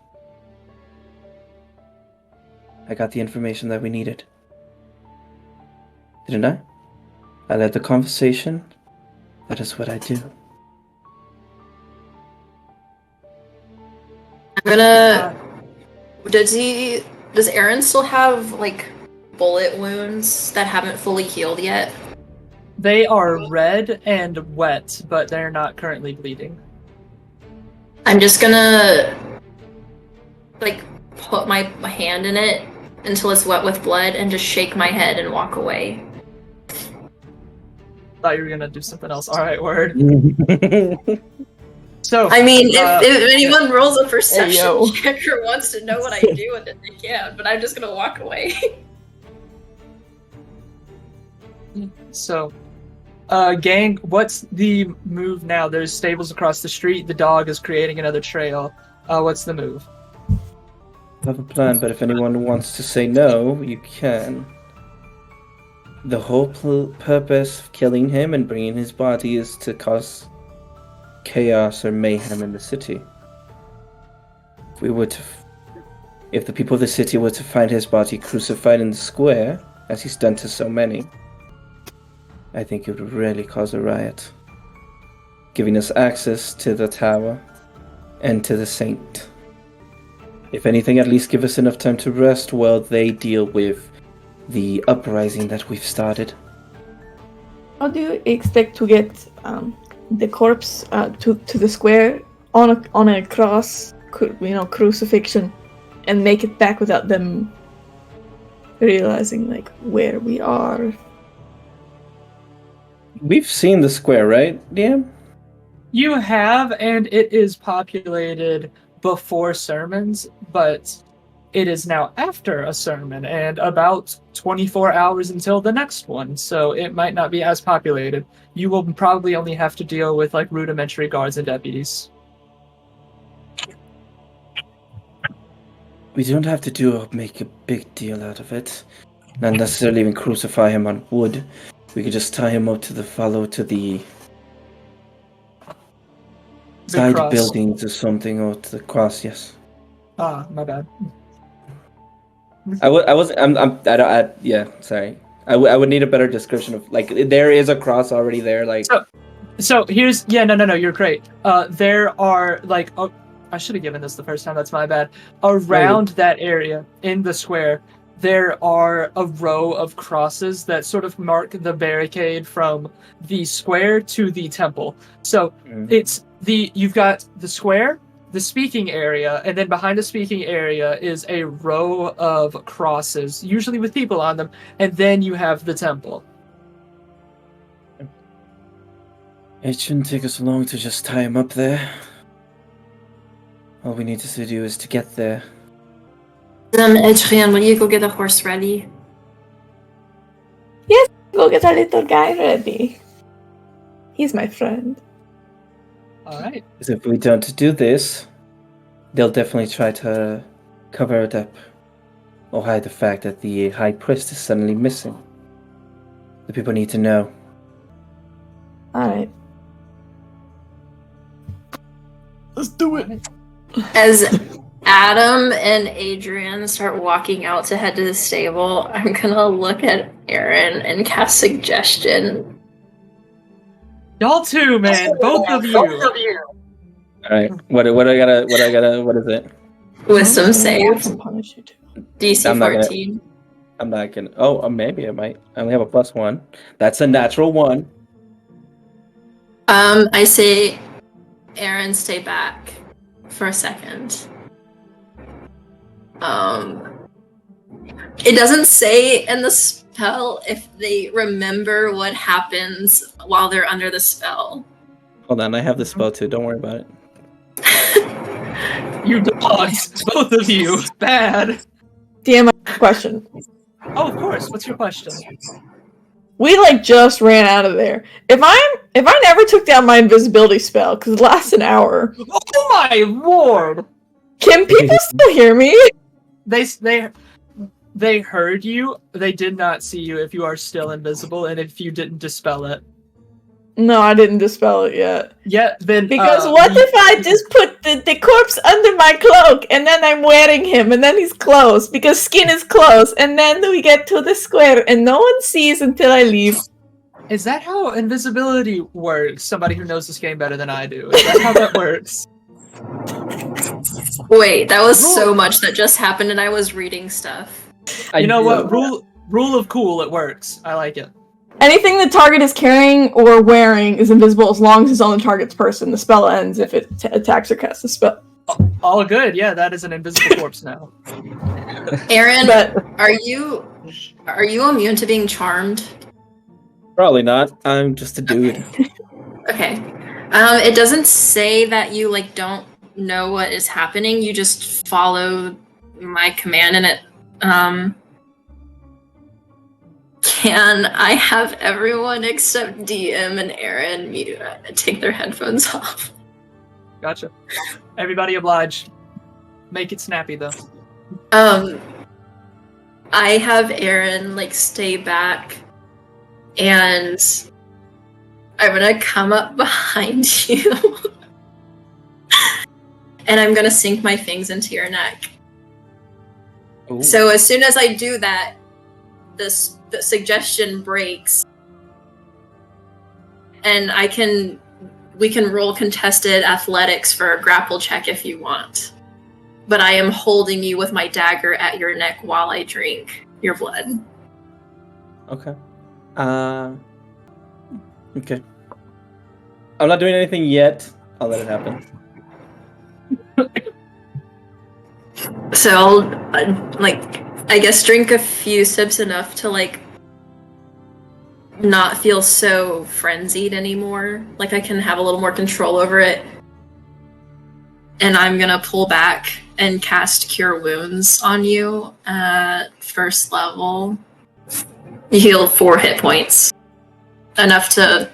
I got the information that we needed. Didn't I? I led the conversation. That is what I do. I'm gonna... Does Aaron still have, like, bullet wounds that haven't fully healed yet? They are red and wet, but they're not currently bleeding. I'm just gonna, like, put my hand in it until it's wet with blood and just shake my head and walk away. Thought you were gonna do something else. All right, word. So I mean, if anyone rolls a perception yo. check or wants to know what I do with it, they can, but I'm just gonna walk away. So, gang, what's the move now? There's stables across the street. The dog is creating another trail. What's the move? I have a plan, but if anyone wants to say no, you can. the whole purpose of killing him and bringing his body is to cause chaos or mayhem in the city. If the people of the city were to find his body crucified in the square, as he's done to so many, I think it would really cause a riot, giving us access to the tower and to the saint. If anything, at least give us enough time to rest while they deal with the uprising that we've started. How do you expect to get the corpse to the square on a cross, crucifixion, and make it back without them realizing like where we are? We've seen the square, right, DM? You have, and it is populated before sermons, but it is now after a sermon and about 24 hours until the next one, so it might not be as populated. You will probably only have to deal with like rudimentary guards and deputies. We don't have to make a big deal out of it. Not necessarily even crucify him on wood. We could just tie him up to the side cross. buildings or something, or to the cross. Yes. Ah, my bad. Yeah, sorry. I would need a better description of, like, there is a cross already there, like. So here's, no, you're great. There are, like, I should have given this the first time, that's my bad. Around that area, in the square, there are a row of crosses that sort of mark the barricade from the square to the temple. So you've got the square, the speaking area, and then behind the speaking area is a row of crosses, usually with people on them, and then you have the temple. It shouldn't take us long to just tie him up there. All we need to do is to get there. Adrian, will you go get a horse ready? Yes, go get our little guy ready. He's my friend. All right. Because if we don't do this, they'll definitely try to cover it up or hide the fact that the high priest is suddenly missing. The people need to know. Alright. Let's do it. As Adam and Adrian start walking out to head to the stable, I'm gonna look at Aaron and cast suggestion. Y'all too, man. Both of you. All right. What is it? Wisdom save. Punish you too. DC I'm not gonna- 14. I'm not gonna. Oh, maybe I might. I only have a +1. That's a natural 1. I say, Aaron, stay back for a second. It doesn't say in the spell if they remember what happens while they're under the spell. Hold on, I have the spell too. Don't worry about it. You dogs, both of you. Bad. DM, question. Oh, of course. What's your question? We just ran out of there. If I never took down my invisibility spell because it lasts an hour, Oh my lord! can people still hear me? They heard you. They did not see you if you are still invisible and if you didn't dispel it. No, I didn't dispel it yet. Yeah, then Because what if I just put the corpse under my cloak and then I'm wearing him and then he's close because skin is close and then we get to the square and no one sees until I leave. Is that how invisibility works? Somebody who knows this game better than I do. Is that how that works? Wait, that was so much that just happened and I was reading stuff. You know what? Rule of cool, it works. I like it. Anything the target is carrying or wearing is invisible as long as it's on the target's person. The spell ends if it attacks or casts a spell. All good. Yeah, that is an invisible corpse now. Aaron, But are you immune to being charmed? Probably not. I'm just a dude. Okay. It doesn't say that you don't know what is happening. You just follow my command, and it Can I have everyone except DM and Aaron take their headphones off? Gotcha. Everybody oblige. Make it snappy though. I have Aaron stay back and I'm gonna come up behind you, and I'm gonna sink my fangs into your neck. Ooh. So as soon as I do that, the suggestion breaks, and we can roll contested athletics for a grapple check if you want. But I am holding you with my dagger at your neck while I drink your blood. Okay. Okay. I'm not doing anything yet. I'll let it happen. So I'll, I guess drink a few sips enough to, not feel so frenzied anymore. Like, I can have a little more control over it. And I'm gonna pull back and cast Cure Wounds on you at first level. You heal 4 hit points. Enough to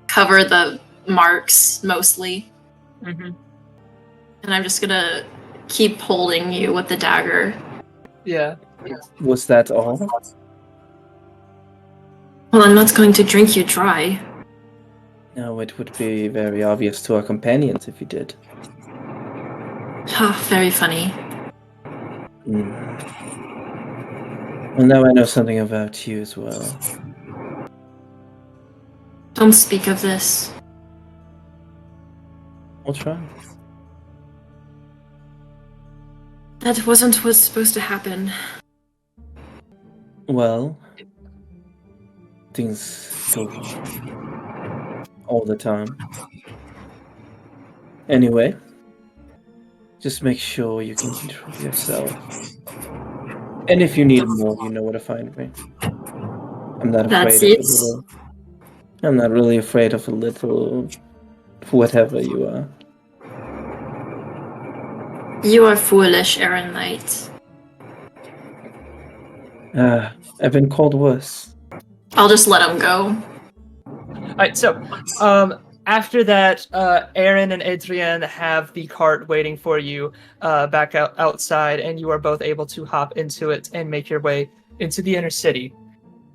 cover the marks, mostly. Mm-hmm. And I'm just gonna keep holding you with the dagger. Yeah. Was that all? Well, I'm not going to drink you dry. No, it would be very obvious to our companions if you did. Ah, very funny. Well, now I know something about you as well. Don't speak of this. I'll try. That wasn't what's supposed to happen. Well, things go all the time. Anyway, just make sure you can control yourself. And if you need more, you know where to find me. I'm not That's afraid of it? a little. I'm not really afraid of a little whatever you are. You are foolish, Aaron Knight. I've been called worse. I'll just let him go. Alright, so after that, Aaron and Adrienne have the cart waiting for you back outside, and you are both able to hop into it and make your way into the inner city.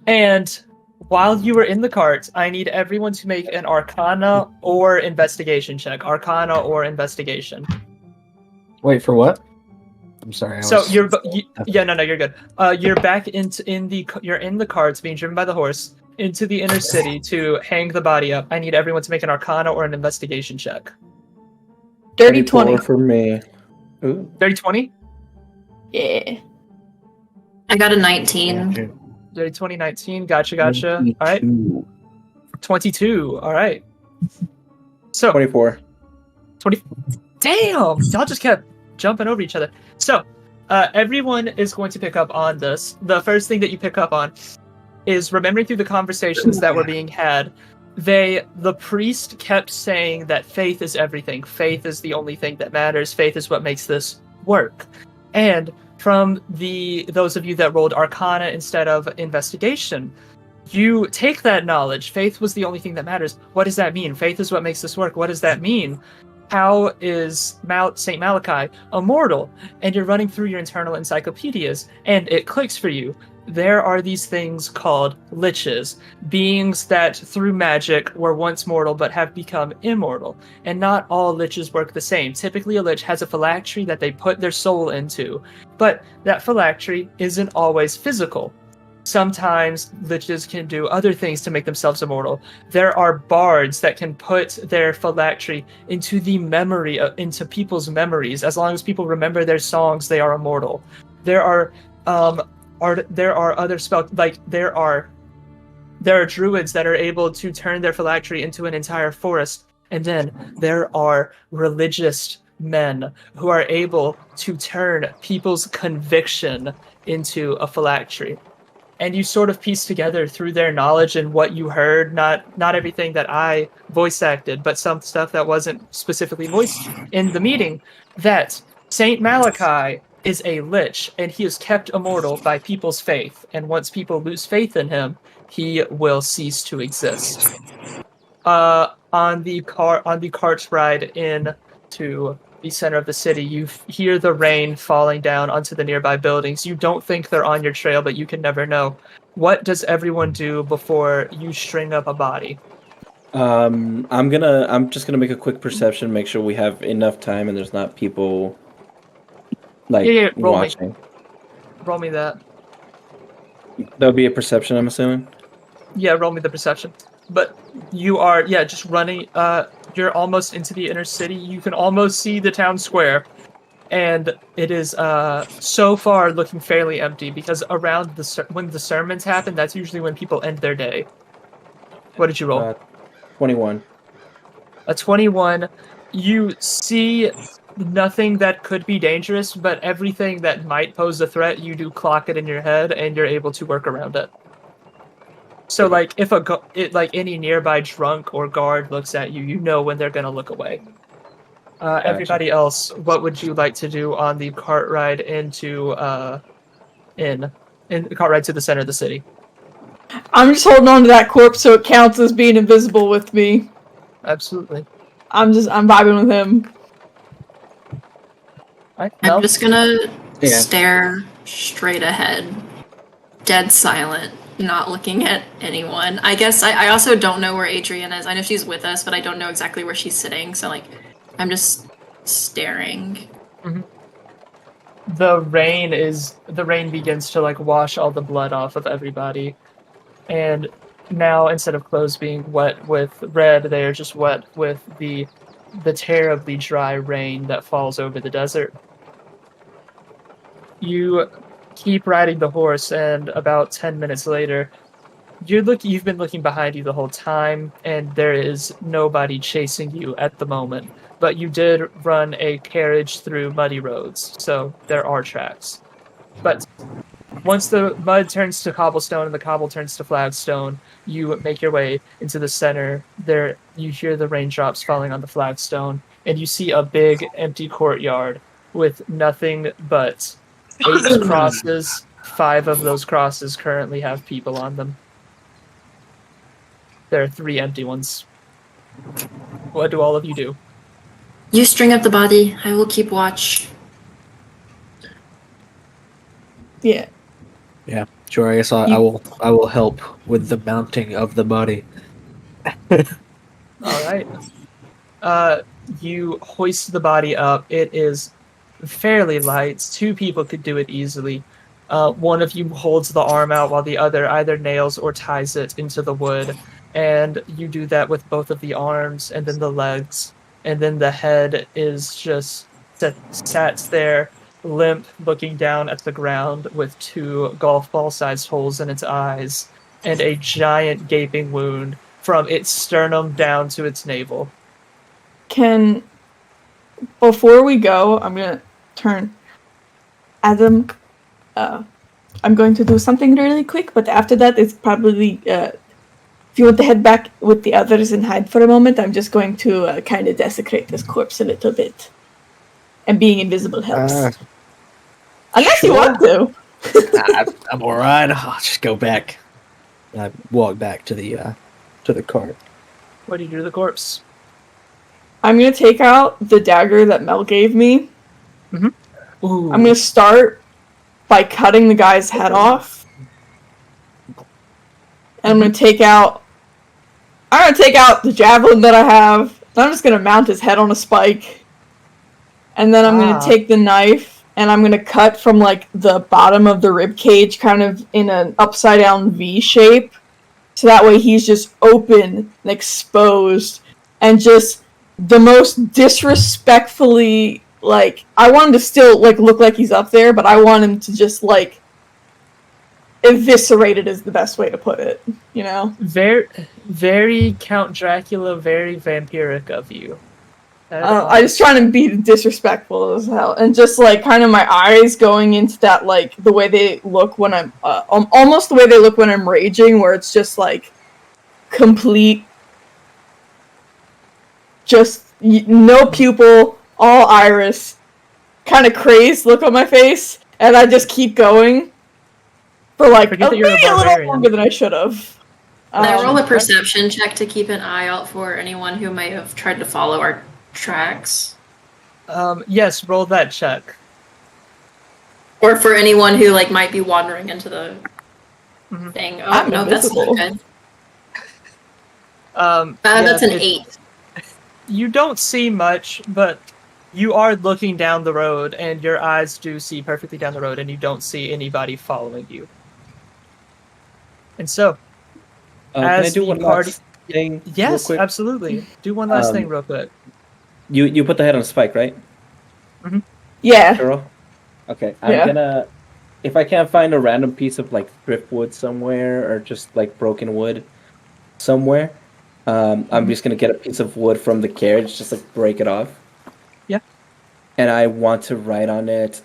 And while you were in the cart, I need everyone to make an Arcana or Investigation check. Arcana or Investigation. Wait, for what? I'm sorry. So you're you're good. You're back you're in the carts being driven by the horse into the inner city to hang the body up. I need everyone to make an Arcana or an Investigation check. Dirty 20. For me. Ooh. Dirty 20? Yeah. I got a 19. Dirty 20, 19. Gotcha. All right. 22. All right. So 24. 20. Damn! Y'all just kept jumping over each other. So, everyone is going to pick up on this. The first thing that you pick up on is remembering through the conversations that were being had. The priest kept saying that faith is everything. Faith is the only thing that matters. Faith is what makes this work. And from those of you that rolled Arcana instead of Investigation, you take that knowledge. Faith was the only thing that matters. What does that mean? Faith is what makes this work. What does that mean? How is Saint Malakai immortal? And you're running through your internal encyclopedias, and it clicks for you. There are these things called liches, beings that through magic were once mortal but have become immortal. And not all liches work the same. Typically a lich has a phylactery that they put their soul into, but that phylactery isn't always physical. Sometimes liches can do other things to make themselves immortal. There are bards that can put their phylactery into into people's memories. As long as people remember their songs, they are immortal. There are other spells, like there are druids that are able to turn their phylactery into an entire forest. And then there are religious men who are able to turn people's conviction into a phylactery. And you sort of piece together through their knowledge and what you heard, not everything that I voice acted, but some stuff that wasn't specifically voiced in the meeting, that Saint Malakai is a lich, and he is kept immortal by people's faith. And once people lose faith in him, he will cease to exist. On the cart ride in to the center of the city. You hear the rain falling down onto the nearby buildings. You don't think they're on your trail, but you can never know. What does everyone do before you string up a body? I'm just gonna make a quick perception, make sure we have enough time and there's not people Roll watching. Roll me that. That'll be a perception, I'm assuming. Yeah, roll me the perception. But you are, just running. You're almost into the inner city. You can almost see the town square, and it is so far looking fairly empty because around when the sermons happen, that's usually when people end their day. What did you roll? 21. A 21. You see nothing that could be dangerous, but everything that might pose a threat, you do clock it in your head, and you're able to work around it. So, like, if any nearby drunk or guard looks at you, you know when they're gonna look away. Everybody else, what would you like to do on the cart ride into in the cart ride to the center of the city? I'm just holding on to that corpse so it counts as being invisible with me. Absolutely. I'm vibing with him. Right, I'm just gonna stare straight ahead, dead silent, not looking at anyone. I guess I also don't know where Adrienne is. I know she's with us, but I don't know exactly where she's sitting, so like I'm just staring. Mm-hmm. The rain begins to like wash all the blood off of everybody. And now instead of clothes being wet with red, they are just wet with the terribly dry rain that falls over the desert. You keep riding the horse, and about 10 minutes later, you've been looking behind you the whole time, and there is nobody chasing you at the moment. But you did run a carriage through muddy roads, so there are tracks. But once the mud turns to cobblestone and the cobble turns to flagstone, you make your way into the center. There, you hear the raindrops falling on the flagstone, and you see a big empty courtyard with nothing but 8 crosses. 5 of those crosses currently have people on them. There are 3 empty ones. What do all of you do? You string up the body. I will keep watch. Yeah. Yeah, sure. I guess I will help with the mounting of the body. All right. You hoist the body up. It is fairly light. 2 people could do it easily. One of you holds the arm out while the other either nails or ties it into the wood. And you do that with both of the arms and then the legs. And then the head is just sat there, limp, looking down at the ground with 2 golf ball-sized holes in its eyes and a giant gaping wound from its sternum down to its navel. Before we go, I'm gonna turn. Adam, I'm going to do something really quick, but after that, it's probably, if you want to head back with the others and hide for a moment, I'm just going to kind of desecrate this corpse a little bit. And being invisible helps. Unless you want to. I'm alright. I'll just go back. I walk back to the cart. What do you do to the corpse? I'm going to take out the dagger that Mel gave me. Mm-hmm. Ooh. I'm going to start by cutting the guy's head off. And I'm going to take out the javelin that I have. I'm just going to mount his head on a spike. And then I'm going to take the knife and I'm going to cut from like the bottom of the rib cage kind of in an upside down V shape. So that way he's just open and exposed and just the most disrespectfully, like, I want him to still like look like he's up there, but I want him to just like eviscerated is the best way to put it, you know? Very, very Count Dracula, very vampiric of you. I just trying to be disrespectful as hell, and just like kind of my eyes going into that, like the way they look when I'm almost the way they look when I'm raging, where it's just like complete, just no pupil, all iris, kind of crazed look on my face, and I just keep going for like maybe a little longer than I should have. Can I roll a perception check to keep an eye out for anyone who may have tried to follow our tracks? Yes, roll that check. Or for anyone who like might be wandering into the Mhm. thing. Oh I'm no, that's not invisible. good. That's an 8. You don't see much, but you are looking down the road, and your eyes do see perfectly down the road, and you don't see anybody following you. And so, Can I as do the one party, last thing? real yes, quick? absolutely. Do one last Um, thing real quick. You put the head on spike, right, Yeah. Cheryl? Okay, I'm Yeah. gonna. If I can't find a random piece of like driftwood somewhere or just like broken wood somewhere, I'm just gonna get a piece of wood from the carriage, just like break it off. Yeah. And I want to write on it,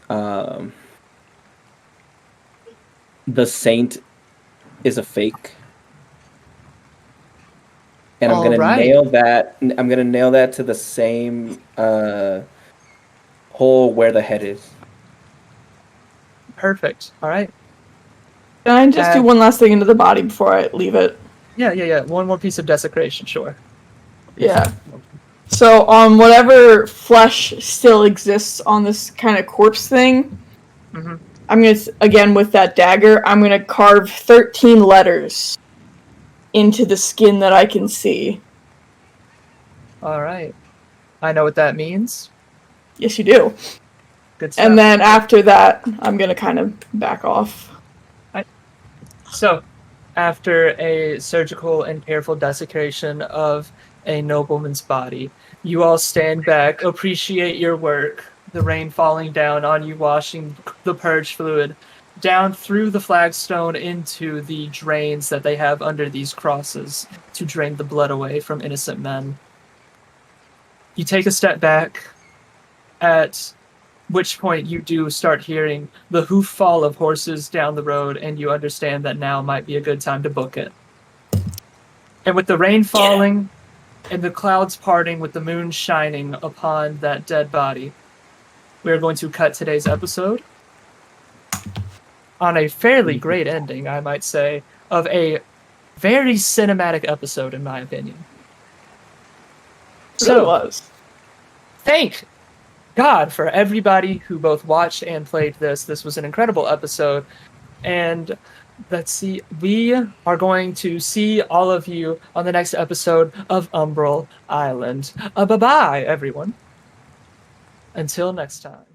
the saint is a fake. And I'm All gonna right. nail that. I'm gonna nail that to the same hole where the head is. Perfect. All right. Can I just do one last thing into the body before I leave it? Yeah. One more piece of desecration, sure. Yeah. So on whatever flesh still exists on this kind of corpse thing, Mhm. I'm gonna again with that dagger, I'm gonna carve 13 letters into the skin that I can see. All right. I know what that means. Yes, you do. Good stuff. And then after that, I'm gonna kind of back off. So, after a surgical and careful desecration of a nobleman's body, you all stand back, appreciate your work, the rain falling down on you, washing the purge fluid down through the flagstone into the drains that they have under these crosses to drain the blood away from innocent men. You take a step back, at which point you do start hearing the hoof fall of horses down the road, and you understand that now might be a good time to book it. And with the rain falling and the clouds parting with the moon shining upon that dead body, we are going to cut today's episode on a fairly great ending, I might say, of a very cinematic episode, in my opinion. It really was. Thank God for everybody who both watched and played this. This was an incredible episode. And let's see, we are going to see all of you on the next episode of Umbral Island. Bye-bye, everyone. Until next time.